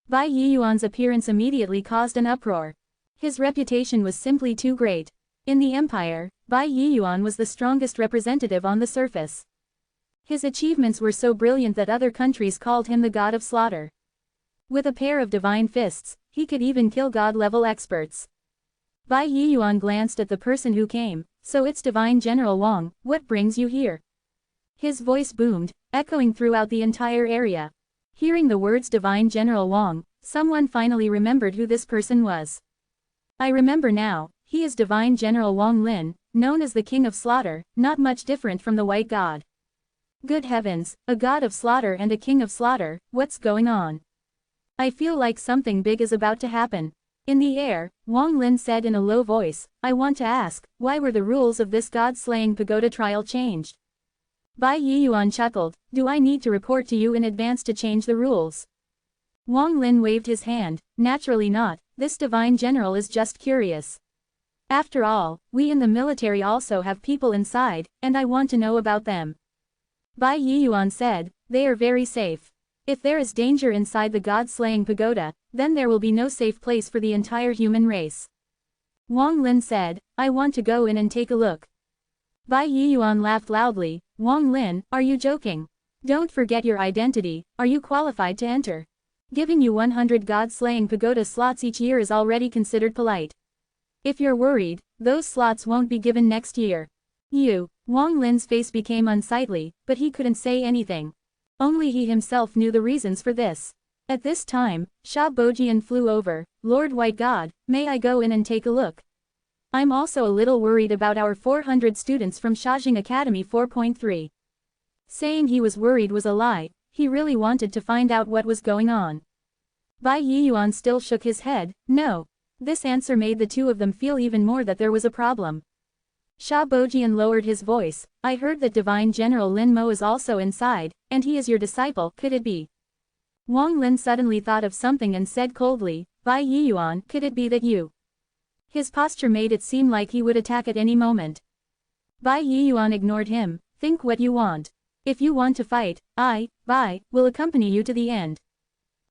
Bai Yiyuan's appearance immediately caused an uproar. His reputation was simply too great. In the empire, Bai Yiyuan was the strongest representative on the surface. His achievements were so brilliant that other countries called him the god of slaughter. With a pair of divine fists, he could even kill god-level experts. Bai Yiyuan glanced at the person who came. So it's Divine General Wang, what brings you here? His voice boomed, echoing throughout the entire area. Hearing the words Divine General Wang, someone finally remembered who this person was. I remember now, he is Divine General Wang Lin, known as the King of Slaughter, not much different from the White God. Good heavens, a god of slaughter and a king of slaughter, what's going on? I feel like something big is about to happen. In the air, Wang Lin said in a low voice, I want to ask, why were the rules of this god-slaying pagoda trial changed? Bai Yiyuan chuckled, do I need to report to you in advance to change the rules? Wang Lin waved his hand, naturally not, this divine general is just curious. After all, we in the military also have people inside, and I want to know about them. Bai Yiyuan said, they are very safe. If there is danger inside the god-slaying pagoda, then there will be no safe place for the entire human race. Wang Lin said, I want to go in and take a look. Bai Yiyuan laughed loudly, Wang Lin, are you joking? Don't forget your identity, are you qualified to enter? Giving you 100 god-slaying pagoda slots each year is already considered polite. If you're worried, those slots won't be given next year. Wang Lin's face became unsightly, but he couldn't say anything. Only he himself knew the reasons for this. At this time, Sha Bojian flew over, Lord White God, may I go in and take a look? I'm also a little worried about our 400 students from Shajing Academy 4.3. Saying he was worried was a lie, he really wanted to find out what was going on. Bai Yiyuan still shook his head, no. This answer made the two of them feel even more that there was a problem. Sha Bojian lowered his voice, I heard that Divine General Lin Mo is also inside, and he is your disciple, could it be? Wang Lin suddenly thought of something and said coldly, Bai Yiyuan, could it be that you? His posture made it seem like he would attack at any moment. Bai Yiyuan ignored him, think what you want. If you want to fight, Bai, will accompany you to the end.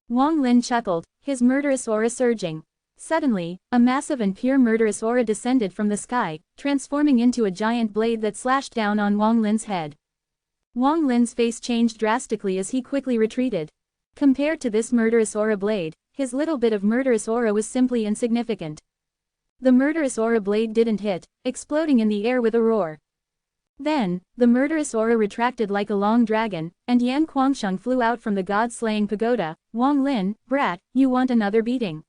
Wang Lin chuckled, his murderous aura surging. Suddenly, a massive and pure murderous aura descended from the sky, transforming into a giant blade that slashed down on Wang Lin's head. Wang Lin's face changed drastically as he quickly retreated. Compared to this murderous aura blade, his little bit of murderous aura was simply insignificant. The murderous aura blade didn't hit, exploding in the air with a roar. Then, the murderous aura retracted like a long dragon, and Yan Kuangsheng flew out from the god-slaying pagoda. Wang Lin, brat, you want another beating?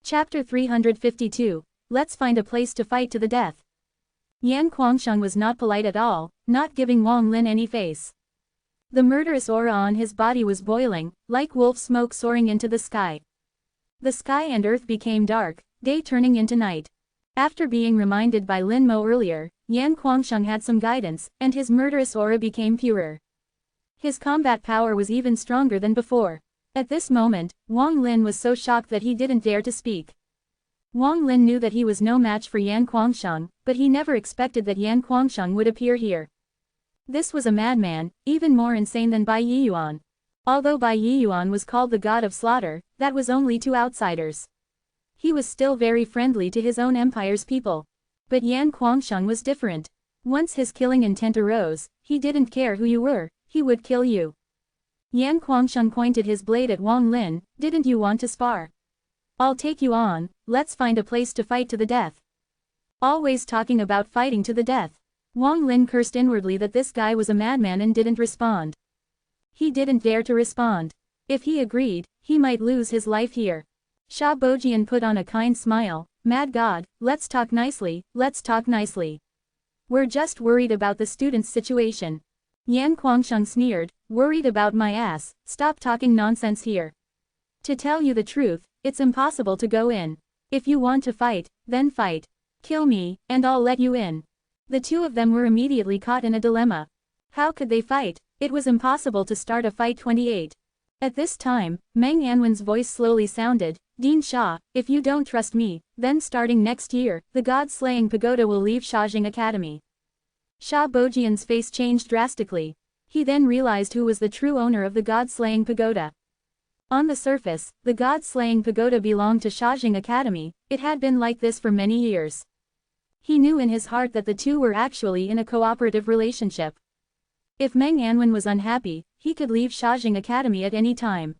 Chapter 352, Let's find a place to fight to the death. Yan Kuangsheng was not polite at all, not giving Wang Lin any face. The murderous aura on his body was boiling, like wolf smoke soaring into the sky. The sky and earth became dark, day turning into night. After being reminded by Lin Mo earlier, Yan Kuangsheng had some guidance, and his murderous aura became purer. His combat power was even stronger than before. At this moment, Wang Lin was so shocked that he didn't dare to speak. Wang Lin knew that he was no match for Yan Kuangsheng, but he never expected that Yan Kuangsheng would appear here. This was a madman, even more insane than Bai Yiyuan. Although Bai Yiyuan was called the god of slaughter, that was only to outsiders. He was still very friendly to his own empire's people. But Yan Kuangsheng was different. Once his killing intent arose, he didn't care who you were, he would kill you. Yan Kuangsheng pointed his blade at Wang Lin, didn't you want to spar? I'll take you on, let's find a place to fight to the death. Always talking about fighting to the death. Wang Lin cursed inwardly that this guy was a madman and didn't respond. He didn't dare to respond. If he agreed, he might lose his life here. Sha Bojian put on a kind smile, mad god, let's talk nicely, let's talk nicely. We're just worried about the student's situation. Yan Guangsheng sneered, worried about my ass, stop talking nonsense here. To tell you the truth, it's impossible to go in. If you want to fight, then fight. Kill me, and I'll let you in. The two of them were immediately caught in a dilemma. How could they fight? It was impossible to start a fight. 28. At this time, Meng Anwen's voice slowly sounded, Dean Shah, if you don't trust me, then starting next year, the God-slaying pagoda will leave Shajing Academy. Sha Bojian's face changed drastically. He then realized who was the true owner of the God-slaying pagoda. On the surface, the God-slaying pagoda belonged to Shajing Academy. It had been like this for many years. He knew in his heart that the two were actually in a cooperative relationship. If Meng Anwen was unhappy, he could leave Shajing Academy at any time.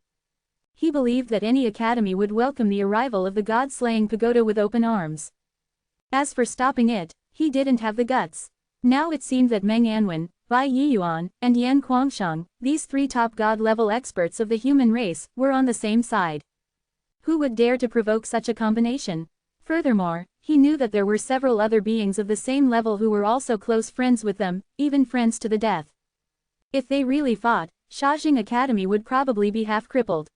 He believed that any academy would welcome the arrival of the God-slaying pagoda with open arms. As for stopping it, he didn't have the guts. Now it seemed that Meng Anwen, Bai Yiyuan, and Yan Guangsheng, these three top god-level experts of the human race, were on the same side. Who would dare to provoke such a combination? Furthermore, he knew that there were several other beings of the same level who were also close friends with them, even friends to the death. If they really fought, Shajing Academy would probably be half crippled.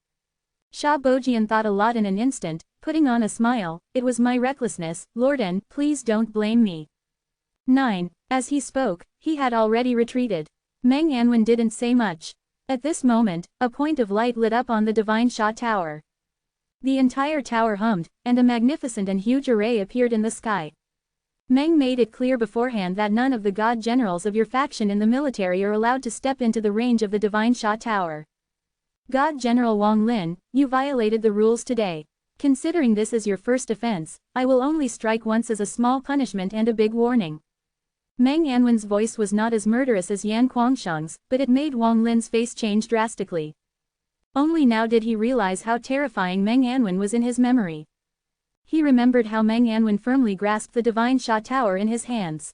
Sha Bojian thought a lot in an instant, putting on a smile, it was my recklessness, Lord N, please don't blame me. 9. As he spoke, he had already retreated. Meng Anwen didn't say much. At this moment, a point of light lit up on the Divine Sha Tower. The entire tower hummed, and a magnificent and huge array appeared in the sky. Meng made it clear beforehand that none of the god generals of your faction in the military are allowed to step into the range of the Divine Sha Tower. God General Wang Lin, you violated the rules today. Considering this as your first offense, I will only strike once as a small punishment and a big warning. Meng Anwen's voice was not as murderous as Yan Guangsheng's, but it made Wang Lin's face change drastically. Only now did he realize how terrifying Meng Anwen was in his memory. He remembered how Meng Anwen firmly grasped the Divine Sha Tower in his hands.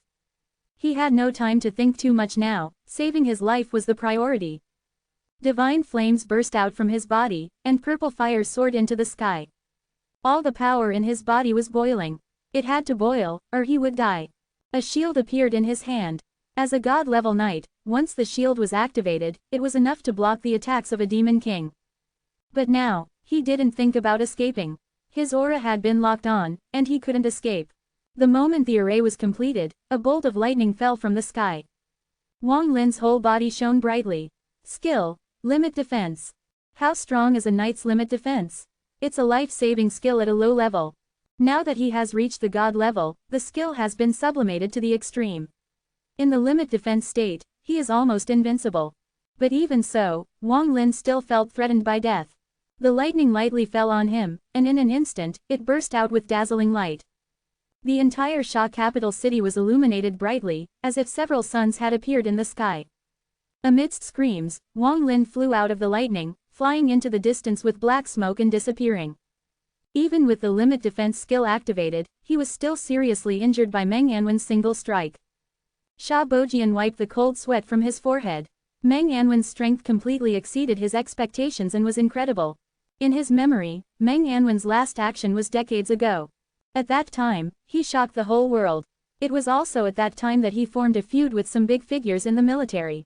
He had no time to think too much now, saving his life was the priority. Divine flames burst out from his body, and purple fire soared into the sky. All the power in his body was boiling. It had to boil, or he would die. A shield appeared in his hand. As a god-level knight, once the shield was activated, it was enough to block the attacks of a demon king. But now, he didn't think about escaping. His aura had been locked on, and he couldn't escape. The moment the array was completed, a bolt of lightning fell from the sky. Wang Lin's whole body shone brightly. Skill, limit defense. How strong is a knight's limit defense? It's a life-saving skill at a low level. Now that he has reached the god level, the skill has been sublimated to the extreme. In the limit defense state, he is almost invincible. But even so, Wang Lin still felt threatened by death. The lightning lightly fell on him, and in an instant, it burst out with dazzling light. The entire Sha capital city was illuminated brightly, as if several suns had appeared in the sky. Amidst screams, Wang Lin flew out of the lightning, flying into the distance with black smoke and disappearing. Even with the limit defense skill activated, he was still seriously injured by Meng Anwen's single strike. Sha Bojian wiped the cold sweat from his forehead. Meng Anwen's strength completely exceeded his expectations and was incredible. In his memory, Meng Anwen's last action was decades ago. At that time, he shocked the whole world. It was also at that time that he formed a feud with some big figures in the military.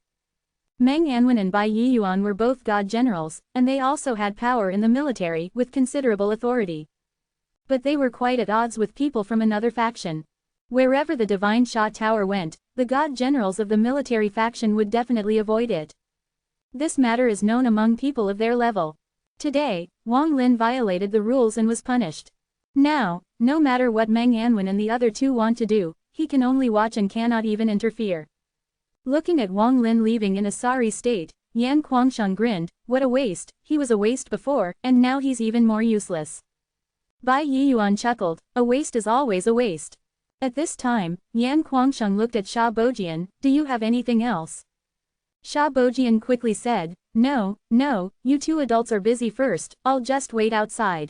Meng Anwen and Bai Yiyuan were both god generals, and they also had power in the military with considerable authority. But they were quite at odds with people from another faction. Wherever the Divine Sha Tower went, the god generals of the military faction would definitely avoid it. This matter is known among people of their level. Today, Wang Lin violated the rules and was punished. Now, no matter what Meng Anwen and the other two want to do, he can only watch and cannot even interfere. Looking at Wang Lin leaving in a sorry state, Yan Guangsheng grinned, what a waste, he was a waste before, and now he's even more useless. Bai Yiyuan chuckled, a waste is always a waste. At this time, Yan Guangsheng looked at Sha Bojian, do you have anything else? Sha Bojian quickly said, no, you two adults are busy first, I'll just wait outside.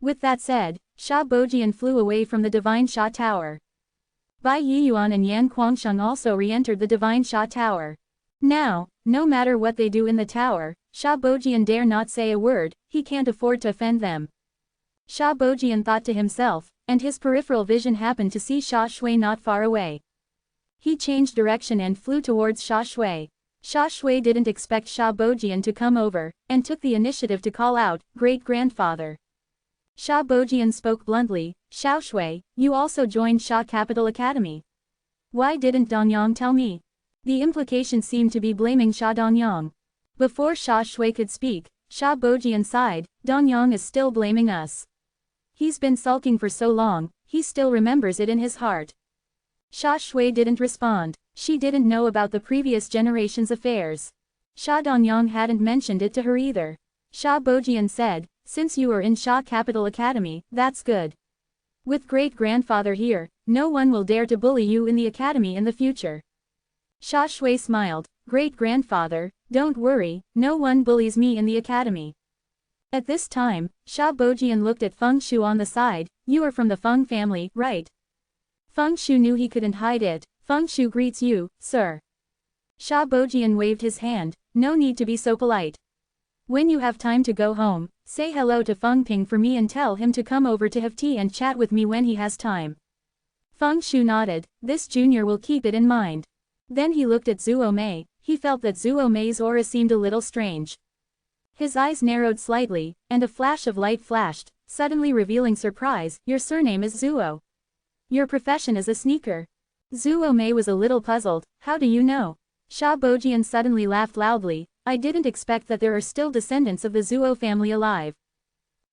With that said, Sha Bojian flew away from the Divine Sha Tower. Bai Yiyuan and Yan Guangsheng also re-entered the Divine Sha Tower. Now, no matter what they do in the tower, Sha Bojian dare not say a word, he can't afford to offend them. Sha Bojian thought to himself, and his peripheral vision happened to see Sha Shui not far away. He changed direction and flew towards Sha Shui. Sha Shui didn't expect Sha Bojian to come over, and took the initiative to call out, "Great-grandfather." Sha Bojian spoke bluntly, "Xiao Shui, you also joined Sha Capital Academy. Why didn't Dongyang tell me?" The implication seemed to be blaming Sha Dongyang. Before Sha Shui could speak, Sha Bojian sighed, "Dongyang is still blaming us. He's been sulking for so long, he still remembers it in his heart." Sha Shui didn't respond. She didn't know about the previous generation's affairs. Sha Dongyang hadn't mentioned it to her either. Sha Bojian said, "Since you are in Sha Capital Academy, that's good. With great-grandfather here, no one will dare to bully you in the academy in the future." Sha Shui smiled, "Great-grandfather, don't worry, no one bullies me in the academy." At this time, Sha Bojian looked at Feng Shu on the side, "You are from the Feng family, right?" Feng Shu knew he couldn't hide it. "Feng Shu greets you, sir." Sha Bojian waved his hand, "No need to be so polite. When you have time to go home, say hello to Feng Ping for me and tell him to come over to have tea and chat with me when he has time." Feng Shu nodded, "This junior will keep it in mind." Then he looked at Zuo Mei. He felt that Zuo Mei's aura seemed a little strange. His eyes narrowed slightly, and a flash of light flashed, suddenly revealing surprise, "Your surname is Zuo. Your profession is a sneaker." Zuo Mei was a little puzzled, "How do you know?" Sha Bojian suddenly laughed loudly, "I didn't expect that there are still descendants of the Zuo family alive."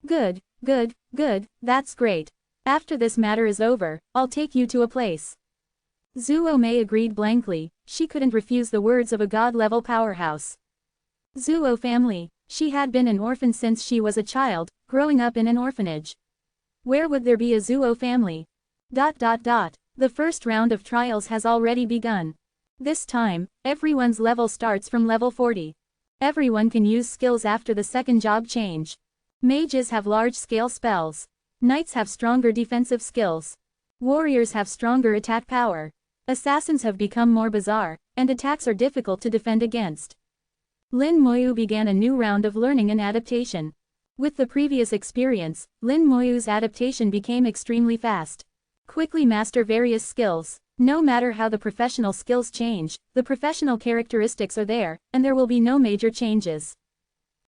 "Good, good, good, that's great. After this matter is over, I'll take you to a place." Zuo Mei agreed blankly. She couldn't refuse the words of a god-level powerhouse. Zuo family. She had been an orphan since she was a child, growing up in an orphanage. Where would there be a Zuo family? The first round of trials has already begun. This time, everyone's level starts from level 40. Everyone can use skills after the second job change. Mages have large-scale spells. Knights have stronger defensive skills. Warriors have stronger attack power. Assassins have become more bizarre, and attacks are difficult to defend against. Lin Moyu began a new round of learning and adaptation. With the previous experience, Lin Moyu's adaptation became extremely fast. Quickly master various skills. No matter how the professional skills change, the professional characteristics are there, and there will be no major changes.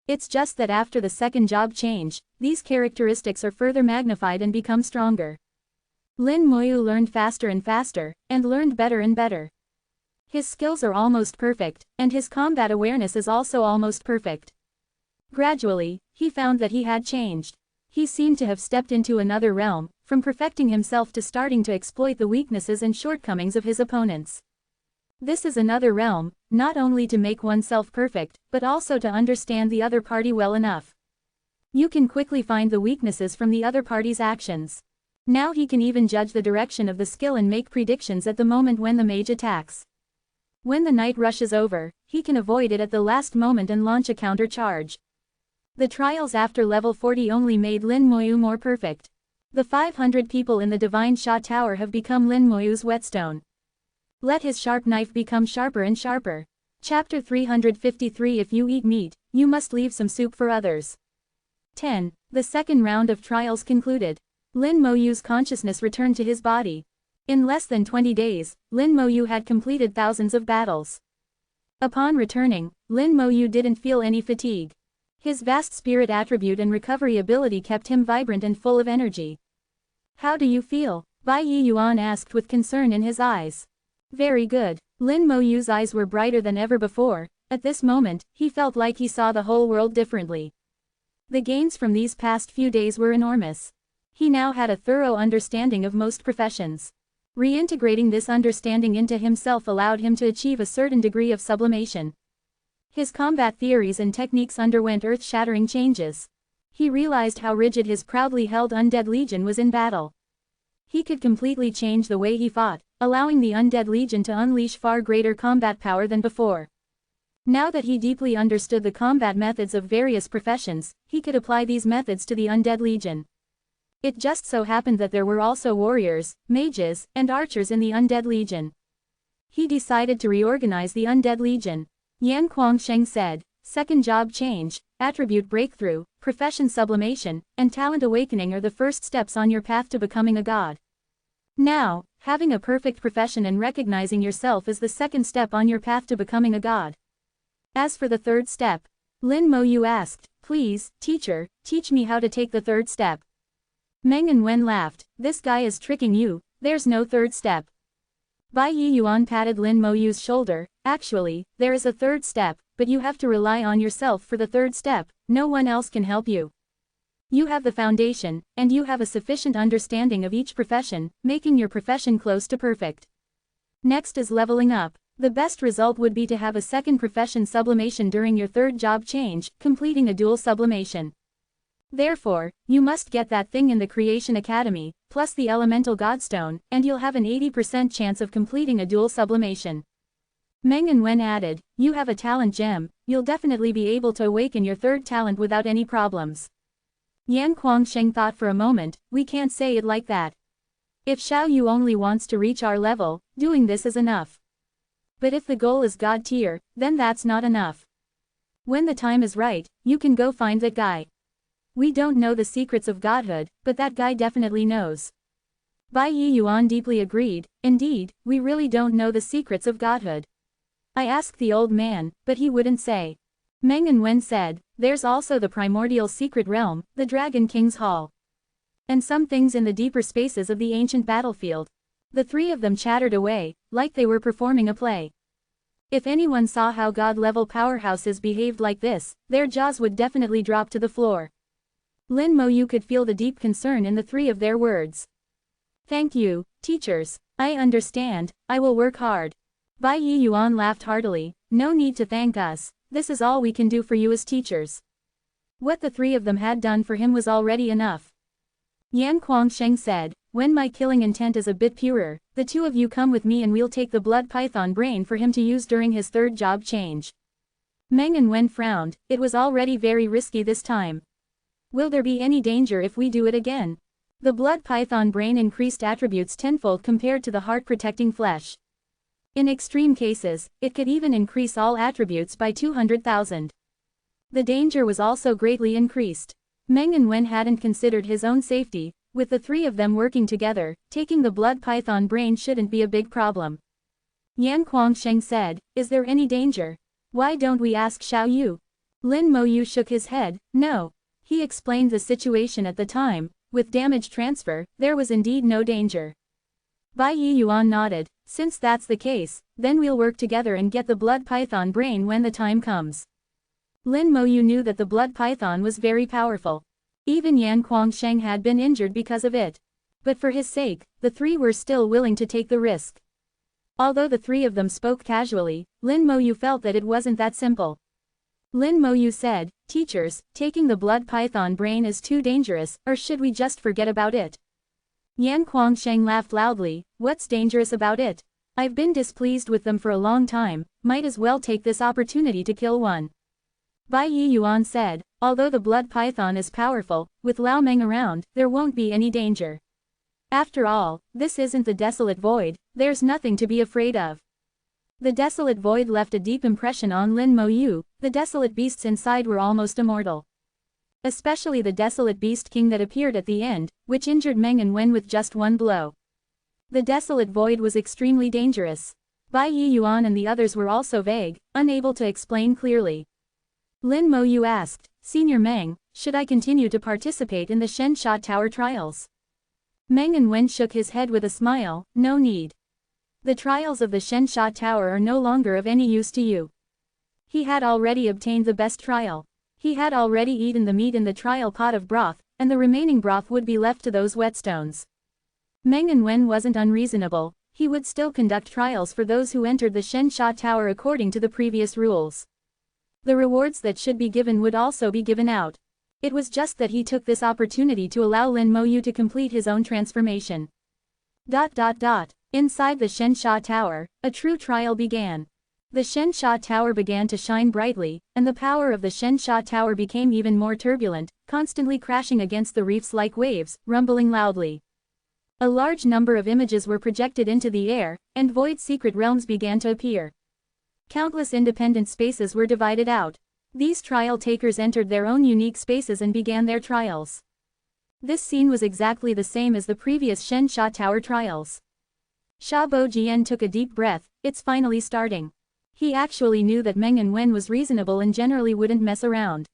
It's just that after the second job change, these characteristics are further magnified and become stronger. Lin Moyu learned faster and faster, and learned better and better. His skills are almost perfect, and his combat awareness is also almost perfect. Gradually, he found that he had changed. He seemed to have stepped into another realm, from perfecting himself to starting to exploit the weaknesses and shortcomings of his opponents. This is another realm, not only to make oneself perfect, but also to understand the other party well enough. You can quickly find the weaknesses from the other party's actions. Now he can even judge the direction of the skill and make predictions at the moment when the mage attacks. When the knight rushes over, he can avoid it at the last moment and launch a counter charge. The trials after level 40 only made Lin Moyu more perfect. The 500 people in the Divine Sha Tower have become Lin Moyu's whetstone. Let his sharp knife become sharper and sharper. Chapter 353 If you eat meat, you must leave some soup for others. 10. The second round of trials concluded. Lin Moyu's consciousness returned to his body. In less than 20 days, Lin Moyu had completed thousands of battles. Upon returning, Lin Moyu didn't feel any fatigue. His vast spirit attribute and recovery ability kept him vibrant and full of energy. How do you feel? Bai Yi Yuan asked with concern in his eyes. Very good. Lin Moyu's eyes were brighter than ever before. At this moment, he felt like he saw the whole world differently. The gains from these past few days were enormous. He now had a thorough understanding of most professions. Reintegrating this understanding into himself allowed him to achieve a certain degree of sublimation. His combat theories and techniques underwent earth-shattering changes. He realized how rigid his proudly held Undead Legion was in battle. He could completely change the way he fought, allowing the Undead Legion to unleash far greater combat power than before. Now that he deeply understood the combat methods of various professions, he could apply these methods to the Undead Legion. It just so happened that there were also warriors, mages, and archers in the Undead Legion. He decided to reorganize the Undead Legion. Yan Kuangsheng said, second job change, attribute breakthrough, profession sublimation, and talent awakening are the first steps on your path to becoming a god. Now, having a perfect profession and recognizing yourself is the second step on your path to becoming a god. As for the third step, Lin Moyu asked, please, teacher, teach me how to take the third step. Meng and Wen laughed, this guy is tricking you, there's no third step. Bai Yiyuan patted Lin Moyu's shoulder, actually, there is a third step, but you have to rely on yourself for the third step, no one else can help you. You have the foundation, and you have a sufficient understanding of each profession, making your profession close to perfect. Next is leveling up. The best result would be to have a second profession sublimation during your third job change, completing a dual sublimation. Therefore, you must get that thing in the Creation Academy, plus the Elemental Godstone, and you'll have an 80% chance of completing a dual sublimation. Meng and Wen added, you have a talent gem, you'll definitely be able to awaken your third talent without any problems. Yan Kuangsheng thought for a moment, we can't say it like that. If Xiao Yu only wants to reach our level, doing this is enough. But if the goal is God tier, then that's not enough. When the time is right, you can go find that guy. We don't know the secrets of godhood, but that guy definitely knows. Bai Yiyuan deeply agreed, indeed, we really don't know the secrets of godhood. I asked the old man, but he wouldn't say. Meng and Wen said, there's also the primordial secret realm, the Dragon King's Hall. And some things in the deeper spaces of the ancient battlefield. The three of them chattered away, like they were performing a play. If anyone saw how god-level powerhouses behaved like this, their jaws would definitely drop to the floor. Lin Moyu could feel the deep concern in the three of their words. Thank you, teachers. I understand, I will work hard. Bai Yiyuan laughed heartily, no need to thank us, this is all we can do for you as teachers. What the three of them had done for him was already enough. Yan Kuangsheng said, when my killing intent is a bit purer, the two of you come with me and we'll take the blood python brain for him to use during his third job change. Meng and Wen frowned, it was already very risky this time. Will there be any danger if we do it again? The blood python brain increased attributes tenfold compared to the heart-protecting flesh. In extreme cases, it could even increase all attributes by 200,000. The danger was also greatly increased. Meng and Wen hadn't considered his own safety, with the three of them working together, taking the blood python brain shouldn't be a big problem. Yan Kuangsheng said, is there any danger? Why don't we ask Xiao Yu? Lin Moyu shook his head, no. He explained the situation at the time, with damage transfer, there was indeed no danger. Bai Yiyuan nodded, since that's the case, then we'll work together and get the blood python brain when the time comes. Lin Moyu knew that the blood python was very powerful. Even Yan Kuangsheng had been injured because of it. But for his sake, the three were still willing to take the risk. Although the three of them spoke casually, Lin Moyu felt that it wasn't that simple. Lin Moyu said, teachers, taking the blood python brain is too dangerous, or should we just forget about it? Yan Kuangsheng laughed loudly, what's dangerous about it? I've been displeased with them for a long time, might as well take this opportunity to kill one. Bai Yiyuan said, although the blood python is powerful, with Lao Meng around, there won't be any danger. After all, this isn't the desolate void, there's nothing to be afraid of. The desolate void left a deep impression on Lin Moyu, the desolate beasts inside were almost immortal. Especially the desolate beast king that appeared at the end, which injured Meng and Wen with just one blow. The desolate void was extremely dangerous. Bai Yiyuan and the others were also vague, unable to explain clearly. Lin Moyu asked, Senior Meng, should I continue to participate in the Shensha Tower trials? Meng and Wen shook his head with a smile, no need. The trials of the Shensha Tower are no longer of any use to you. He had already obtained the best trial. He had already eaten the meat in the trial pot of broth, and the remaining broth would be left to those whetstones. Meng and Wen wasn't unreasonable, he would still conduct trials for those who entered the Shensha Tower according to the previous rules. The rewards that should be given would also be given out. It was just that he took this opportunity to allow Lin Moyu to complete his own transformation. Inside the Shensha Tower, a true trial began. The Shensha Tower began to shine brightly, and the power of the Shensha Tower became even more turbulent, constantly crashing against the reefs like waves, rumbling loudly. A large number of images were projected into the air, and void secret realms began to appear. Countless independent spaces were divided out. These trial takers entered their own unique spaces and began their trials. This scene was exactly the same as the previous Shensha Tower trials. Sha Bo Jian took a deep breath, it's finally starting. He actually knew that Meng and Wen was reasonable and generally wouldn't mess around.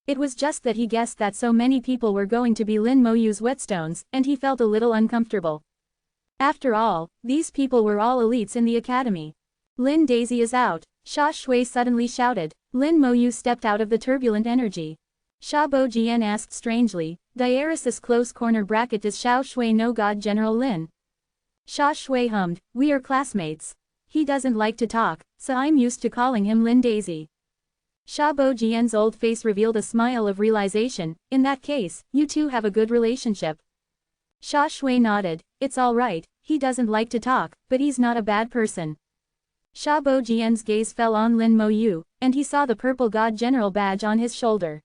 It was just that he guessed that so many people were going to be Lin Moyu's whetstones, and he felt a little uncomfortable. After all, these people were all elites in the academy. Lin Daisy is out, Sha Shui suddenly shouted. Lin Moyu stepped out of the turbulent energy. Sha Bojian asked strangely, Diaresis close corner bracket is Xiao Shui no God General Lin. Sha Shui hummed, we are classmates. He doesn't like to talk, so I'm used to calling him Lin Daisy. Sha Bojian's old face revealed a smile of realization. In that case, you two have a good relationship. Sha Shui nodded, it's alright, he doesn't like to talk, but he's not a bad person. Sha Bojian's gaze fell on Lin Moyu, and he saw the purple God General badge on his shoulder.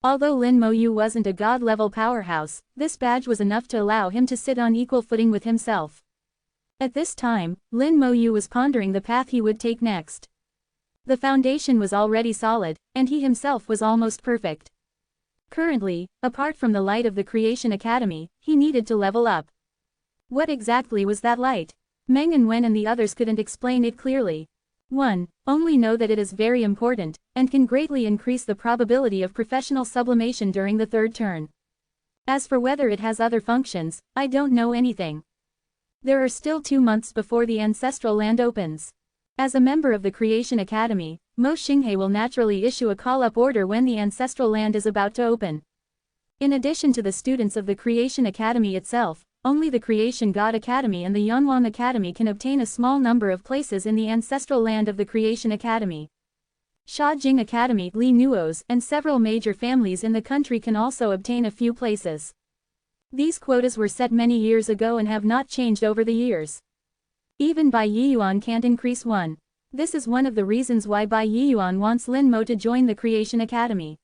Although Lin Moyu wasn't a god-level powerhouse, this badge was enough to allow him to sit on equal footing with himself. At this time, Lin Moyu was pondering the path he would take next. The foundation was already solid, and he himself was almost perfect. Currently, apart from the light of the Creation Academy, he needed to level up. What exactly was that light? Meng and Wen and the others couldn't explain it clearly. 1. Only know that it is very important, and can greatly increase the probability of professional sublimation during the third turn. As for whether it has other functions, I don't know anything. There are still 2 months before the ancestral land opens. As a member of the Creation Academy, Mo Xinghe will naturally issue a call-up order when the ancestral land is about to open. In addition to the students of the Creation Academy itself, only the Creation God Academy and the Yanwang Academy can obtain a small number of places in the ancestral land of the Creation Academy. Sha Jing Academy, Li Nuo's, and several major families in the country can also obtain a few places. These quotas were set many years ago and have not changed over the years. Even Bai Yiyuan can't increase one. This is one of the reasons why Bai Yiyuan wants Lin Mo to join the Creation Academy.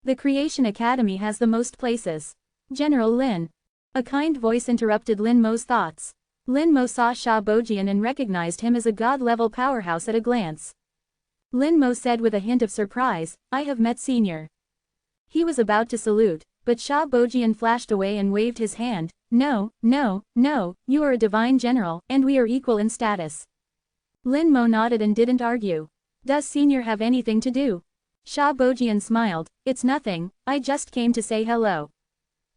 The Creation Academy has the most places. General Lin. A kind voice interrupted Lin Mo's thoughts. Lin Mo saw Sha Bojian and recognized him as a god-level powerhouse at a glance. Lin Mo said with a hint of surprise, I have met Senior. He was about to salute, but Sha Bojian flashed away and waved his hand. No, you are a divine general, and we are equal in status. Lin Mo nodded and didn't argue. Does Senior have anything to do? Sha Bojian smiled, it's nothing, I just came to say hello.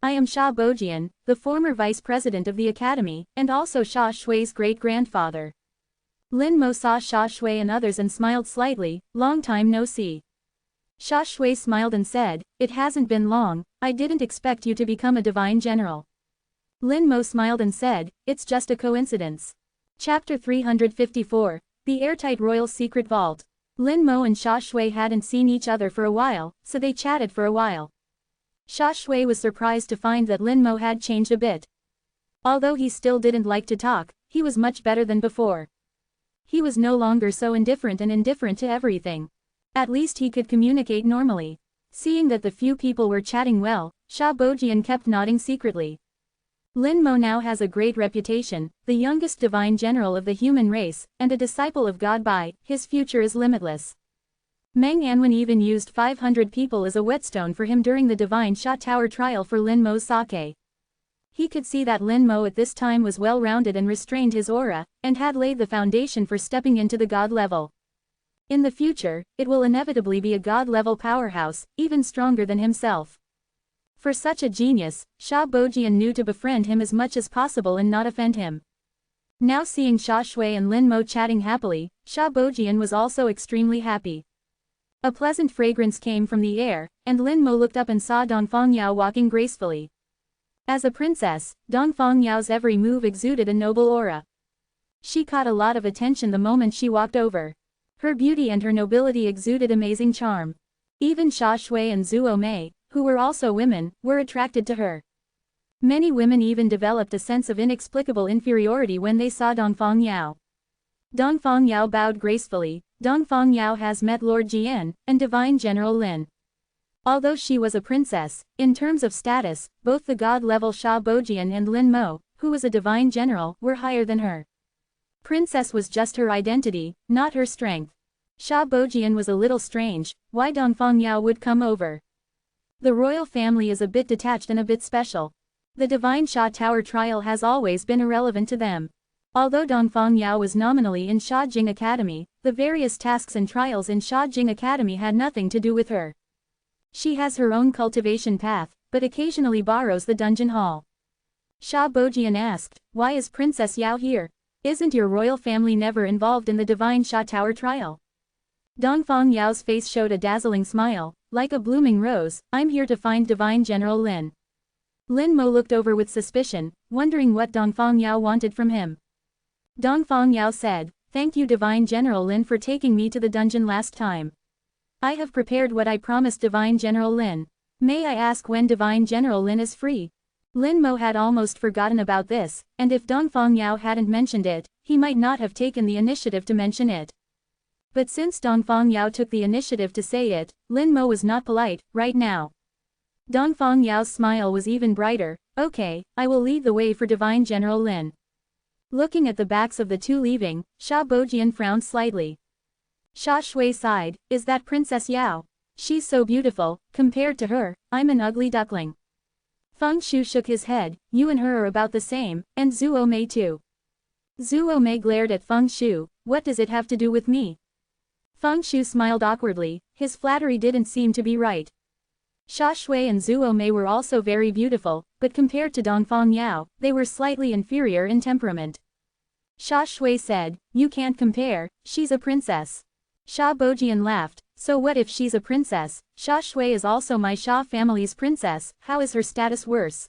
I am Sha Bojian, the former vice president of the academy, and also Sha Shui's great-grandfather. Lin Mo saw Sha Shui and others and smiled slightly, long time no see. Sha Shui smiled and said, it hasn't been long, I didn't expect you to become a divine general. Lin Mo smiled and said, it's just a coincidence. Chapter 354, The Airtight Royal Secret Vault. Lin Mo and Sha Shui hadn't seen each other for a while, so they chatted for a while. Sha Shui was surprised to find that Lin Mo had changed a bit. Although he still didn't like to talk, he was much better than before. He was no longer so indifferent to everything. At least he could communicate normally. Seeing that the few people were chatting well, Sha Bojian kept nodding secretly. Lin Mo now has a great reputation, the youngest divine general of the human race, and a disciple of God Bai, his future is limitless. Meng Anwen even used 500 people as a whetstone for him during the Divine Sha Tower trial for Lin Mo's sake. He could see that Lin Mo at this time was well-rounded and restrained his aura, and had laid the foundation for stepping into the god level. In the future, it will inevitably be a god-level powerhouse, even stronger than himself. For such a genius, Sha Bojian knew to befriend him as much as possible and not offend him. Now seeing Sha Shui and Lin Mo chatting happily, Sha Bojian was also extremely happy. A pleasant fragrance came from the air, and Lin Mo looked up and saw Dongfang Yao walking gracefully. As a princess, Dongfang Yao's every move exuded a noble aura. She caught a lot of attention the moment she walked over. Her beauty and her nobility exuded amazing charm. Even Sha Shui and Zhuo Mei, who were also women, were attracted to her. Many women even developed a sense of inexplicable inferiority when they saw Dongfang Yao. Dongfang Yao bowed gracefully. Dongfang Yao has met Lord Jian, and Divine General Lin. Although she was a princess, in terms of status, both the god-level Sha Bojian and Lin Mo, who was a divine general, were higher than her. Princess was just her identity, not her strength. Sha Bojian was a little strange, why Dongfang Yao would come over. The royal family is a bit detached and a bit special. The Divine Sha Tower trial has always been irrelevant to them. Although Dongfang Yao was nominally in Shajing Academy, the various tasks and trials in Shajing Academy had nothing to do with her. She has her own cultivation path, but occasionally borrows the dungeon hall. Sha Bojian asked, "Why is Princess Yao here? Isn't your royal family never involved in the Divine Sha Tower trial?" Dongfang Yao's face showed a dazzling smile. "Like a blooming rose, I'm here to find Divine General Lin." Lin Mo looked over with suspicion, wondering what Dongfang Yao wanted from him. Dongfang Yao said, "Thank you Divine General Lin for taking me to the dungeon last time. I have prepared what I promised Divine General Lin. May I ask when Divine General Lin is free?" Lin Mo had almost forgotten about this, and if Dongfang Yao hadn't mentioned it, he might not have taken the initiative to mention it. But since Dongfang Yao took the initiative to say it, Lin Mo was not polite, right now. Dongfang Yao's smile was even brighter. "Okay, I will lead the way for Divine General Lin." Looking at the backs of the two leaving, Sha Bojian frowned slightly. Sha Shui sighed, "Is that Princess Yao? She's so beautiful, compared to her, I'm an ugly duckling." Feng Shu shook his head, "You and her are about the same, and Zuo Mei too." Zuo Mei glared at Feng Shu, "What does it have to do with me?" Feng Shu smiled awkwardly, his flattery didn't seem to be right. Sha Shui and Zuo Mei were also very beautiful, but compared to Dongfang Yao, they were slightly inferior in temperament. Sha Shui said, "You can't compare, she's a princess." Sha Bojian laughed, "So what if she's a princess? Sha Shui is also my Sha family's princess, how is her status worse?"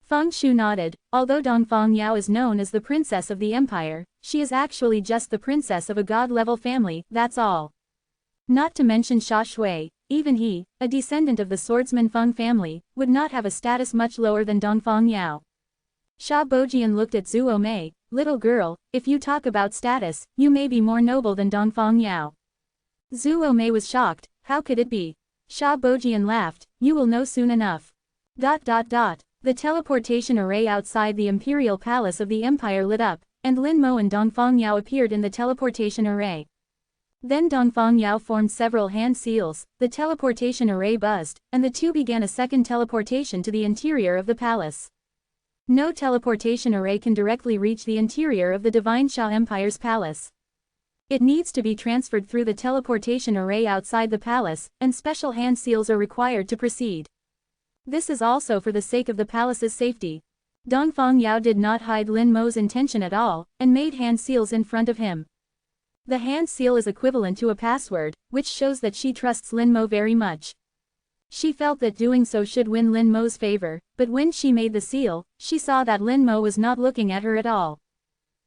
Feng Shu nodded. "Although Dongfang Yao is known as the princess of the empire, she is actually just the princess of a god-level family, that's all. Not to mention Sha Shui, even he, a descendant of the swordsman Feng family, would not have a status much lower than Dongfang Yao." Sha Bojian looked at Zuo Mei, "Little girl, if you talk about status, you may be more noble than Dongfang Yao." Zuo Mei was shocked, "How could it be?" Sha Bojian laughed, "You will know soon enough." The teleportation array outside the Imperial Palace of the Empire lit up, and Lin Mo and Dongfang Yao appeared in the teleportation array. Then Dongfang Yao formed several hand seals, the teleportation array buzzed, and the two began a second teleportation to the interior of the palace. No teleportation array can directly reach the interior of the Divine Sha Empire's palace. It needs to be transferred through the teleportation array outside the palace, and special hand seals are required to proceed. This is also for the sake of the palace's safety. Dongfang Yao did not hide Lin Mo's intention at all, and made hand seals in front of him. The hand seal is equivalent to a password, which shows that she trusts Lin Mo very much. She felt that doing so should win Lin Mo's favor, but when she made the seal, she saw that Lin Mo was not looking at her at all.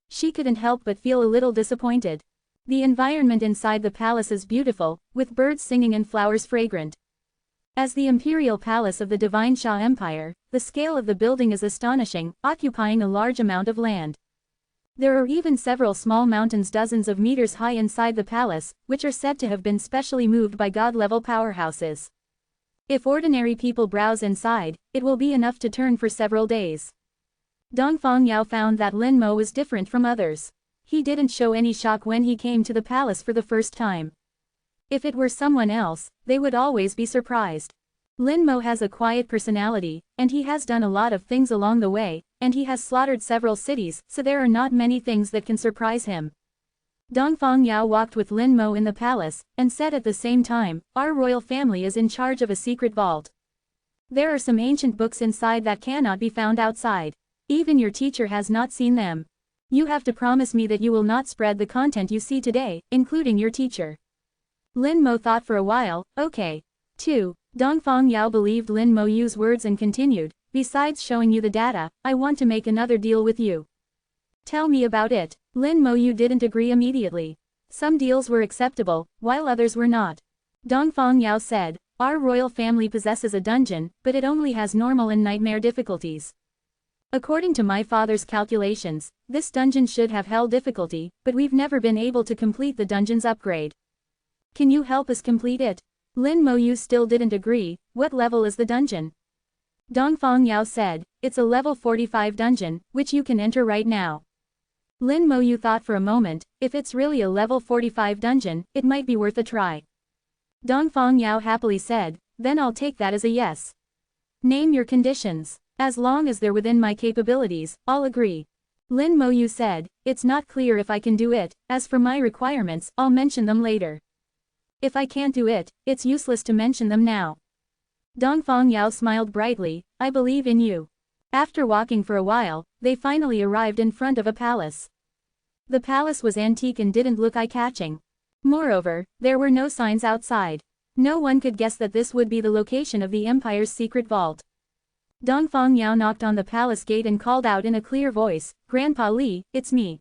She couldn't help but feel a little disappointed. The environment inside the palace is beautiful, with birds singing and flowers fragrant. As the imperial palace of the Divine Sha Empire, the scale of the building is astonishing, occupying a large amount of land. There are even several small mountains dozens of meters high inside the palace, which are said to have been specially moved by god-level powerhouses. If ordinary people browse inside, it will be enough to turn for several days. Dongfang Yao found that Lin Mo was different from others. He didn't show any shock when he came to the palace for the first time. If it were someone else, they would always be surprised. Lin Mo has a quiet personality, and he has done a lot of things along the way, and he has slaughtered several cities, so there are not many things that can surprise him. Dongfang Yao walked with Lin Mo in the palace, and said at the same time, "Our royal family is in charge of a secret vault. There are some ancient books inside that cannot be found outside. Even your teacher has not seen them. You have to promise me that you will not spread the content you see today, including your teacher." Lin Mo thought for a while, "Okay. 2. Dongfang Yao believed Lin Mo use words and continued, "Besides showing you the data, I want to make another deal with you." "Tell me about it." Lin Mo Yu didn't agree immediately. Some deals were acceptable, while others were not. Dongfang Yao said, "Our royal family possesses a dungeon, but it only has normal and nightmare difficulties. According to my father's calculations, this dungeon should have hell difficulty, but we've never been able to complete the dungeon's upgrade. Can you help us complete it?" Lin Mo Yu still didn't agree. "What level is the dungeon?" Dongfang Yao said, "It's a level 45 dungeon, which you can enter right now." Lin Mo Yu thought for a moment, if it's really a level 45 dungeon, it might be worth a try. Dongfang Yao happily said, "Then I'll take that as a yes. Name your conditions. As long as they're within my capabilities, I'll agree." Lin Moyu said, "It's not clear if I can do it. As for my requirements, I'll mention them later. If I can't do it, it's useless to mention them now." Dongfang Yao smiled brightly, "I believe in you." After walking for a while, they finally arrived in front of a palace. The palace was antique and didn't look eye-catching. Moreover, there were no signs outside. No one could guess that this would be the location of the Empire's secret vault. Dongfang Yao knocked on the palace gate and called out in a clear voice, "Grandpa Li, it's me."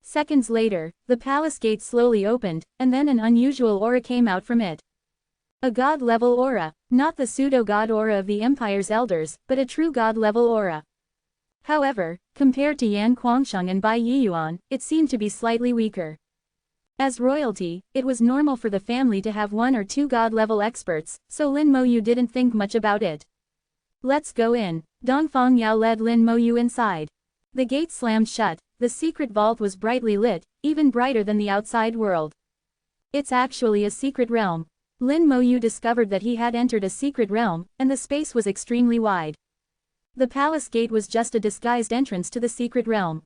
Seconds later, the palace gate slowly opened, and then an unusual aura came out from it. A god-level aura, not the pseudo-god aura of the Empire's elders, but a true god-level aura. However, compared to Yan Guangsheng and Bai Yiyuan, it seemed to be slightly weaker. As royalty, it was normal for the family to have one or two god-level experts, so Lin Moyu didn't think much about it. "Let's go in." Dongfang Yao led Lin Moyu inside. The gate slammed shut, the secret vault was brightly lit, even brighter than the outside world. It's actually a secret realm. Lin Moyu discovered that he had entered a secret realm, and the space was extremely wide. The palace gate was just a disguised entrance to the secret realm.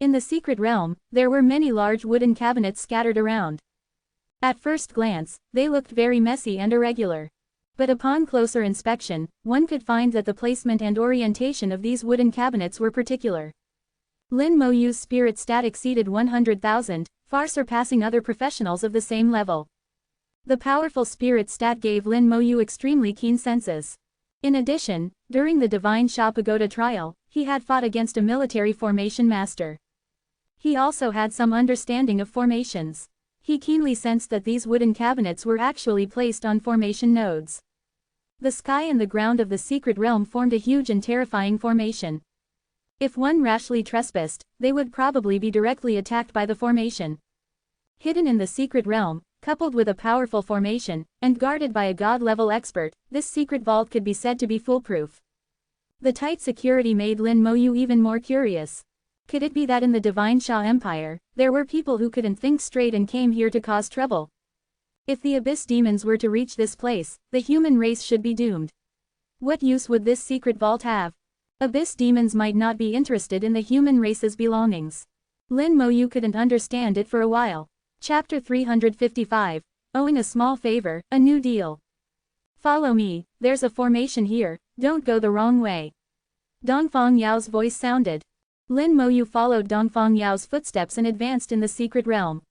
In the secret realm, there were many large wooden cabinets scattered around. At first glance, they looked very messy and irregular. But upon closer inspection, one could find that the placement and orientation of these wooden cabinets were particular. Lin Moyu's spirit stat exceeded 100,000, far surpassing other professionals of the same level. The powerful spirit stat gave Lin Moyu extremely keen senses. In addition, during the Divine Sha Pagoda trial, he had fought against a military formation master. He also had some understanding of formations. He keenly sensed that these wooden cabinets were actually placed on formation nodes. The sky and the ground of the secret realm formed a huge and terrifying formation. If one rashly trespassed, they would probably be directly attacked by the formation. Hidden in the secret realm, coupled with a powerful formation, and guarded by a god-level expert, this secret vault could be said to be foolproof. The tight security made Lin Moyu even more curious. Could it be that in the Divine Sha Empire, there were people who couldn't think straight and came here to cause trouble? If the abyss demons were to reach this place, the human race should be doomed. What use would this secret vault have? Abyss demons might not be interested in the human race's belongings. Lin Moyu couldn't understand it for a while. Chapter 355. Owing a small favor, a new deal. "Follow me, there's a formation here, don't go the wrong way." Dongfang Yao's voice sounded. Lin Moyu followed Dongfang Yao's footsteps and advanced in the secret realm.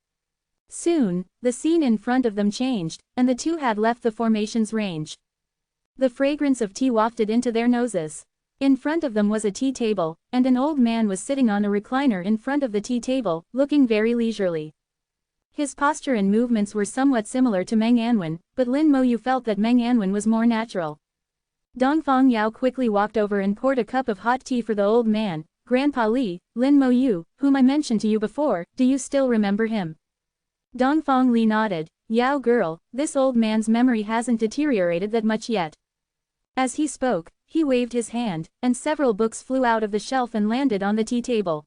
Soon, the scene in front of them changed, and the two had left the formation's range. The fragrance of tea wafted into their noses. In front of them was a tea table, and an old man was sitting on a recliner in front of the tea table, looking very leisurely. His posture and movements were somewhat similar to Meng Anwen, but Lin Moyu felt that Meng Anwen was more natural. Dongfang Yao quickly walked over and poured a cup of hot tea for the old man. "Grandpa Li, Lin Moyu, whom I mentioned to you before, do you still remember him?" Dongfang Li nodded. "Yao girl, this old man's memory hasn't deteriorated that much yet." As he spoke, he waved his hand, and several books flew out of the shelf and landed on the tea table.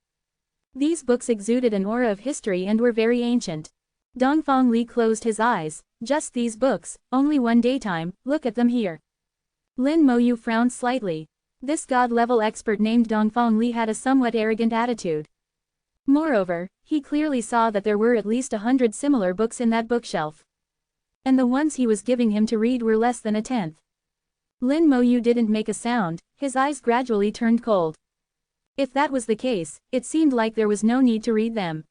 These books exuded an aura of history and were very ancient. Dongfang Li closed his eyes. "Just these books, only one daytime, look at them here." Lin Moyu frowned slightly. This god-level expert named Dongfang Li had a somewhat arrogant attitude. Moreover, he clearly saw that there were at least 100 similar books in that bookshelf. And the ones he was giving him to read were less than a tenth. Lin Moyu didn't make a sound, his eyes gradually turned cold. If that was the case, it seemed like there was no need to read them.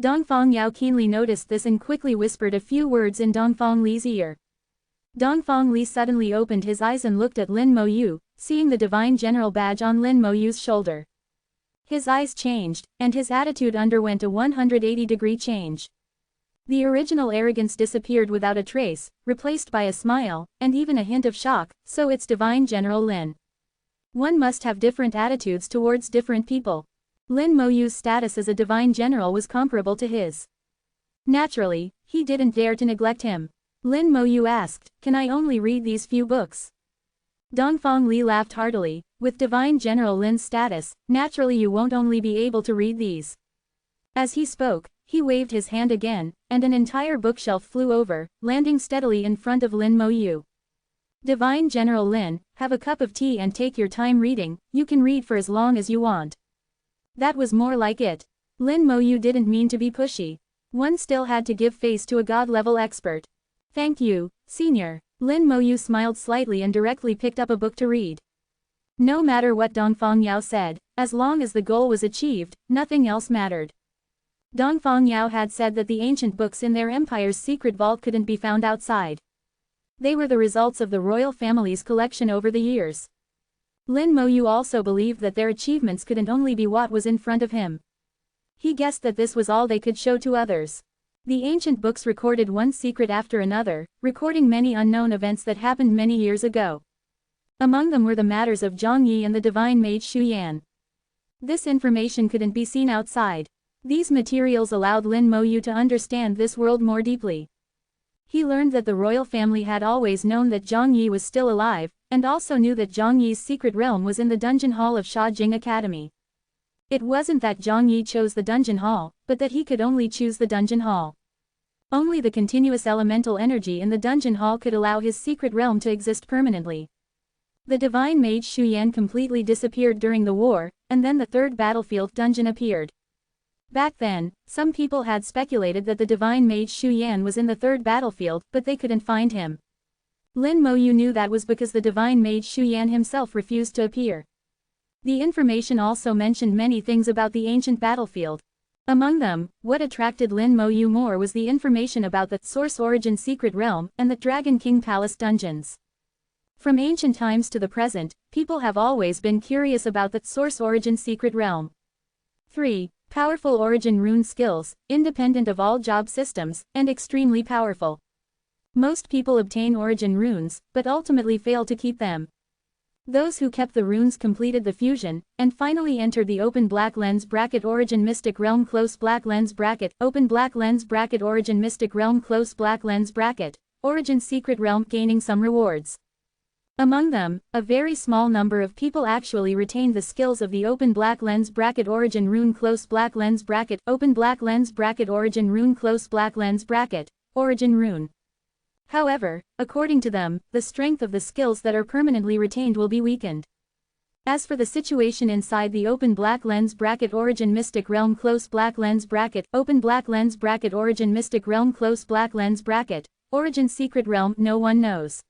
Dongfang Yao keenly noticed this and quickly whispered a few words in Dongfang Li's ear. Dongfang Li suddenly opened his eyes and looked at Lin Moyu, seeing the Divine General badge on Lin Moyu's shoulder. His eyes changed, and his attitude underwent a 180-degree change. The original arrogance disappeared without a trace, replaced by a smile, and even a hint of shock. "So it's Divine General Lin. One must have different attitudes towards different people." Lin Moyu's status as a Divine General was comparable to his. Naturally, he didn't dare to neglect him. Lin Moyu asked, "Can I only read these few books?" Dongfang Li laughed heartily. "With Divine General Lin's status, naturally you won't only be able to read these." As he spoke, he waved his hand again, and an entire bookshelf flew over, landing steadily in front of Lin Moyu. "Divine General Lin, have a cup of tea and take your time reading, you can read for as long as you want." That was more like it. Lin Moyu didn't mean to be pushy. One still had to give face to a god-level expert. Thank you, senior. Lin Moyu smiled slightly and directly picked up a book to read. No matter what Dongfang Yao said, as long as the goal was achieved, nothing else mattered. Dongfang Yao had said that the ancient books in their empire's secret vault couldn't be found outside. They were the results of the royal family's collection over the years. Lin Moyu also believed that their achievements couldn't only be what was in front of him. He guessed that this was all they could show to others. The ancient books recorded one secret after another, recording many unknown events that happened many years ago. Among them were the matters of Zhang Yi and the divine mage Xu Yan. This information couldn't be seen outside. These materials allowed Lin Moyu to understand this world more deeply. He learned that the royal family had always known that Zhang Yi was still alive, and also knew that Zhang Yi's secret realm was in the dungeon hall of Sha Jing Academy. It wasn't that Zhang Yi chose the dungeon hall, but that he could only choose the dungeon hall. Only the continuous elemental energy in the dungeon hall could allow his secret realm to exist permanently. The divine mage Xu Yan completely disappeared during the war, and then the third battlefield dungeon appeared. Back then, some people had speculated that the divine mage Xu Yan was in the third battlefield, but they couldn't find him. Lin Moyu knew that was because the divine mage Xu Yan himself refused to appear. The information also mentioned many things about the ancient battlefield. Among them, what attracted Lin Moyu more was the information about the Source Origin Secret Realm and the Dragon King Palace dungeons. From ancient times to the present, people have always been curious about the Source Origin Secret Realm. 3. Powerful origin rune skills, independent of all job systems, and extremely powerful. Most people obtain origin runes, but ultimately fail to keep them. Those who kept the runes completed the fusion, and finally entered the open black lens bracket origin mystic realm close black lens bracket open black lens bracket origin mystic realm close black lens bracket origin secret realm, gaining some rewards. Among them, a very small number of people actually retained the skills of the open black lens bracket origin rune close black lens bracket open black lens bracket origin rune close black lens bracket origin rune. However, according to them, the strength of the skills that are permanently retained will be weakened. As for the situation inside the open black lens bracket origin mystic realm close black lens bracket open black lens bracket origin mystic realm close black lens bracket origin secret realm, no one knows.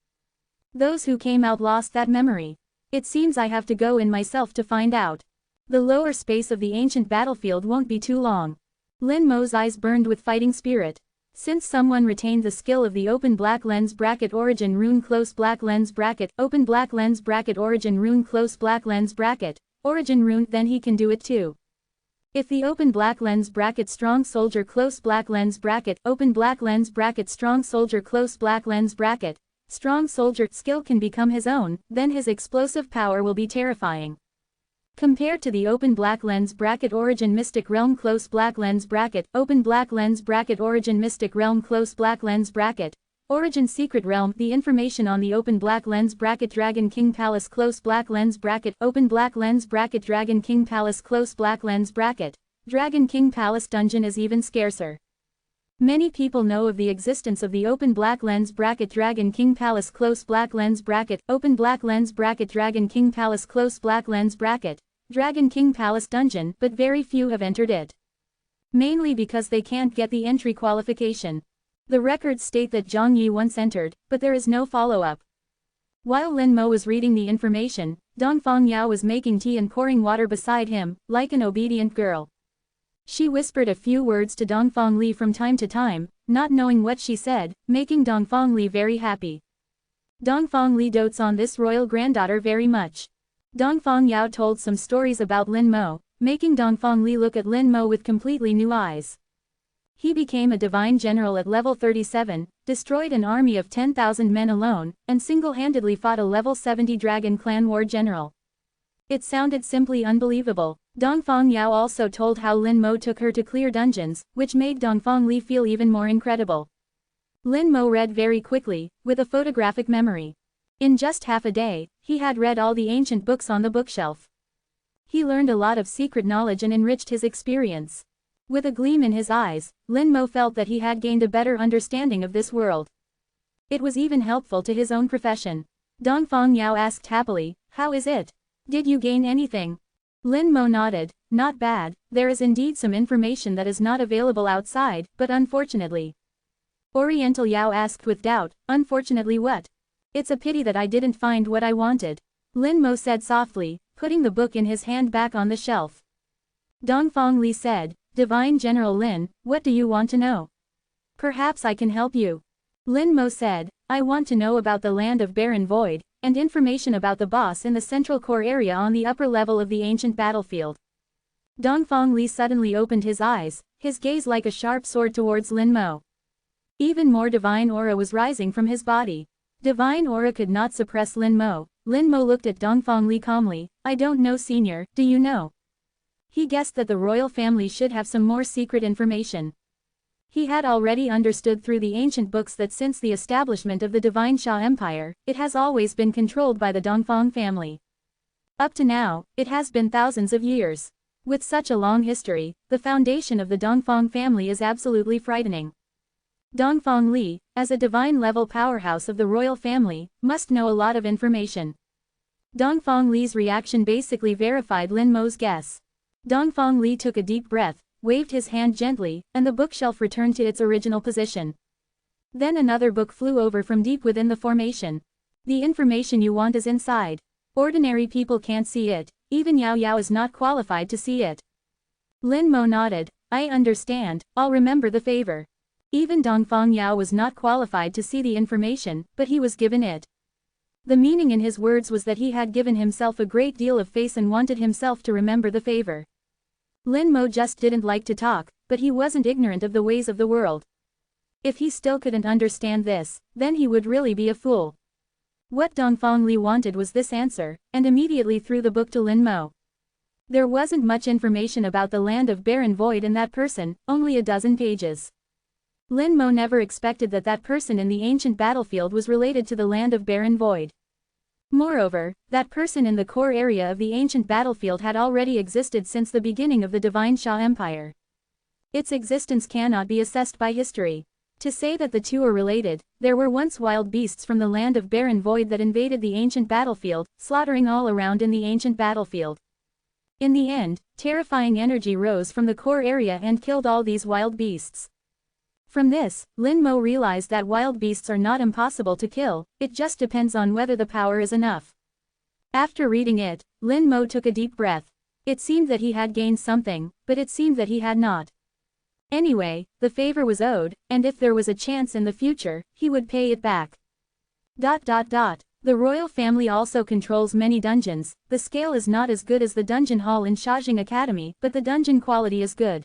Those who came out lost that memory. It seems I have to go in myself to find out. The lower space of the ancient battlefield won't be too long. Lin Mo's eyes burned with fighting spirit. Since someone retained the skill of the open black lens bracket origin rune close black lens bracket open black lens bracket origin rune close black lens bracket origin rune, then he can do it too. If the open black lens bracket strong soldier close black lens bracket open black lens bracket strong soldier close black lens bracket strong soldier skill can become his own, then his explosive power will be terrifying. Compared to the open black lens bracket origin mystic realm close black lens bracket open black lens bracket origin mystic realm close black lens bracket origin secret realm, the information on the open black lens bracket Dragon King Palace close black lens bracket open black lens bracket Dragon King Palace close black lens bracket Dragon King Palace dungeon is even scarcer. Many people know of the existence of the open black lens bracket Dragon King Palace close black lens bracket open black lens bracket Dragon King Palace close black lens bracket Dragon King Palace dungeon, but very few have entered it. Mainly because they can't get the entry qualification. The records state that Zhang Yi once entered, but there is no follow-up. While Lin Mo was reading the information, Dongfang Yao was making tea and pouring water beside him, like an obedient girl. She whispered a few words to Dongfang Li from time to time, not knowing what she said, making Dongfang Li very happy. Dongfang Li dotes on this royal granddaughter very much. Dongfang Yao told some stories about Lin Mo, making Dongfang Li look at Lin Mo with completely new eyes. He became a divine general at level 37, destroyed an army of 10,000 men alone, and single-handedly fought a level 70 dragon clan war general. It sounded simply unbelievable. Dongfang Yao also told how Lin Mo took her to clear dungeons, which made Dongfang Li feel even more incredible. Lin Mo read very quickly, with a photographic memory. In just half a day, he had read all the ancient books on the bookshelf. He learned a lot of secret knowledge and enriched his experience. With a gleam in his eyes, Lin Mo felt that he had gained a better understanding of this world. It was even helpful to his own profession. Dongfang Yao asked happily, "How is it? Did you gain anything?" Lin Mo nodded. Not bad, there is indeed some information that is not available outside, but unfortunately. Oriental Yao asked with doubt, unfortunately what? It's a pity that I didn't find what I wanted. Lin Mo said softly, putting the book in his hand back on the shelf. Dongfang Li said, Divine General Lin, what do you want to know? Perhaps I can help you. Lin Mo said, I want to know about the land of barren void, and information about the boss in the central core area on the upper level of the ancient battlefield. Dongfang Li suddenly opened his eyes, his gaze like a sharp sword towards Lin Mo. Even more divine aura was rising from his body. Divine aura could not suppress Lin Mo. Lin Mo looked at Dongfang Li calmly, I don't know senior, do you know? He guessed that the royal family should have some more secret information. He had already understood through the ancient books that since the establishment of the Divine Xia Empire, it has always been controlled by the Dongfang family. Up to now, it has been thousands of years. With such a long history, the foundation of the Dongfang family is absolutely frightening. Dongfang Li, as a divine-level powerhouse of the royal family, must know a lot of information. Dongfang Li's reaction basically verified Lin Mo's guess. Dongfang Li took a deep breath, waved his hand gently, and the bookshelf returned to its original position. Then another book flew over from deep within the formation. The information you want is inside. Ordinary people can't see it, even Yao Yao is not qualified to see it. Lin Mo nodded, I understand, I'll remember the favor. Even Dongfang Yao was not qualified to see the information, but he was given it. The meaning in his words was that he had given himself a great deal of faith and wanted himself to remember the favor. Lin Mo just didn't like to talk, but he wasn't ignorant of the ways of the world. If he still couldn't understand this, then he would really be a fool. What Dongfang Li wanted was this answer, and immediately threw the book to Lin Mo. There wasn't much information about the land of barren void in that person, only a dozen pages. Lin Mo never expected that that person in the ancient battlefield was related to the land of barren void. Moreover, that person in the core area of the ancient battlefield had already existed since the beginning of the Divine Xia Empire. Its existence cannot be assessed by history. To say that the two are related, there were once wild beasts from the land of barren void that invaded the ancient battlefield, slaughtering all around in the ancient battlefield. In the end, terrifying energy rose from the core area and killed all these wild beasts. From this, Lin Mo realized that wild beasts are not impossible to kill, it just depends on whether the power is enough. After reading it, Lin Mo took a deep breath. It seemed that he had gained something, but it seemed that he had not. Anyway, the favor was owed, and if there was a chance in the future, he would pay it back. The royal family also controls many dungeons. The scale is not as good as the dungeon hall in Shajing Academy, but the dungeon quality is good.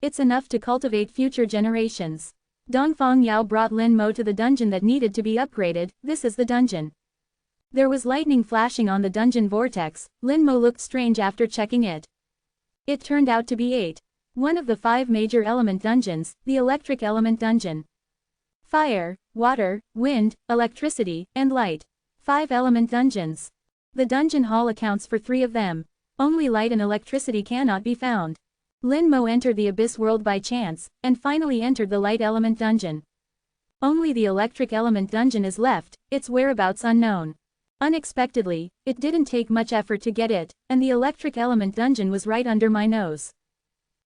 It's enough to cultivate future generations. Dongfang Yao brought Lin Mo to the dungeon that needed to be upgraded. This is the dungeon. There was lightning flashing on the dungeon vortex. Lin Mo looked strange after checking it. It turned out to be 8. One of the 5 major element dungeons, the electric element dungeon. Fire, water, wind, electricity, and light. 5 element dungeons. The dungeon hall accounts for 3 of them. Only light and electricity cannot be found. Lin Mo entered the Abyss World by chance, and finally entered the Light Element Dungeon. Only the Electric Element Dungeon is left, its whereabouts unknown. Unexpectedly, it didn't take much effort to get it, and the Electric Element Dungeon was right under my nose.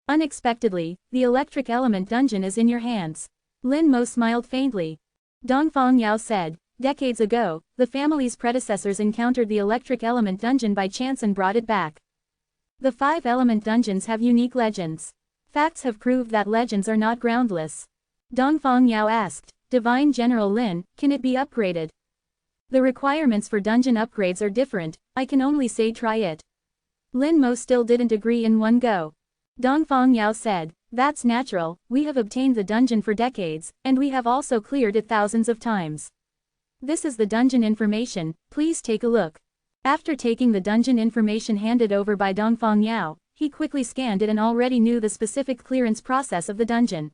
Unexpectedly, the Electric Element Dungeon is in your hands. Lin Mo smiled faintly. Dongfang Yao said, decades ago, the family's predecessors encountered the Electric Element Dungeon by chance and brought it back. The 5 element dungeons have unique legends. Facts have proved that legends are not groundless. Dongfang Yao asked, Divine General Lin, can it be upgraded? The requirements for dungeon upgrades are different, I can only say try it. Lin Mo still didn't agree in one go. Dongfang Yao said, that's natural, we have obtained the dungeon for decades, and we have also cleared it thousands of times. This is the dungeon information, please take a look. After taking the dungeon information handed over by Dongfang Yao, he quickly scanned it and already knew the specific clearance process of the dungeon.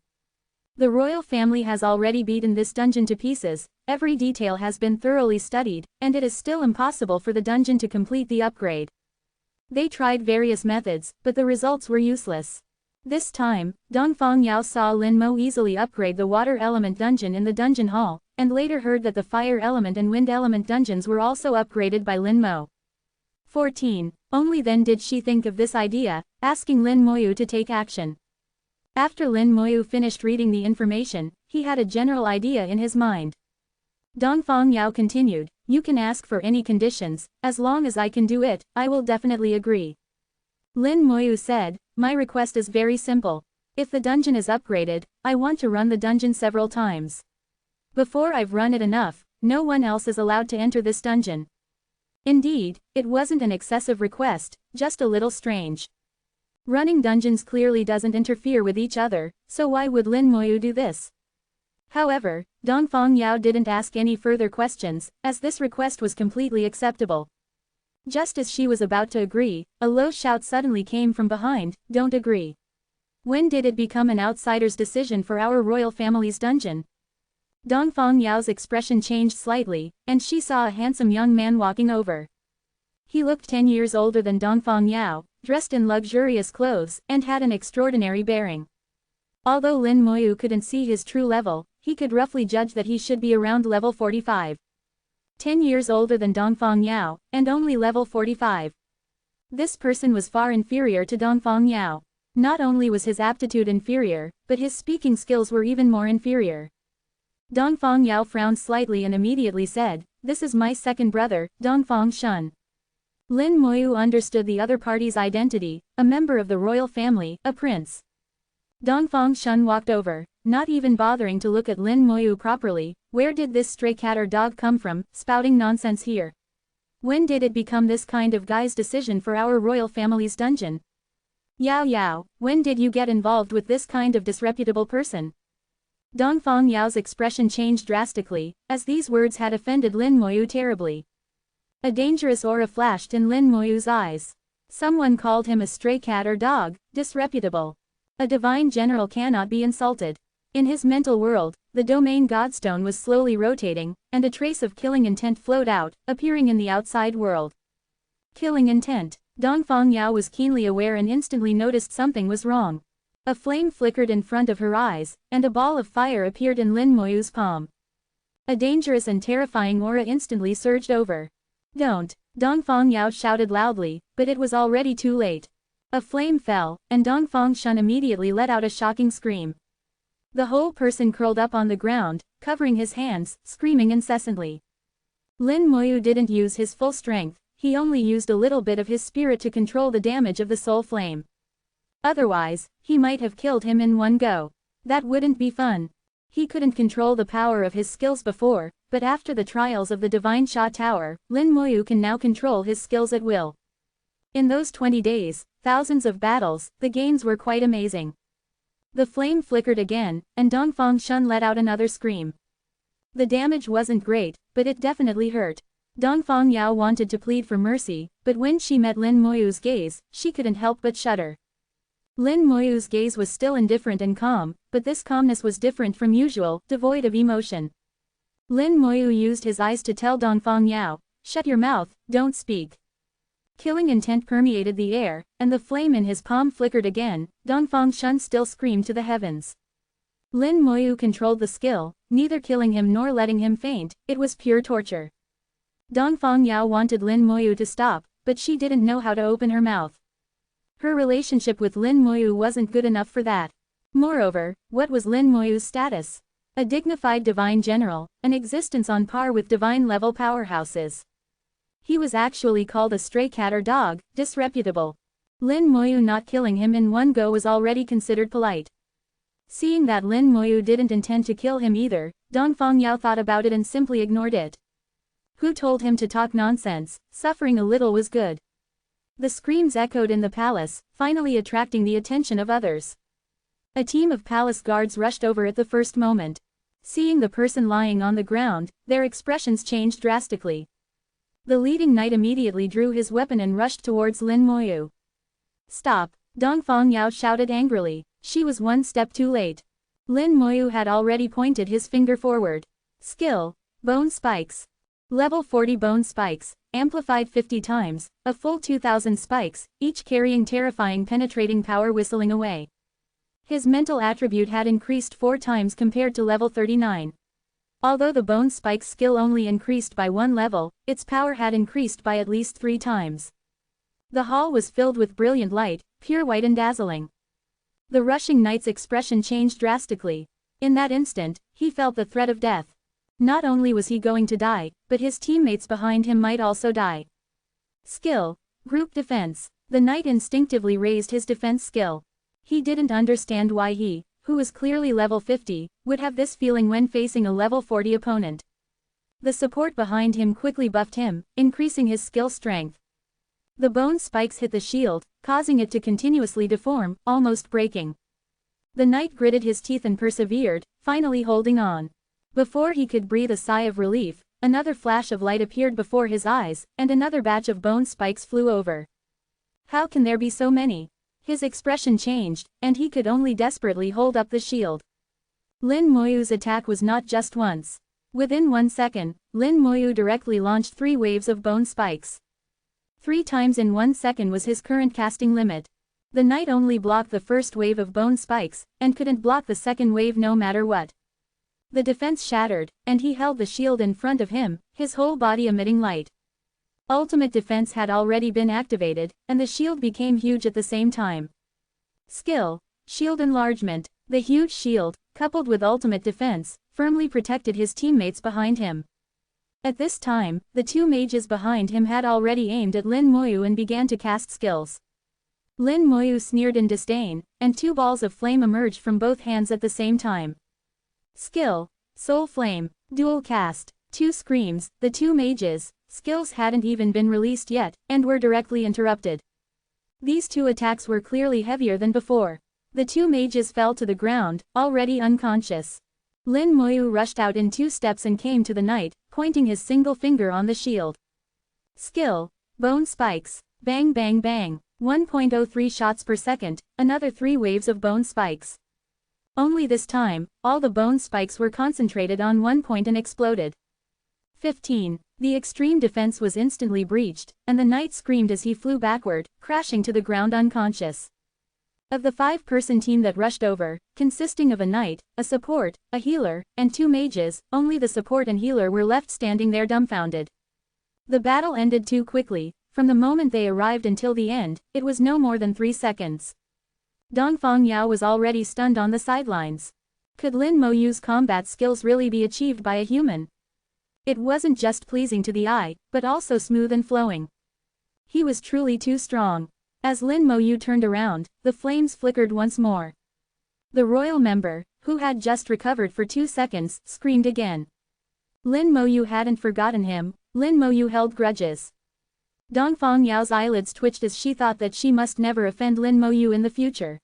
The royal family has already beaten this dungeon to pieces, every detail has been thoroughly studied, and it is still impossible for the dungeon to complete the upgrade. They tried various methods, but the results were useless. This time, Dongfang Yao saw Lin Mo easily upgrade the water element dungeon in the dungeon hall, and later heard that the fire element and wind element dungeons were also upgraded by Lin Mo. 14. Only then did she think of this idea, asking Lin Moyu to take action. After Lin Moyu finished reading the information, he had a general idea in his mind. Dongfang Yao continued, "You can ask for any conditions, as long as I can do it, I will definitely agree." Lin Moyu said, "My request is very simple. If the dungeon is upgraded, I want to run the dungeon several times. Before I've run it enough, no one else is allowed to enter this dungeon." Indeed, it wasn't an excessive request, just a little strange. Running dungeons clearly doesn't interfere with each other, so why would Lin Moyu do this? However, Dongfang Yao didn't ask any further questions, as this request was completely acceptable. Just as she was about to agree, a low shout suddenly came from behind, "Don't agree. When did it become an outsider's decision for our royal family's dungeon?" Dongfang Yao's expression changed slightly, and she saw a handsome young man walking over. He looked 10 years older than Dongfang Yao, dressed in luxurious clothes, and had an extraordinary bearing. Although Lin Moyu couldn't see his true level, he could roughly judge that he should be around level 45. 10 years older than Dongfang Yao, and only level 45. This person was far inferior to Dongfang Yao. Not only was his aptitude inferior, but his speaking skills were even more inferior. Dongfang Yao frowned slightly and immediately said, "This is my second brother, Dongfang Shun." Lin Moyu understood the other party's identity, a member of the royal family, a prince. Dongfang Shun walked over, not even bothering to look at Lin Moyu properly. "Where did this stray cat or dog come from, spouting nonsense here? When did it become this kind of guy's decision for our royal family's dungeon? Yao Yao, when did you get involved with this kind of disreputable person?" Dongfang Yao's expression changed drastically, as these words had offended Lin Moyu terribly. A dangerous aura flashed in Lin Moyu's eyes. Someone called him a stray cat or dog, disreputable. A divine general cannot be insulted. In his mental world, the domain godstone was slowly rotating, and a trace of killing intent flowed out, appearing in the outside world. Killing intent. Dongfang Yao was keenly aware and instantly noticed something was wrong. A flame flickered in front of her eyes, and a ball of fire appeared in Lin Moyu's palm. A dangerous and terrifying aura instantly surged over. "Don't!" Dongfang Yao shouted loudly, but it was already too late. A flame fell, and Dongfang Shun immediately let out a shocking scream. The whole person curled up on the ground, covering his hands, screaming incessantly. Lin Moyu didn't use his full strength, he only used a little bit of his spirit to control the damage of the soul flame. Otherwise, he might have killed him in one go. That wouldn't be fun. He couldn't control the power of his skills before, but after the trials of the Divine Sha Tower, Lin Moyu can now control his skills at will. In those 20 days, thousands of battles, the gains were quite amazing. The flame flickered again, and Dongfang Shun let out another scream. The damage wasn't great, but it definitely hurt. Dongfang Yao wanted to plead for mercy, but when she met Lin Moyu's gaze, she couldn't help but shudder. Lin Moyu's gaze was still indifferent and calm, but this calmness was different from usual, devoid of emotion. Lin Moyu used his eyes to tell Dongfang Yao, "Shut your mouth, don't speak." Killing intent permeated the air, and the flame in his palm flickered again. Dongfang Shun still screamed to the heavens. Lin Moyu controlled the skill, neither killing him nor letting him faint, it was pure torture. Dongfang Yao wanted Lin Moyu to stop, but she didn't know how to open her mouth. Her relationship with Lin Moyu wasn't good enough for that. Moreover, what was Lin Moyu's status? A dignified divine general, an existence on par with divine-level powerhouses. He was actually called a stray cat or dog, disreputable. Lin Moyu not killing him in one go was already considered polite. Seeing that Lin Moyu didn't intend to kill him either, Dongfang Yao thought about it and simply ignored it. Who told him to talk nonsense? Suffering a little was good. The screams echoed in the palace, finally attracting the attention of others. A team of palace guards rushed over at the first moment. Seeing the person lying on the ground, their expressions changed drastically. The leading knight immediately drew his weapon and rushed towards Lin Moyu. "Stop!" Dongfang Yao shouted angrily. She was one step too late. Lin Moyu had already pointed his finger forward. Skill: Bone Spikes. Level 40 Bone Spikes, amplified 50 times, a full 2000 spikes, each carrying terrifying penetrating power whistling away. His mental attribute had increased 4 times compared to level 39. Although the Bone Spikes skill only increased by 1 level, its power had increased by at least 3 times. The hall was filled with brilliant light, pure white and dazzling. The rushing knight's expression changed drastically. In that instant, he felt the threat of death. Not only was he going to die, but his teammates behind him might also die. Skill. Group defense. The knight instinctively raised his defense skill. He didn't understand why he, who was clearly level 50, would have this feeling when facing a level 40 opponent. The support behind him quickly buffed him, increasing his skill strength. The bone spikes hit the shield, causing it to continuously deform, almost breaking. The knight gritted his teeth and persevered, finally holding on. Before he could breathe a sigh of relief, another flash of light appeared before his eyes, and another batch of bone spikes flew over. How can there be so many? His expression changed, and he could only desperately hold up the shield. Lin Moyu's attack was not just once. Within 1 second, Lin Moyu directly launched 3 waves of bone spikes. 3 times in 1 second was his current casting limit. The knight only blocked the first wave of bone spikes, and couldn't block the second wave no matter what. The defense shattered, and he held the shield in front of him, his whole body emitting light. Ultimate defense had already been activated, and the shield became huge at the same time. Skill. Shield enlargement. The huge shield, coupled with ultimate defense, firmly protected his teammates behind him. At this time, the 2 mages behind him had already aimed at Lin Moyu and began to cast skills. Lin Moyu sneered in disdain, and 2 balls of flame emerged from both hands at the same time. Skill. Soul Flame. Dual cast. 2 screams. The 2 mages' skills hadn't even been released yet, and were directly interrupted. These 2 attacks were clearly heavier than before. The 2 mages fell to the ground, already unconscious. Lin Moyu rushed out in 2 steps and came to the knight, pointing his single finger on the shield. Skill. Bone spikes. Bang bang bang. 1.03 shots per second, another 3 waves of bone spikes. Only this time, all the bone spikes were concentrated on 1 point and exploded. 15. The extreme defense was instantly breached, and the knight screamed as he flew backward, crashing to the ground unconscious. Of the 5-person team that rushed over, consisting of a knight, a support, a healer, and 2 mages, only the support and healer were left standing there dumbfounded. The battle ended too quickly. From the moment they arrived until the end, it was no more than 3 seconds. Dongfang Yao was already stunned on the sidelines. Could Lin Moyu's combat skills really be achieved by a human? It wasn't just pleasing to the eye, but also smooth and flowing. He was truly too strong. As Lin Moyu turned around, the flames flickered once more. The royal member, who had just recovered for 2 seconds, screamed again. Lin Moyu hadn't forgotten him. Lin Moyu held grudges. Dongfang Yao's eyelids twitched as she thought that she must never offend Lin Moyu in the future.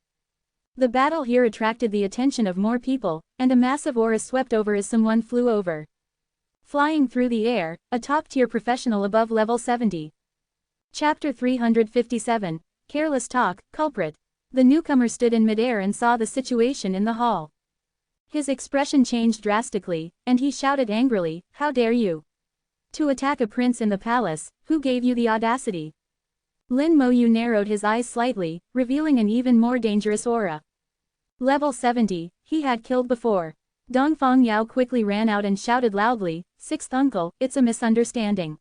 The battle here attracted the attention of more people, and a massive aura swept over as someone flew over. Flying through the air, a top-tier professional above level 70. Chapter 357, Careless Talk, Culprit. The newcomer stood in midair and saw the situation in the hall. His expression changed drastically, and he shouted angrily, "How dare you! To attack a prince in the palace, who gave you the audacity?" Lin Moyu narrowed his eyes slightly, revealing an even more dangerous aura. Level 70, he had killed before. Dongfang Yao quickly ran out and shouted loudly, "Sixth uncle, it's a misunderstanding."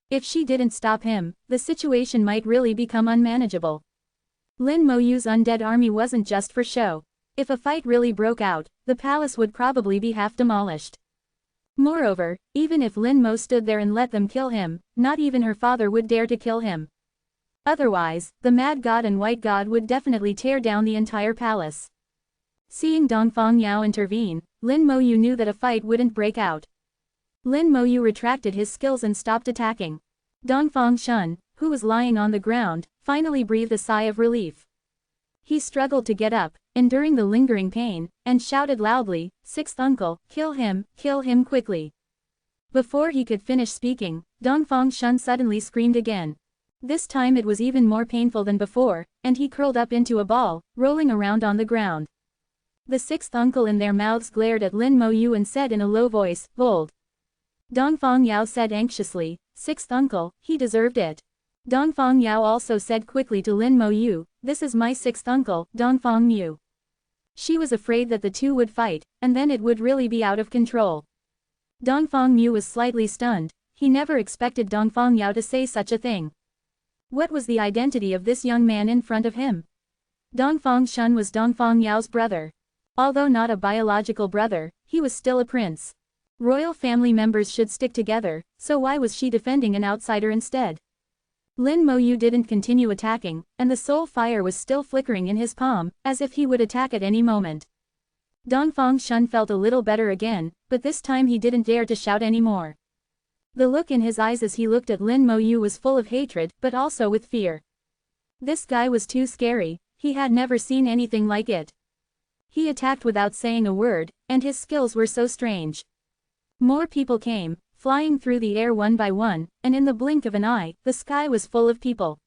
If she didn't stop him, the situation might really become unmanageable. Lin Moyu's undead army wasn't just for show. If a fight really broke out, the palace would probably be half demolished. Moreover, even if Lin Mo stood there and let them kill him, not even her father would dare to kill him. Otherwise, the Mad God and White God would definitely tear down the entire palace. Seeing Dongfang Yao intervene, Lin Moyu knew that a fight wouldn't break out. Lin Moyu retracted his skills and stopped attacking. Dongfang Shun, who was lying on the ground, finally breathed a sigh of relief. He struggled to get up, enduring the lingering pain, and shouted loudly, "Sixth uncle, kill him quickly." Before he could finish speaking, Dongfang Shun suddenly screamed again. This time it was even more painful than before, and he curled up into a ball, rolling around on the ground. The 6th uncle in their mouths glared at Lin Moyu and said in a low voice, "Bold." Dongfang Yao said anxiously, "6th uncle, he deserved it." Dongfang Yao also said quickly to Lin Moyu, "This is my 6th uncle, Dongfang Mu." She was afraid that the two would fight, and then it would really be out of control. Dongfang Mu was slightly stunned. He never expected Dongfang Yao to say such a thing. What was the identity of this young man in front of him? Dongfang Shun was Dongfang Yao's brother. Although not a biological brother, he was still a prince. Royal family members should stick together, so why was she defending an outsider instead? Lin Moyu didn't continue attacking, and the soul fire was still flickering in his palm, as if he would attack at any moment. Dongfang Shun felt a little better again, but this time he didn't dare to shout anymore. The look in his eyes as he looked at Lin Moyu was full of hatred, but also with fear. This guy was too scary, he had never seen anything like it. He attacked without saying a word, and his skills were so strange. More people came, flying through the air one by one, and in the blink of an eye, the sky was full of people.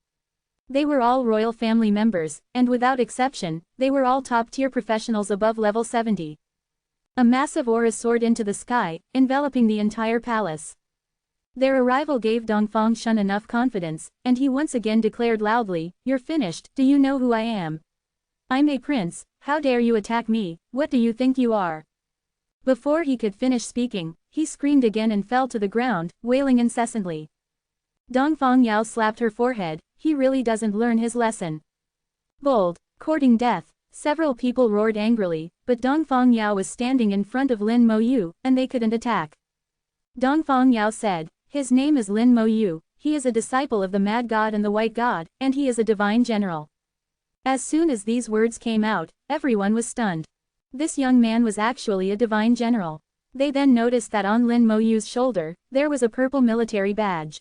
They were all royal family members, and without exception, they were all top-tier professionals above level 70. A massive aura soared into the sky, enveloping the entire palace. Their arrival gave Dongfang Shun enough confidence, and he once again declared loudly, "You're finished, do you know who I am? I'm a prince, how dare you attack me, what do you think you are?" Before he could finish speaking, he screamed again and fell to the ground, wailing incessantly. Dongfang Yao slapped her forehead, he really doesn't learn his lesson. Bold, courting death, several people roared angrily, but Dongfang Yao was standing in front of Lin Moyu, and they couldn't attack. Dongfang Yao said, "His name is Lin Moyu, he is a disciple of the Mad God and the White God, and he is a divine general." As soon as these words came out, everyone was stunned. This young man was actually a divine general. They then noticed that on Lin Moyu's shoulder, there was a purple military badge.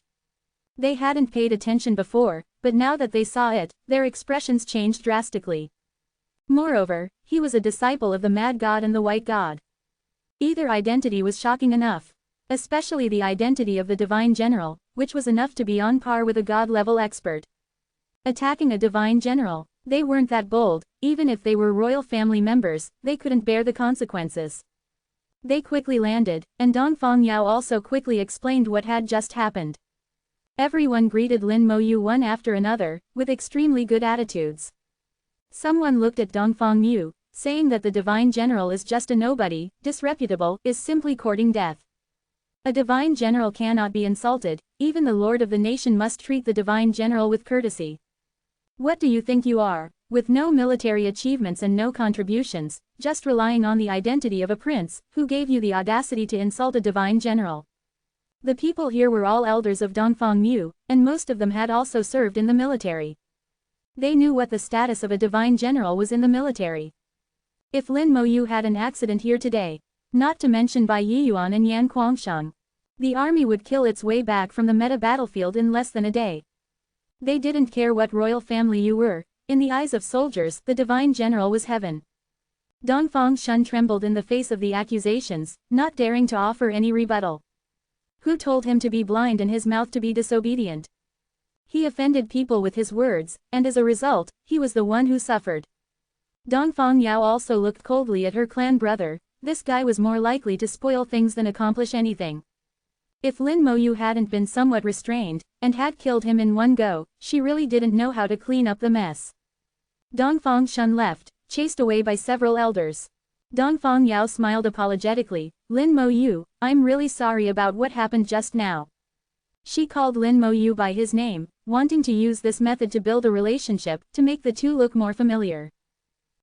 They hadn't paid attention before, but now that they saw it, their expressions changed drastically. Moreover, he was a disciple of the Mad God and the White God. Either identity was shocking enough. Especially the identity of the divine general, which was enough to be on par with a god-level expert. Attacking a divine general, they weren't that bold, even if they were royal family members, they couldn't bear the consequences. They quickly landed, and Dongfang Yao also quickly explained what had just happened. Everyone greeted Lin Moyu one after another, with extremely good attitudes. Someone looked at Dongfang Yu, saying that the divine general is just a nobody, disreputable, is simply courting death. A divine general cannot be insulted, even the lord of the nation must treat the divine general with courtesy. What do you think you are? With no military achievements and no contributions, just relying on the identity of a prince, who gave you the audacity to insult a divine general? The people here were all elders of Dongfang Yu, and most of them had also served in the military. They knew what the status of a divine general was in the military. If Lin Moyu had an accident here today, not to mention Bai Yiyuan and Yan Guangsheng, the army would kill its way back from the meta battlefield in less than a day. They didn't care what royal family you were, in the eyes of soldiers, the divine general was heaven. Dongfang Shun trembled in the face of the accusations, not daring to offer any rebuttal. Who told him to be blind and his mouth to be disobedient? He offended people with his words, and as a result, he was the one who suffered. Dongfang Yao also looked coldly at her clan brother. This guy was more likely to spoil things than accomplish anything. If Lin Moyu hadn't been somewhat restrained, and had killed him in one go, she really didn't know how to clean up the mess. Dongfang Shun left, chased away by several elders. Dongfang Yao smiled apologetically, "Lin Moyu, I'm really sorry about what happened just now." She called Lin Moyu by his name, wanting to use this method to build a relationship, to make the two look more familiar.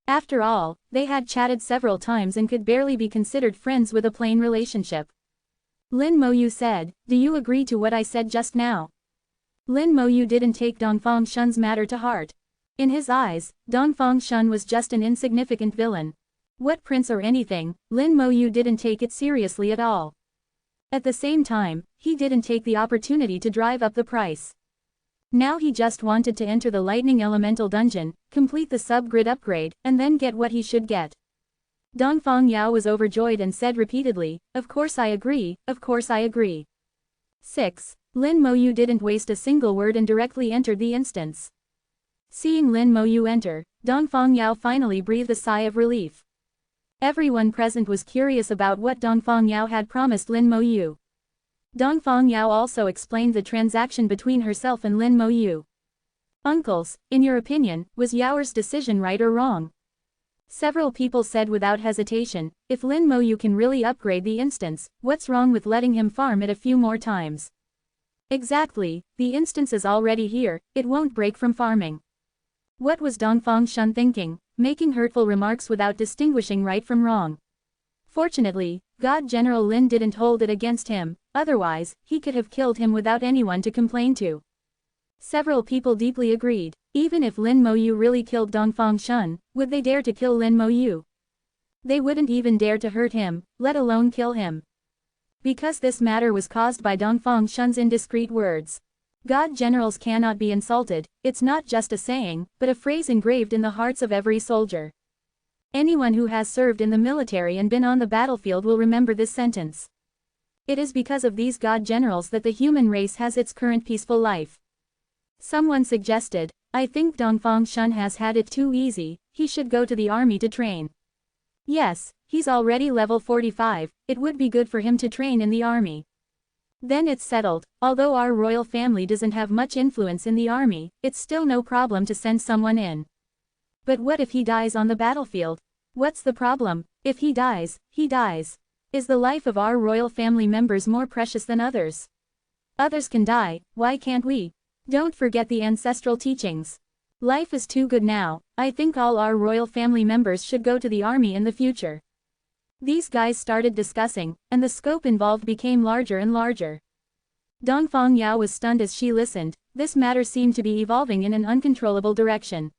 After all, they had chatted several times and could barely be considered friends with a plain relationship. Lin Moyu said, "Do you agree to what I said just now?" Lin Moyu didn't take Dongfang Shun's matter to heart. In his eyes, Dongfang Shun was just an insignificant villain. What prince or anything, Lin Moyu didn't take it seriously at all. At the same time, he didn't take the opportunity to drive up the price. Now he just wanted to enter the lightning elemental dungeon, complete the sub-grid upgrade, and then get what he should get. Dongfang Yao was overjoyed and said repeatedly, "Of course I agree, of course I agree." 6. Lin Moyu didn't waste a single word and directly entered the instance. Seeing Lin Moyu enter, Dongfang Yao finally breathed a sigh of relief. Everyone present was curious about what Dongfang Yao had promised Lin Moyu. Dongfang Yao also explained the transaction between herself and Lin Moyu. "Uncles, in your opinion, was Yao's decision right or wrong?" Several people said without hesitation, "If Lin Moyu can really upgrade the instance, what's wrong with letting him farm it a few more times?" Exactly, the instance is already here, it won't break from farming. What was Dongfang Shun thinking, making hurtful remarks without distinguishing right from wrong? Fortunately, God General Lin didn't hold it against him, otherwise, he could have killed him without anyone to complain to. Several people deeply agreed. Even if Lin Moyu really killed Dongfang Shun, would they dare to kill Lin Moyu? They wouldn't even dare to hurt him, let alone kill him. Because this matter was caused by Dongfang Shun's indiscreet words. God generals cannot be insulted, it's not just a saying, but a phrase engraved in the hearts of every soldier. Anyone who has served in the military and been on the battlefield will remember this sentence. It is because of these God generals that the human race has its current peaceful life. Someone suggested, I think Dongfang Shun has had it too easy, he should go to the army to train. Yes, he's already level 45, it would be good for him to train in the army. Then it's settled, although our royal family doesn't have much influence in the army, it's still no problem to send someone in. But what if he dies on the battlefield? What's the problem? If he dies, he dies. Is the life of our royal family members more precious than others? Others can die, why can't we? Don't forget the ancestral teachings. Life is too good now, I think all our royal family members should go to the army in the future. These guys started discussing, and the scope involved became larger and larger. Dongfang Yao was stunned as she listened, this matter seemed to be evolving in an uncontrollable direction.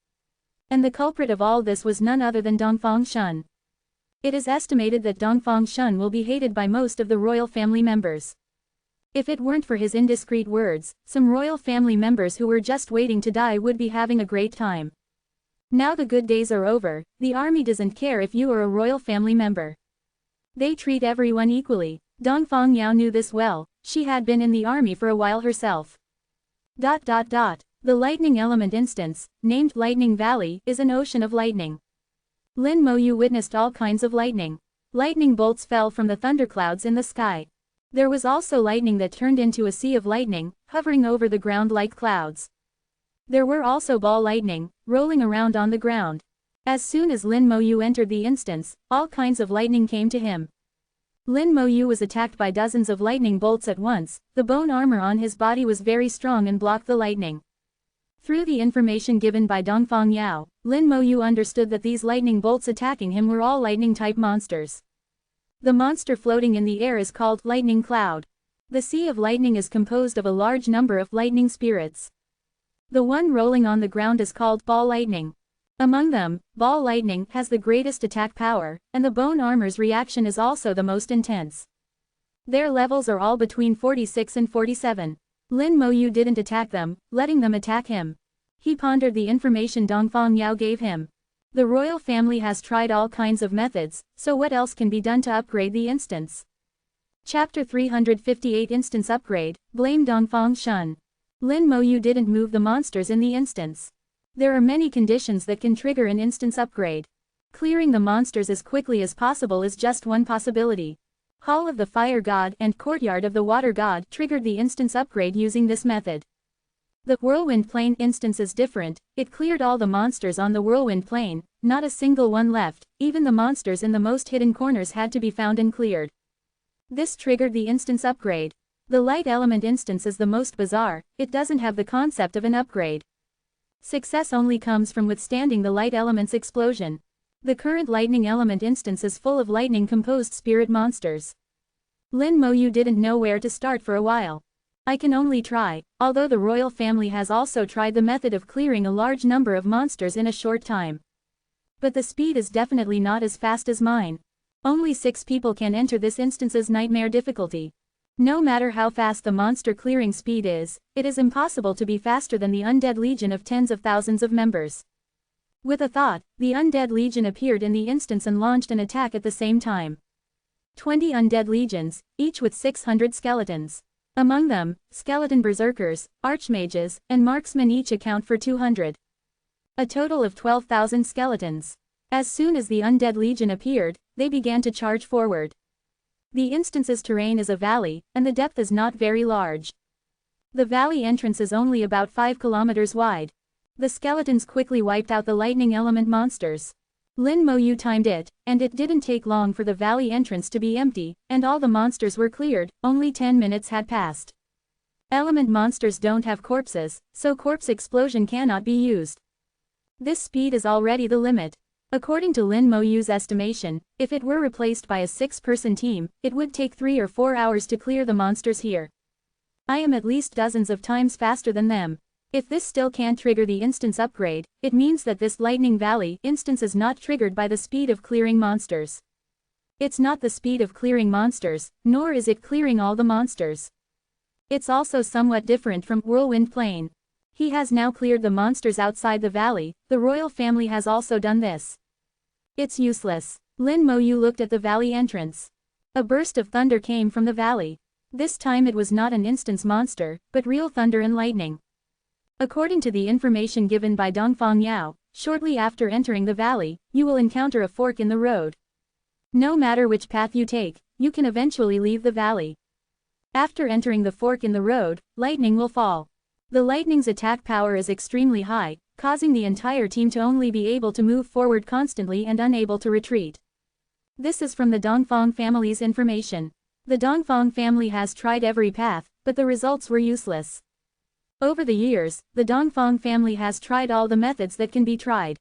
And the culprit of all this was none other than Dongfang Shun. It is estimated that Dongfang Shun will be hated by most of the royal family members. If it weren't for his indiscreet words, some royal family members who were just waiting to die would be having a great time. Now the good days are over, the army doesn't care if you are a royal family member. They treat everyone equally. Dongfang Yao knew this well, she had been in the army for a while herself. The lightning element instance, named Lightning Valley, is an ocean of lightning. Lin Moyu witnessed all kinds of lightning. Lightning bolts fell from the thunderclouds in the sky. There was also lightning that turned into a sea of lightning, hovering over the ground like clouds. There were also ball lightning, rolling around on the ground. As soon as Lin Moyu entered the instance, all kinds of lightning came to him. Lin Moyu was attacked by dozens of lightning bolts at once, the bone armor on his body was very strong and blocked the lightning. Through the information given by Dongfang Yao, Lin Moyu understood that these lightning bolts attacking him were all lightning-type monsters. The monster floating in the air is called Lightning Cloud. The sea of lightning is composed of a large number of lightning spirits. The one rolling on the ground is called Ball Lightning. Among them, Ball Lightning has the greatest attack power, and the bone armor's reaction is also the most intense. Their levels are all between 46 and 47. Lin Moyu didn't attack them, letting them attack him. He pondered the information Dongfang Yao gave him. The royal family has tried all kinds of methods, so what else can be done to upgrade the instance? Chapter 358 Instance Upgrade, Blame Dongfang Shun. Lin Moyu didn't move the monsters in the instance. There are many conditions that can trigger an instance upgrade. Clearing the monsters as quickly as possible is just one possibility. Hall of the Fire God and Courtyard of the Water God triggered the instance upgrade using this method. The Whirlwind Plane instance is different, it cleared all the monsters on the Whirlwind Plane, not a single one left, even the monsters in the most hidden corners had to be found and cleared. This triggered the instance upgrade. The Light Element instance is the most bizarre, it doesn't have the concept of an upgrade. Success only comes from withstanding the Light Element's explosion. The current Lightning Element instance is full of lightning-composed spirit monsters. Lin Moyu didn't know where to start for a while. I can only try, although the royal family has also tried the method of clearing a large number of monsters in a short time. But the speed is definitely not as fast as mine. Only 6 people can enter this instance's nightmare difficulty. No matter how fast the monster clearing speed is, it is impossible to be faster than the Undead Legion of tens of thousands of members. With a thought, the Undead Legion appeared in the instance and launched an attack at the same time. 20 Undead Legions, each with 600 skeletons. Among them, skeleton berserkers, archmages, and marksmen each account for 200. A total of 12,000 skeletons. As soon as the Undead Legion appeared, they began to charge forward. The instance's terrain is a valley, and the depth is not very large. The valley entrance is only about 5 kilometers wide. The skeletons quickly wiped out the lightning element monsters. Lin Moyu timed it, and it didn't take long for the valley entrance to be empty, and all the monsters were cleared, only 10 minutes had passed. Element monsters don't have corpses, so corpse explosion cannot be used. This speed is already the limit. According to Lin Moyu's estimation, if it were replaced by a 6-person team, it would take 3 or 4 hours to clear the monsters here. I am at least dozens of times faster than them. If this still can't trigger the instance upgrade, it means that this Lightning Valley instance is not triggered by the speed of clearing monsters. It's not the speed of clearing monsters, nor is it clearing all the monsters. It's also somewhat different from Whirlwind Plane. He has now cleared the monsters outside the valley, the royal family has also done this. It's useless. Lin Moyu looked at the valley entrance. A burst of thunder came from the valley. This time it was not an instance monster, but real thunder and lightning. According to the information given by Dongfang Yao, shortly after entering the valley, you will encounter a fork in the road. No matter which path you take, you can eventually leave the valley. After entering the fork in the road, lightning will fall. The lightning's attack power is extremely high, causing the entire team to only be able to move forward constantly and unable to retreat. This is from the Dongfang family's information. The Dongfang family has tried every path, but the results were useless. Over the years, the Dongfang family has tried all the methods that can be tried.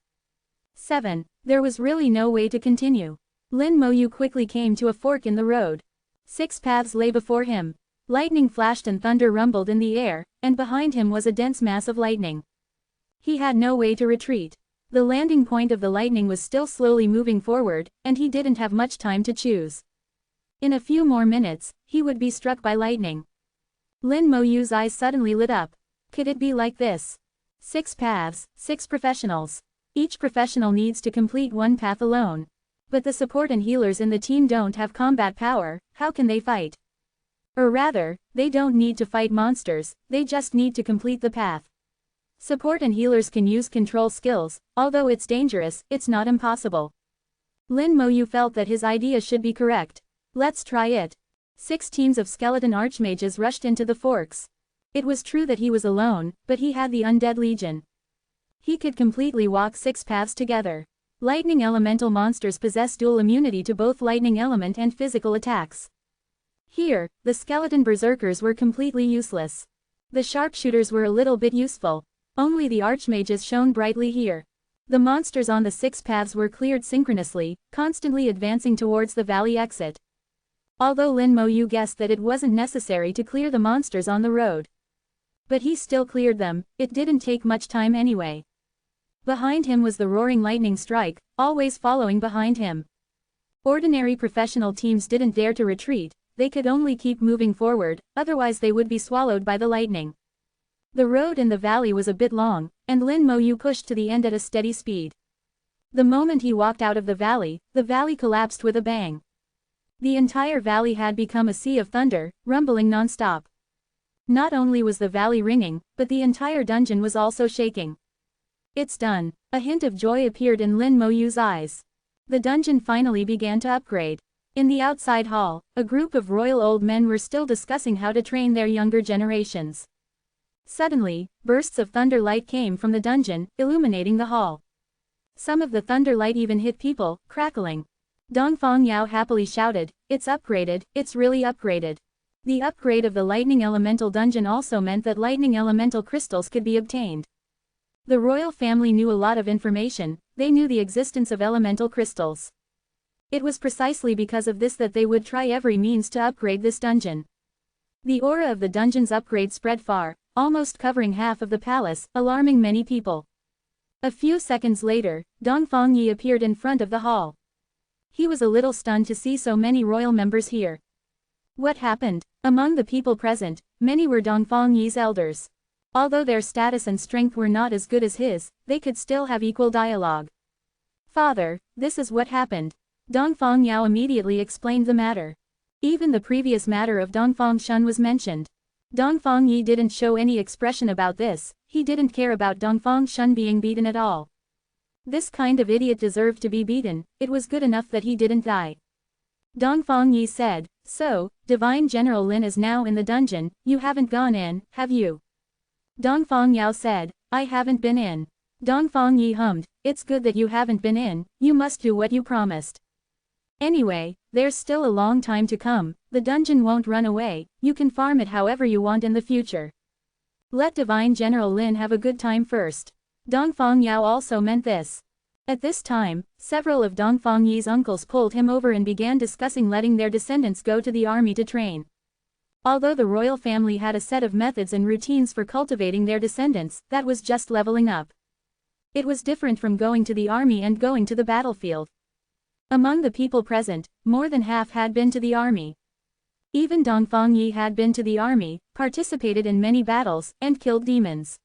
7. There was really no way to continue. Lin Moyu quickly came to a fork in the road. 6 paths lay before him. Lightning flashed and thunder rumbled in the air, and behind him was a dense mass of lightning. He had no way to retreat. The landing point of the lightning was still slowly moving forward, and he didn't have much time to choose. In a few more minutes, he would be struck by lightning. Lin Moyu's eyes suddenly lit up. Could it be like this? 6 paths, 6 professionals. Each professional needs to complete one path alone. But the support and healers in the team don't have combat power, how can they fight? Or rather, they don't need to fight monsters, they just need to complete the path. Support and healers can use control skills, although it's dangerous, it's not impossible. Lin Moyu felt that his idea should be correct. Let's try it. 6 teams of skeleton archmages rushed into the forks. It was true that he was alone, but he had the Undead Legion. He could completely walk 6 paths together. Lightning elemental monsters possess dual immunity to both lightning element and physical attacks. Here, the skeleton berserkers were completely useless. The sharpshooters were a little bit useful. Only the archmages shone brightly here. The monsters on the 6 paths were cleared synchronously, constantly advancing towards the valley exit. Although Lin Moyu guessed that it wasn't necessary to clear the monsters on the road. But he still cleared them, it didn't take much time anyway. Behind him was the roaring lightning strike, always following behind him. Ordinary professional teams didn't dare to retreat, they could only keep moving forward, otherwise they would be swallowed by the lightning. The road in the valley was a bit long, and Lin Moyu pushed to the end at a steady speed. The moment he walked out of the valley collapsed with a bang. The entire valley had become a sea of thunder, rumbling non-stop. Not only was the valley ringing, but the entire dungeon was also shaking. It's done. A hint of joy appeared in Lin Moyu's eyes. The dungeon finally began to upgrade. In the outside hall, a group of royal old men were still discussing how to train their younger generations. Suddenly, bursts of thunder light came from the dungeon, illuminating the hall. Some of the thunder light even hit people, crackling. Dongfang Yao happily shouted, "It's upgraded, it's really upgraded." The upgrade of the lightning elemental dungeon also meant that lightning elemental crystals could be obtained. The royal family knew a lot of information, they knew the existence of elemental crystals. It was precisely because of this that they would try every means to upgrade this dungeon. The aura of the dungeon's upgrade spread far, almost covering half of the palace, alarming many people. A few seconds later, Dongfang Yi appeared in front of the hall. He was a little stunned to see so many royal members here. What happened? Among the people present, many were Dongfang Yi's elders. Although their status and strength were not as good as his, they could still have equal dialogue. "Father, this is what happened." Dongfang Yao immediately explained the matter. Even the previous matter of Dongfang Shun was mentioned. Dongfang Yi didn't show any expression about this, he didn't care about Dongfang Shun being beaten at all. This kind of idiot deserved to be beaten, it was good enough that he didn't die. Dongfang Yi said, "So, Divine General Lin is now in the dungeon, you haven't gone in, have you?" Dongfang Yao said, "I haven't been in." Dongfang Yi hummed, "It's good that you haven't been in, you must do what you promised. Anyway, there's still a long time to come, The dungeon won't run away, you can farm it however you want in the future. Let Divine General Lin have a good time first. Dongfang Yao also meant this. At this time, several of Dongfang Yi's uncles pulled him over and began discussing letting their descendants go to the army to train. Although the royal family had a set of methods and routines for cultivating their descendants, that was just leveling up. It was different from going to the army and going to the battlefield. Among the people present, more than half had been to the army. Even Dongfang Yi had been to the army, participated in many battles, and killed demons.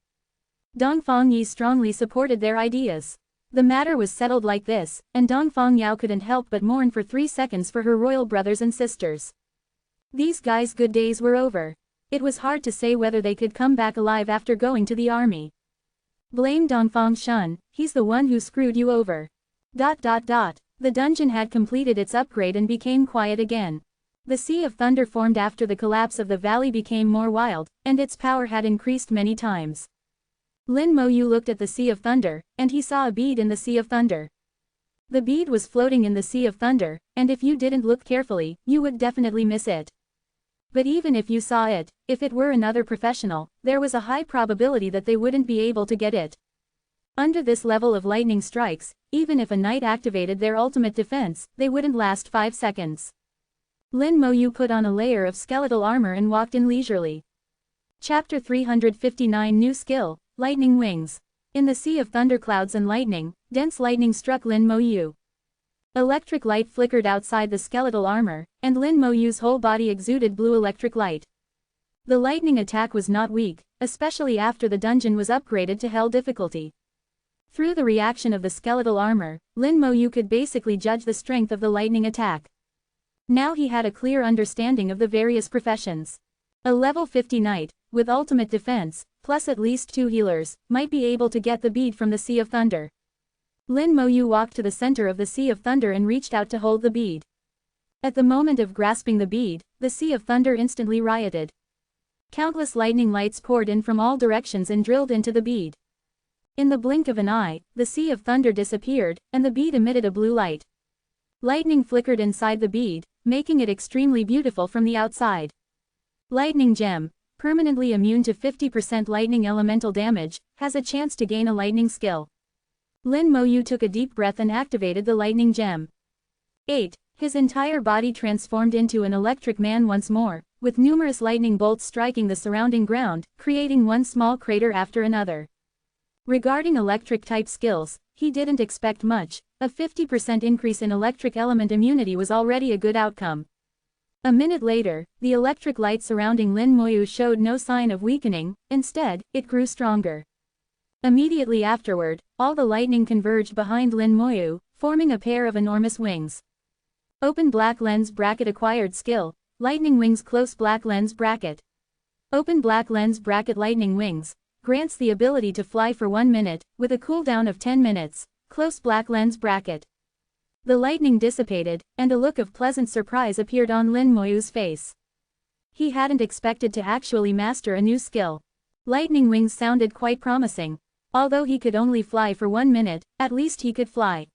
Dongfang Yi strongly supported their ideas. The matter was settled like this, and Dongfang Yao couldn't help but mourn for 3 seconds for her royal brothers and sisters. These guys' good days were over. It was hard to say whether they could come back alive after going to the army. Blame Dongfang Shun, he's the one who screwed you over. The dungeon had completed its upgrade and became quiet again. The Sea of Thunder formed after the collapse of the valley became more wild, and its power had increased many times. Lin Moyu looked at the Sea of Thunder, and he saw a bead in the Sea of Thunder. The bead was floating in the Sea of Thunder, and if you didn't look carefully, you would definitely miss it. But even if you saw it, if it were another professional, there was a high probability that they wouldn't be able to get it. Under this level of lightning strikes, even if a knight activated their ultimate defense, they wouldn't last 5 seconds. Lin Moyu put on a layer of skeletal armor and walked in leisurely. Chapter 359 New Skill, Lightning Wings. In the sea of thunderclouds and lightning, dense lightning struck Lin Moyu. Electric light flickered outside the skeletal armor, and Lin Moyu's whole body exuded blue electric light. The lightning attack was not weak, especially after the dungeon was upgraded to hell difficulty. Through the reaction of the skeletal armor, Lin Moyu could basically judge the strength of the lightning attack. Now he had a clear understanding of the various professions. A level 50 knight, with ultimate defense, plus at least 2 healers, might be able to get the bead from the Sea of Thunder. Lin Moyu walked to the center of the Sea of Thunder and reached out to hold the bead. At the moment of grasping the bead, the Sea of Thunder instantly rioted. Countless lightning lights poured in from all directions and drilled into the bead. In the blink of an eye, the Sea of Thunder disappeared, and the bead emitted a blue light. Lightning flickered inside the bead, making it extremely beautiful from the outside. Lightning Gem, permanently immune to 50% lightning elemental damage, has a chance to gain a lightning skill. Lin Moyu took a deep breath and activated the lightning gem. 8. His entire body transformed into an electric man once more, with numerous lightning bolts striking the surrounding ground, creating one small crater after another. Regarding electric-type skills, he didn't expect much. A 50% increase in electric element immunity was already a good outcome. A minute later, the electric light surrounding Lin Moyu showed no sign of weakening, instead, it grew stronger. Immediately afterward, all the lightning converged behind Lin Moyu, forming a pair of enormous wings. Open black lens bracket acquired skill, lightning wings close black lens bracket. Open black lens bracket lightning wings, grants the ability to fly for 1 minute, with a cooldown of 10 minutes, close black lens bracket. The lightning dissipated, and a look of pleasant surprise appeared on Lin Moyu's face. He hadn't expected to actually master a new skill. Lightning wings sounded quite promising. Although he could only fly for 1 minute, at least he could fly.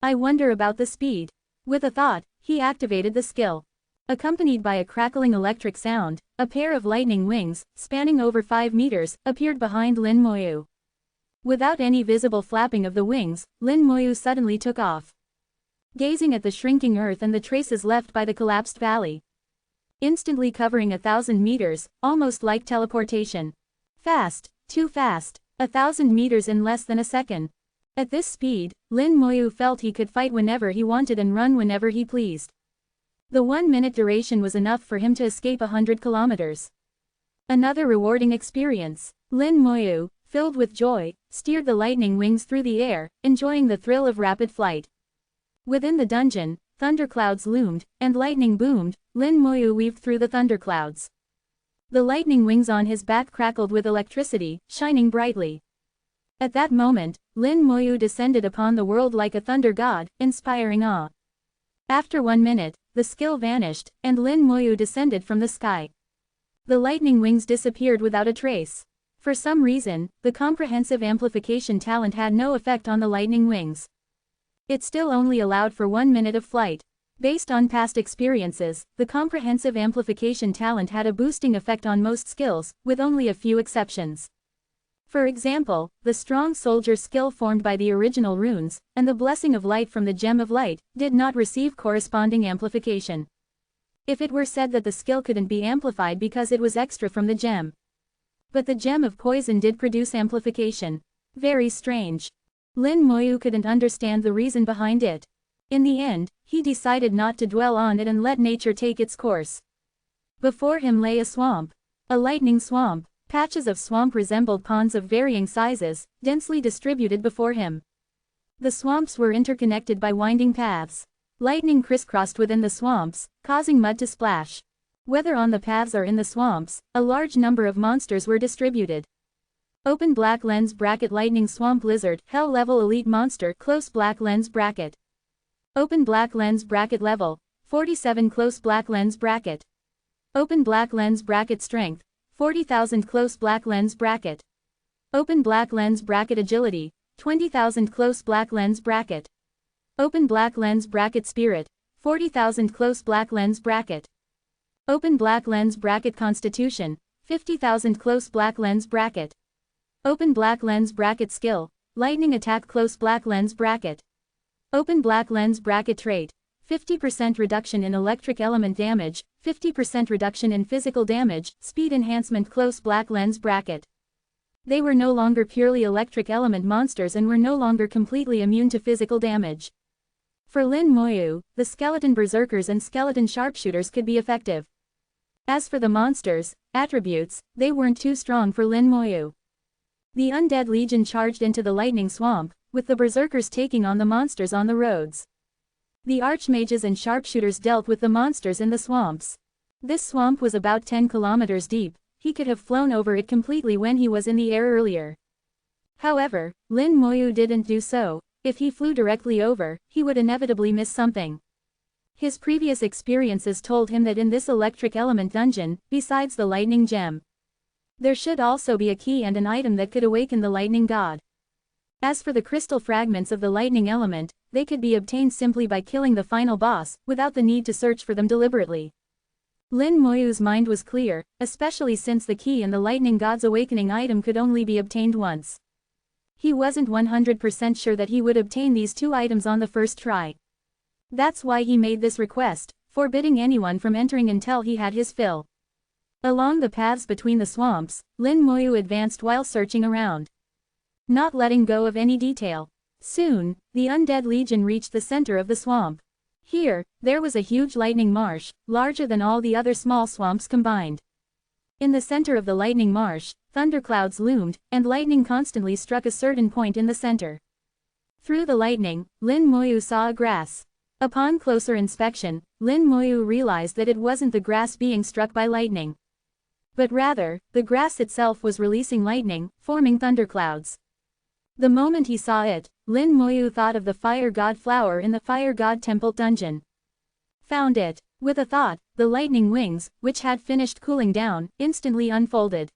I wonder about the speed. With a thought, he activated the skill. Accompanied by a crackling electric sound, a pair of lightning wings, spanning over 5 meters, appeared behind Lin Moyu. Without any visible flapping of the wings, Lin Moyu suddenly took off. Gazing at the shrinking earth and the traces left by the collapsed valley. Instantly covering 1,000 meters, almost like teleportation. Fast, too fast. 1,000 meters in less than a second. At this speed, Lin Moyu felt he could fight whenever he wanted and run whenever he pleased. The 1-minute duration was enough for him to escape 100 kilometers. Another rewarding experience. Lin Moyu, filled with joy, steered the lightning wings through the air, enjoying the thrill of rapid flight. Within the dungeon, thunderclouds loomed, and lightning boomed. Lin Moyu weaved through the thunderclouds. The lightning wings on his back crackled with electricity, shining brightly. At that moment, Lin Moyu descended upon the world like a thunder god, inspiring awe. After 1 minute, the skill vanished, and Lin Moyu descended from the sky. The lightning wings disappeared without a trace. For some reason, the comprehensive amplification talent had no effect on the lightning wings. It still only allowed for 1 minute of flight. Based on past experiences, the comprehensive amplification talent had a boosting effect on most skills, with only a few exceptions. For example, the strong soldier skill formed by the original runes, and the blessing of light from the gem of light, did not receive corresponding amplification. If it were said that the skill couldn't be amplified because it was extra from the gem. But the gem of poison did produce amplification. Very strange. Lin Moyu couldn't understand the reason behind it. In the end, he decided not to dwell on it and let nature take its course. Before him lay a swamp. A lightning swamp. Patches of swamp resembled ponds of varying sizes, densely distributed before him. The swamps were interconnected by winding paths. Lightning crisscrossed within the swamps, causing mud to splash. Whether on the paths or in the swamps, a large number of monsters were distributed. Open black lens bracket lightning swamp lizard, hell level elite monster, close black lens bracket. Open black lens bracket level, 47 close black lens bracket. Open black lens bracket strength, 40,000 close black lens bracket. Open black lens bracket agility, 20,000 close black lens bracket. Open black lens bracket spirit, 40,000 close black lens bracket. Open black lens bracket constitution, 50,000 close black lens bracket. Open black lens bracket skill, lightning attack close black lens bracket. Open black lens bracket trait, 50% reduction in electric element damage, 50% reduction in physical damage, speed enhancement close black lens bracket. They were no longer purely electric element monsters and were no longer completely immune to physical damage. For Lin Moyu, the skeleton berserkers and skeleton sharpshooters could be effective. As for the monsters' attributes, they weren't too strong for Lin Moyu. The undead legion charged into the lightning swamp, with the berserkers taking on the monsters on the roads. The archmages and sharpshooters dealt with the monsters in the swamps. This swamp was about 10 kilometers deep. He could have flown over it completely when he was in the air earlier. However, Lin Moyu didn't do so. If he flew directly over, he would inevitably miss something. His previous experiences told him that in this electric element dungeon, besides the lightning gem, there should also be a key and an item that could awaken the lightning god. As for the crystal fragments of the lightning element, they could be obtained simply by killing the final boss, without the need to search for them deliberately. Lin Moyu's mind was clear, especially since the key and the lightning god's awakening item could only be obtained once. He wasn't 100% sure that he would obtain these two items on the first try. That's why he made this request, forbidding anyone from entering until he had his fill. Along the paths between the swamps, Lin Moyu advanced while searching around, not letting go of any detail. Soon, the undead legion reached the center of the swamp. Here, there was a huge lightning marsh, larger than all the other small swamps combined. In the center of the lightning marsh, thunderclouds loomed, and lightning constantly struck a certain point in the center. Through the lightning, Lin Moyu saw a grass. Upon closer inspection, Lin Moyu realized that it wasn't the grass being struck by lightning, but rather, the grass itself was releasing lightning, forming thunderclouds. The moment he saw it, Lin Moyu thought of the fire god flower in the fire god temple dungeon. Found it. With a thought, the lightning wings, which had finished cooling down, instantly unfolded.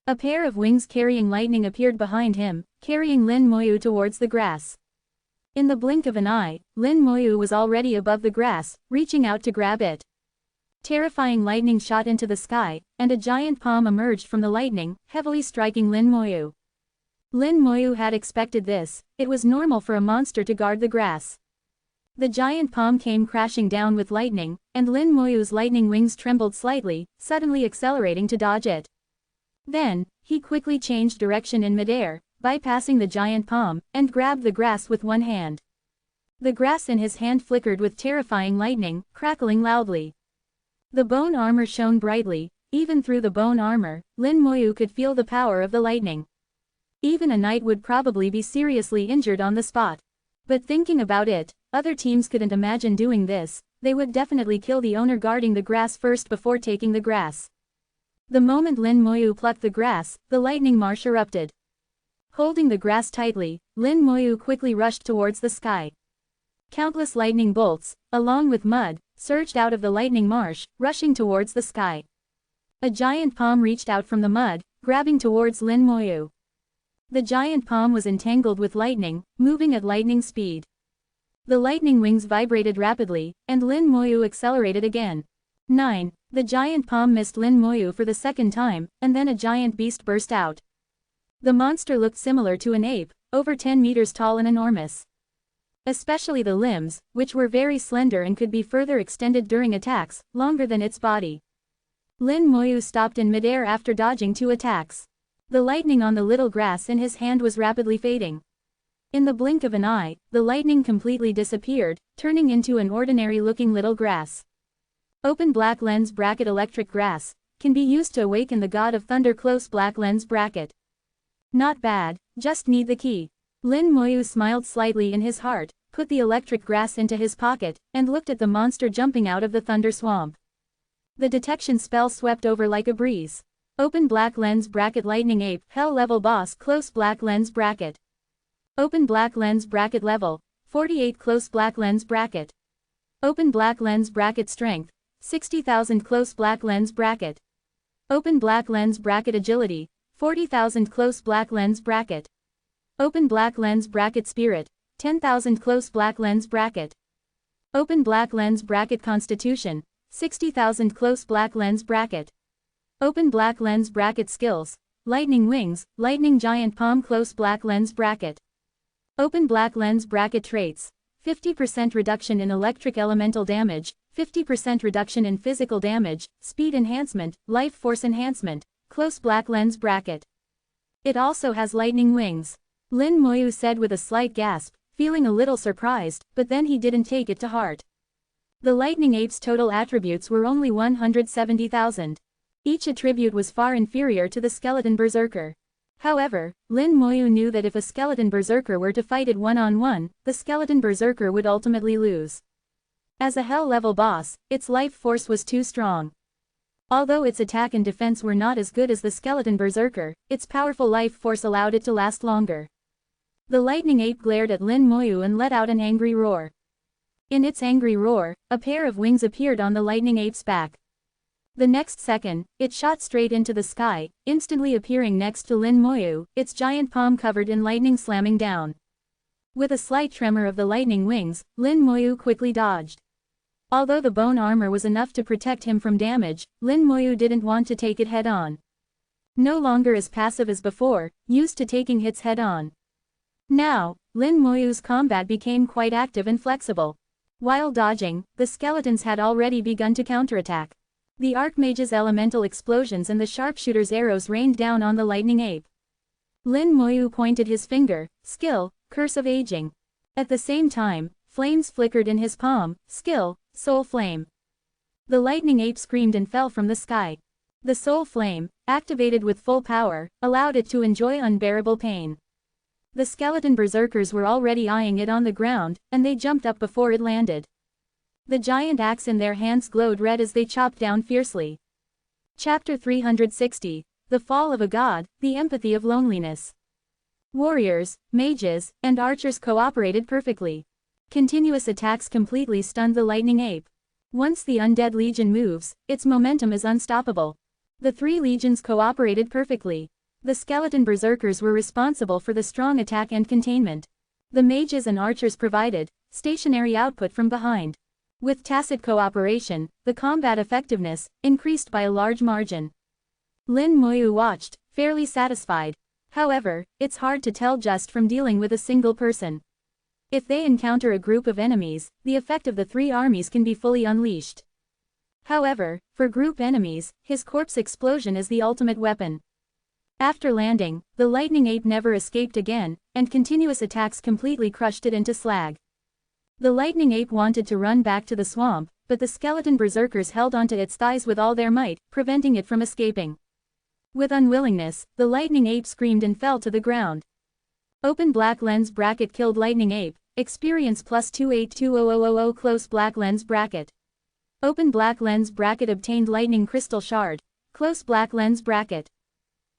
A pair of wings carrying lightning appeared behind him, carrying Lin Moyu towards the grass. In the blink of an eye, Lin Moyu was already above the grass, reaching out to grab it. Terrifying lightning shot into the sky, and a giant palm emerged from the lightning, heavily striking Lin Moyu. Lin Moyu had expected this. It was normal for a monster to guard the grass. The giant palm came crashing down with lightning, and Lin Moyu's lightning wings trembled slightly, suddenly accelerating to dodge it. Then, he quickly changed direction in midair, bypassing the giant palm, and grabbed the grass with one hand. The grass in his hand flickered with terrifying lightning, crackling loudly. The bone armor shone brightly. Even through the bone armor, Lin Moyu could feel the power of the lightning. Even a knight would probably be seriously injured on the spot. But thinking about it, other teams couldn't imagine doing this. They would definitely kill the owner guarding the grass first before taking the grass. The moment Lin Moyu plucked the grass, the lightning marsh erupted. Holding the grass tightly, Lin Moyu quickly rushed towards the sky. Countless lightning bolts, along with mud, surged out of the lightning marsh, rushing towards the sky. A giant palm reached out from the mud, grabbing towards Lin Moyu. The giant palm was entangled with lightning, moving at lightning speed. The lightning wings vibrated rapidly, and Lin Moyu accelerated again. 9. The giant palm missed Lin Moyu for the second time, and then a giant beast burst out. The monster looked similar to an ape, over 10 meters tall and enormous. Especially the limbs, which were very slender and could be further extended during attacks, longer than its body. Lin Moyu stopped in midair after dodging 2 attacks. The lightning on the little grass in his hand was rapidly fading. In the blink of an eye, the lightning completely disappeared, turning into an ordinary-looking little grass. Open black lens bracket electric grass, can be used to awaken the god of thunder close black lens bracket. Not bad, just need the key. Lin Moyu smiled slightly in his heart, put the electric grass into his pocket, and looked at the monster jumping out of the thunder swamp. The detection spell swept over like a breeze. Open black lens bracket lightning ape hell level boss close black lens bracket. Open black lens bracket level, 48 close black lens bracket. Open black lens bracket strength, 60,000 close black lens bracket. Open black lens bracket agility, 40,000 close black lens bracket. Open black lens bracket spirit, 10,000 close black lens bracket. Open black lens bracket constitution, 60,000 close black lens bracket. Open black lens bracket skills, lightning wings, lightning giant palm close black lens bracket. Open black lens bracket traits, 50% reduction in electric elemental damage, 50% reduction in physical damage, speed enhancement, life force enhancement, close black lens bracket. It also has lightning wings. Lin Moyu said with a slight gasp, feeling a little surprised, but then he didn't take it to heart. The lightning ape's total attributes were only 170,000. Each attribute was far inferior to the skeleton berserker. However, Lin Moyu knew that if a skeleton berserker were to fight it one-on-one, the skeleton berserker would ultimately lose. As a hell-level boss, its life force was too strong. Although its attack and defense were not as good as the skeleton berserker, its powerful life force allowed it to last longer. The lightning ape glared at Lin Moyu and let out an angry roar. In its angry roar, a pair of wings appeared on the lightning ape's back. The next second, it shot straight into the sky, instantly appearing next to Lin Moyu, its giant palm covered in lightning slamming down. With a slight tremor of the lightning wings, Lin Moyu quickly dodged. Although the bone armor was enough to protect him from damage, Lin Moyu didn't want to take it head-on. No longer as passive as before, used to taking hits head-on. Now, Lin Moyu's combat became quite active and flexible. While dodging, the skeletons had already begun to counterattack. The Archmage's elemental explosions and the sharpshooter's arrows rained down on the lightning ape. Lin Moyu pointed his finger, skill, curse of aging. At the same time, flames flickered in his palm, skill, soul flame. The lightning ape screamed and fell from the sky. The soul flame, activated with full power, allowed it to enjoy unbearable pain. The skeleton berserkers were already eyeing it on the ground, and they jumped up before it landed. The giant axe in their hands glowed red as they chopped down fiercely. Chapter 360, The Fall of a God, the Empathy of Loneliness. Warriors, mages, and archers cooperated perfectly. Continuous attacks completely stunned the lightning ape. Once the undead legion moves, its momentum is unstoppable. The 3 legions cooperated perfectly. The skeleton berserkers were responsible for the strong attack and containment. The mages and archers provided stationary output from behind. With tacit cooperation, the combat effectiveness increased by a large margin. Lin Moyu watched, fairly satisfied. However, it's hard to tell just from dealing with a single person. If they encounter a group of enemies, the effect of the 3 armies can be fully unleashed. However, for group enemies, his corpse explosion is the ultimate weapon. After landing, the lightning ape never escaped again, and continuous attacks completely crushed it into slag. The lightning ape wanted to run back to the swamp, but the skeleton berserkers held onto its thighs with all their might, preventing it from escaping. With unwillingness, the lightning ape screamed and fell to the ground. Open black lens bracket killed lightning ape, experience plus 282000 close black lens bracket. Open black lens bracket obtained lightning crystal shard, close black lens bracket.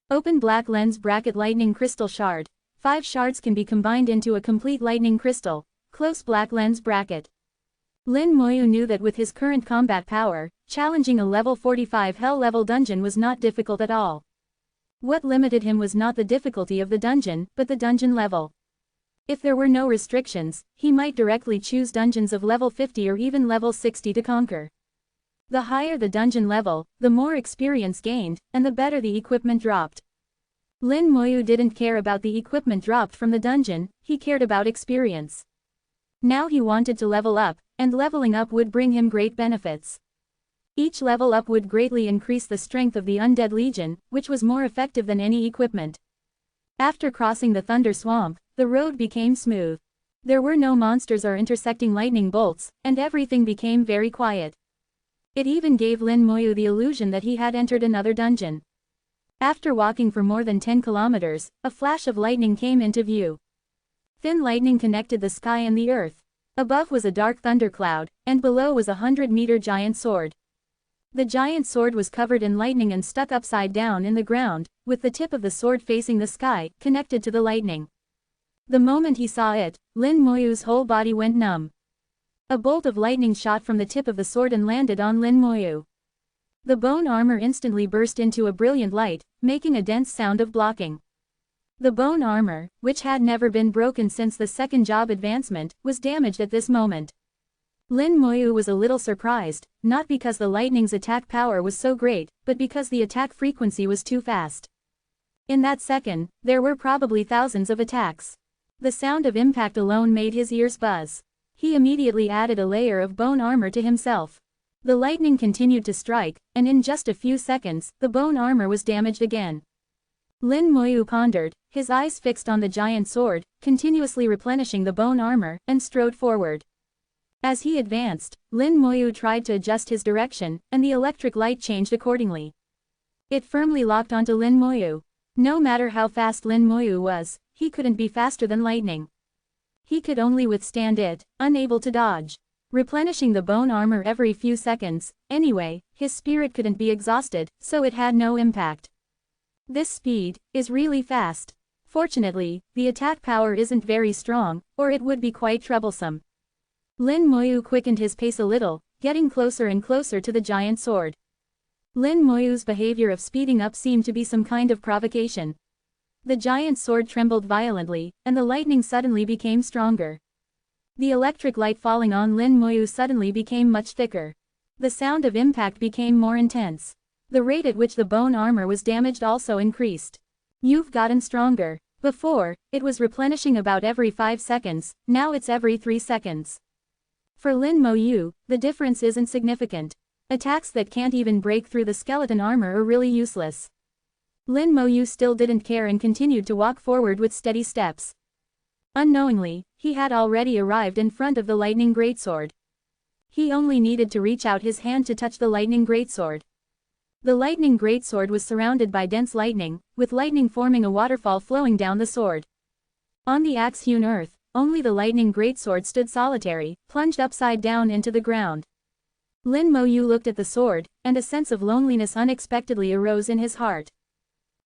Open black lens bracket lightning crystal shard, 5 shards can be combined into a complete lightning crystal, close black lens bracket. Lin Moyu knew that with his current combat power, challenging a level 45 hell-level dungeon was not difficult at all. What limited him was not the difficulty of the dungeon, but the dungeon level. If there were no restrictions, he might directly choose dungeons of level 50 or even level 60 to conquer. The higher the dungeon level, the more experience gained, and the better the equipment dropped. Lin Moyu didn't care about the equipment dropped from the dungeon, he cared about experience. Now he wanted to level up, and leveling up would bring him great benefits. Each level up would greatly increase the strength of the Undead Legion, which was more effective than any equipment. After crossing the Thunder Swamp, the road became smooth. There were no monsters or intersecting lightning bolts, and everything became very quiet. It even gave Lin Moyu the illusion that he had entered another dungeon. After walking for more than 10 kilometers, a flash of lightning came into view. Thin lightning connected the sky and the earth. Above was a dark thundercloud, and below was a 100-meter giant sword. The giant sword was covered in lightning and stuck upside down in the ground, with the tip of the sword facing the sky, connected to the lightning. The moment he saw it, Lin Moyu's whole body went numb. A bolt of lightning shot from the tip of the sword and landed on Lin Moyu. The bone armor instantly burst into a brilliant light, making a dense sound of blocking. The bone armor, which had never been broken since the second job advancement, was damaged at this moment. Lin Moyu was a little surprised, not because the lightning's attack power was so great, but because the attack frequency was too fast. In that second, there were probably thousands of attacks. The sound of impact alone made his ears buzz. He immediately added a layer of bone armor to himself. The lightning continued to strike, and in just a few seconds, the bone armor was damaged again. Lin Moyu pondered, his eyes fixed on the giant sword, continuously replenishing the bone armor, and strode forward. As he advanced, Lin Moyu tried to adjust his direction, and the electric light changed accordingly. It firmly locked onto Lin Moyu. No matter how fast Lin Moyu was, he couldn't be faster than lightning. He could only withstand it, unable to dodge. Replenishing the bone armor every few seconds, anyway, his spirit couldn't be exhausted, so it had no impact. This speed is really fast. Fortunately, the attack power isn't very strong, or it would be quite troublesome. Lin Moyu quickened his pace a little, getting closer and closer to the giant sword. Lin Moyu's behavior of speeding up seemed to be some kind of provocation. The giant sword trembled violently, and the lightning suddenly became stronger. The electric light falling on Lin Moyu suddenly became much thicker. The sound of impact became more intense. The rate at which the bone armor was damaged also increased. You've gotten stronger. Before, it was replenishing about every 5 seconds, now it's every 3 seconds. For Lin Moyu, the difference isn't significant. Attacks that can't even break through the skeleton armor are really useless. Lin Moyu still didn't care and continued to walk forward with steady steps. Unknowingly, he had already arrived in front of the lightning greatsword. He only needed to reach out his hand to touch the lightning greatsword. The lightning greatsword was surrounded by dense lightning, with lightning forming a waterfall flowing down the sword. On the axe-hewn earth, only the lightning greatsword stood solitary, plunged upside down into the ground. Lin Moyu looked at the sword, and a sense of loneliness unexpectedly arose in his heart.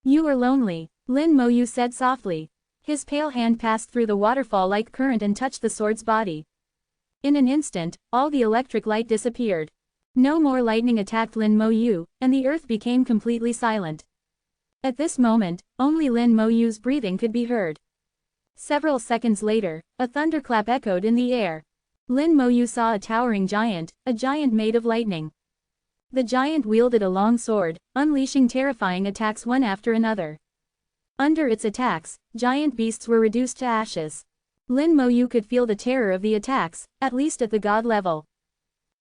"You are lonely," Lin Moyu said softly. His pale hand passed through the waterfall-like current and touched the sword's body. In an instant, all the electric light disappeared. No more lightning attacked Lin Moyu, and the earth became completely silent. At this moment, only Lin Moyu's breathing could be heard. Several seconds later, a thunderclap echoed in the air. Lin Moyu saw a towering giant, a giant made of lightning. The giant wielded a long sword, unleashing terrifying attacks one after another. Under its attacks, giant beasts were reduced to ashes. Lin Moyu could feel the terror of the attacks, at least at the god level.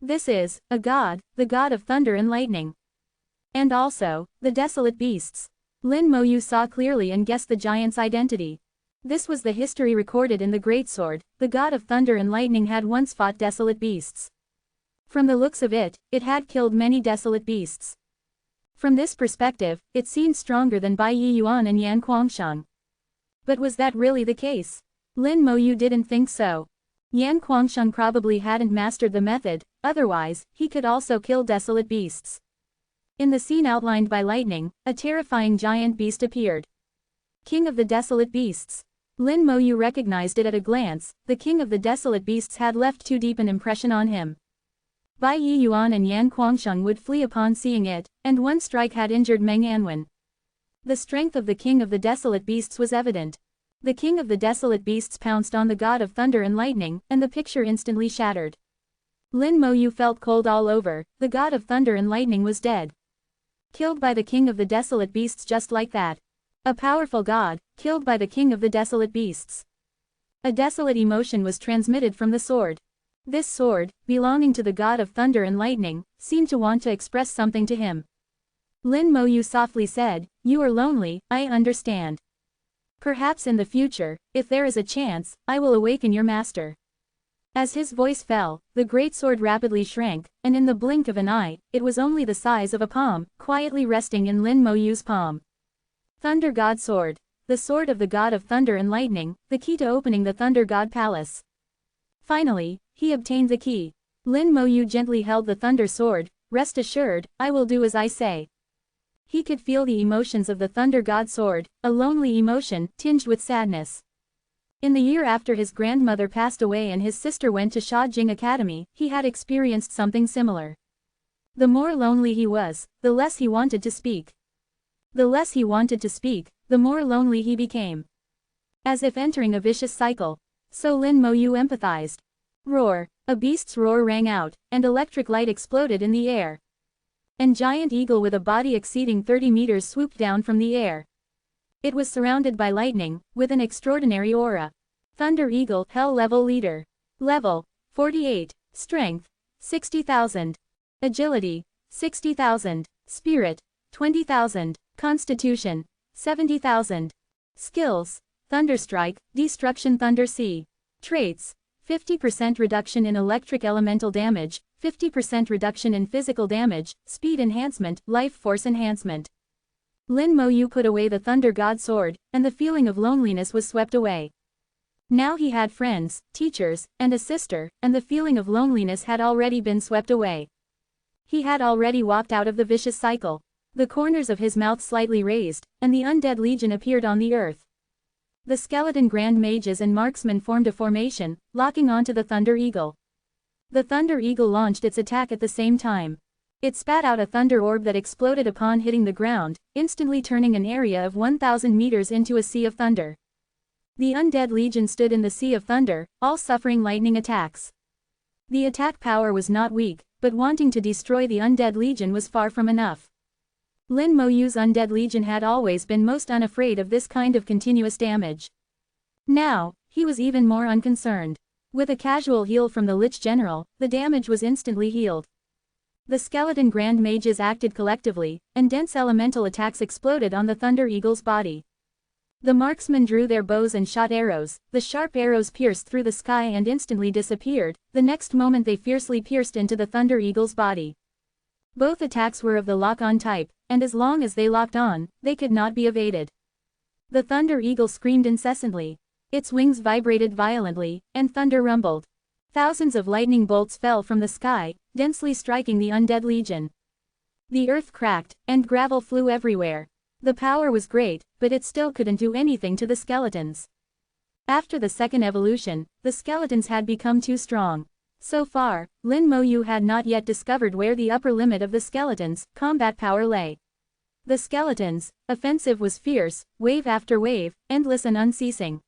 This is a god, the god of thunder and lightning. And also, the desolate beasts. Lin Moyu saw clearly and guessed the giant's identity. This was the history recorded in the greatsword. The god of thunder and lightning had once fought desolate beasts. From the looks of it, it had killed many desolate beasts. From this perspective, it seemed stronger than Bai Yi Yuan and Yan Kuangsheng. But was that really the case? Lin Moyu didn't think so. Yan Kuangsheng probably hadn't mastered the method, otherwise, he could also kill desolate beasts. In the scene outlined by lightning, a terrifying giant beast appeared. King of the Desolate Beasts. Lin Moyu recognized it at a glance. The king of the desolate beasts had left too deep an impression on him. Bai Yi Yuan and Yan Kuangsheng would flee upon seeing it, and one strike had injured Meng Anwen. The strength of the king of the desolate beasts was evident. The king of the desolate beasts pounced on the god of thunder and lightning, and the picture instantly shattered. Lin Moyu felt cold all over. The god of thunder and lightning was dead. Killed by the king of the desolate beasts just like that. A powerful god, killed by the king of the desolate beasts. A desolate emotion was transmitted from the sword. This sword, belonging to the god of thunder and lightning, seemed to want to express something to him. Lin Moyu softly said, "You are lonely, I understand. Perhaps in the future, if there is a chance, I will awaken your master." As his voice fell, the great sword rapidly shrank, and in the blink of an eye, it was only the size of a palm, quietly resting in Lin Moyu's palm. Thunder God Sword. The sword of the god of thunder and lightning, the key to opening the Thunder God Palace. Finally, he obtained the key. Lin Moyu gently held the thunder sword. "Rest assured, I will do as I say." He could feel the emotions of the Thunder God Sword, a lonely emotion, tinged with sadness. In the year after his grandmother passed away and his sister went to Sha Jing Academy, he had experienced something similar. The more lonely he was, the less he wanted to speak. The less he wanted to speak, the more lonely he became. As if entering a vicious cycle. So Lin Moyu empathized. Roar. A beast's roar rang out, and electric light exploded in the air. An giant eagle with a body exceeding 30 meters swooped down from the air. It was surrounded by lightning, with an extraordinary aura. Thunder Eagle, Hell Level Leader. Level, 48. Strength, 60,000. Agility, 60,000. Spirit, 20,000. Constitution, 70,000. Skills, Thunderstrike, Destruction Thunder Sea. Traits, 50% reduction in electric elemental damage, 50% reduction in physical damage, speed enhancement, life force enhancement. Lin Moyu put away the Thunder God Sword, and the feeling of loneliness was swept away. Now he had friends, teachers, and a sister, and the feeling of loneliness had already been swept away. He had already walked out of the vicious cycle. The corners of his mouth slightly raised, and the undead legion appeared on the earth. The skeleton grand mages and marksmen formed a formation, locking onto the Thunder Eagle. The Thunder Eagle launched its attack at the same time. It spat out a thunder orb that exploded upon hitting the ground, instantly turning an area of 1,000 meters into a sea of thunder. The undead legion stood in the sea of thunder, all suffering lightning attacks. The attack power was not weak, but wanting to destroy the undead legion was far from enough. Lin Moyu's undead legion had always been most unafraid of this kind of continuous damage. Now, he was even more unconcerned. With a casual heal from the Lich General, the damage was instantly healed. The skeleton grand mages acted collectively, and dense elemental attacks exploded on the Thunder Eagle's body. The marksmen drew their bows and shot arrows. The sharp arrows pierced through the sky and instantly disappeared. The next moment they fiercely pierced into the Thunder Eagle's body. Both attacks were of the lock-on type, and as long as they locked on, they could not be evaded. The Thunder Eagle screamed incessantly. Its wings vibrated violently, and thunder rumbled. Thousands of lightning bolts fell from the sky, densely striking the undead legion. The earth cracked, and gravel flew everywhere. The power was great, but it still couldn't do anything to the skeletons. After the second evolution, the skeletons had become too strong. So far, Lin Moyu had not yet discovered where the upper limit of the skeletons' combat power lay. The skeletons' offensive was fierce, wave after wave, endless and unceasing.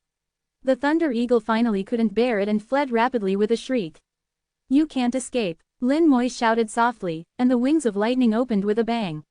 The Thunder Eagle finally couldn't bear it and fled rapidly with a shriek. "You can't escape," Lin Moyu shouted softly, and the wings of lightning opened with a bang.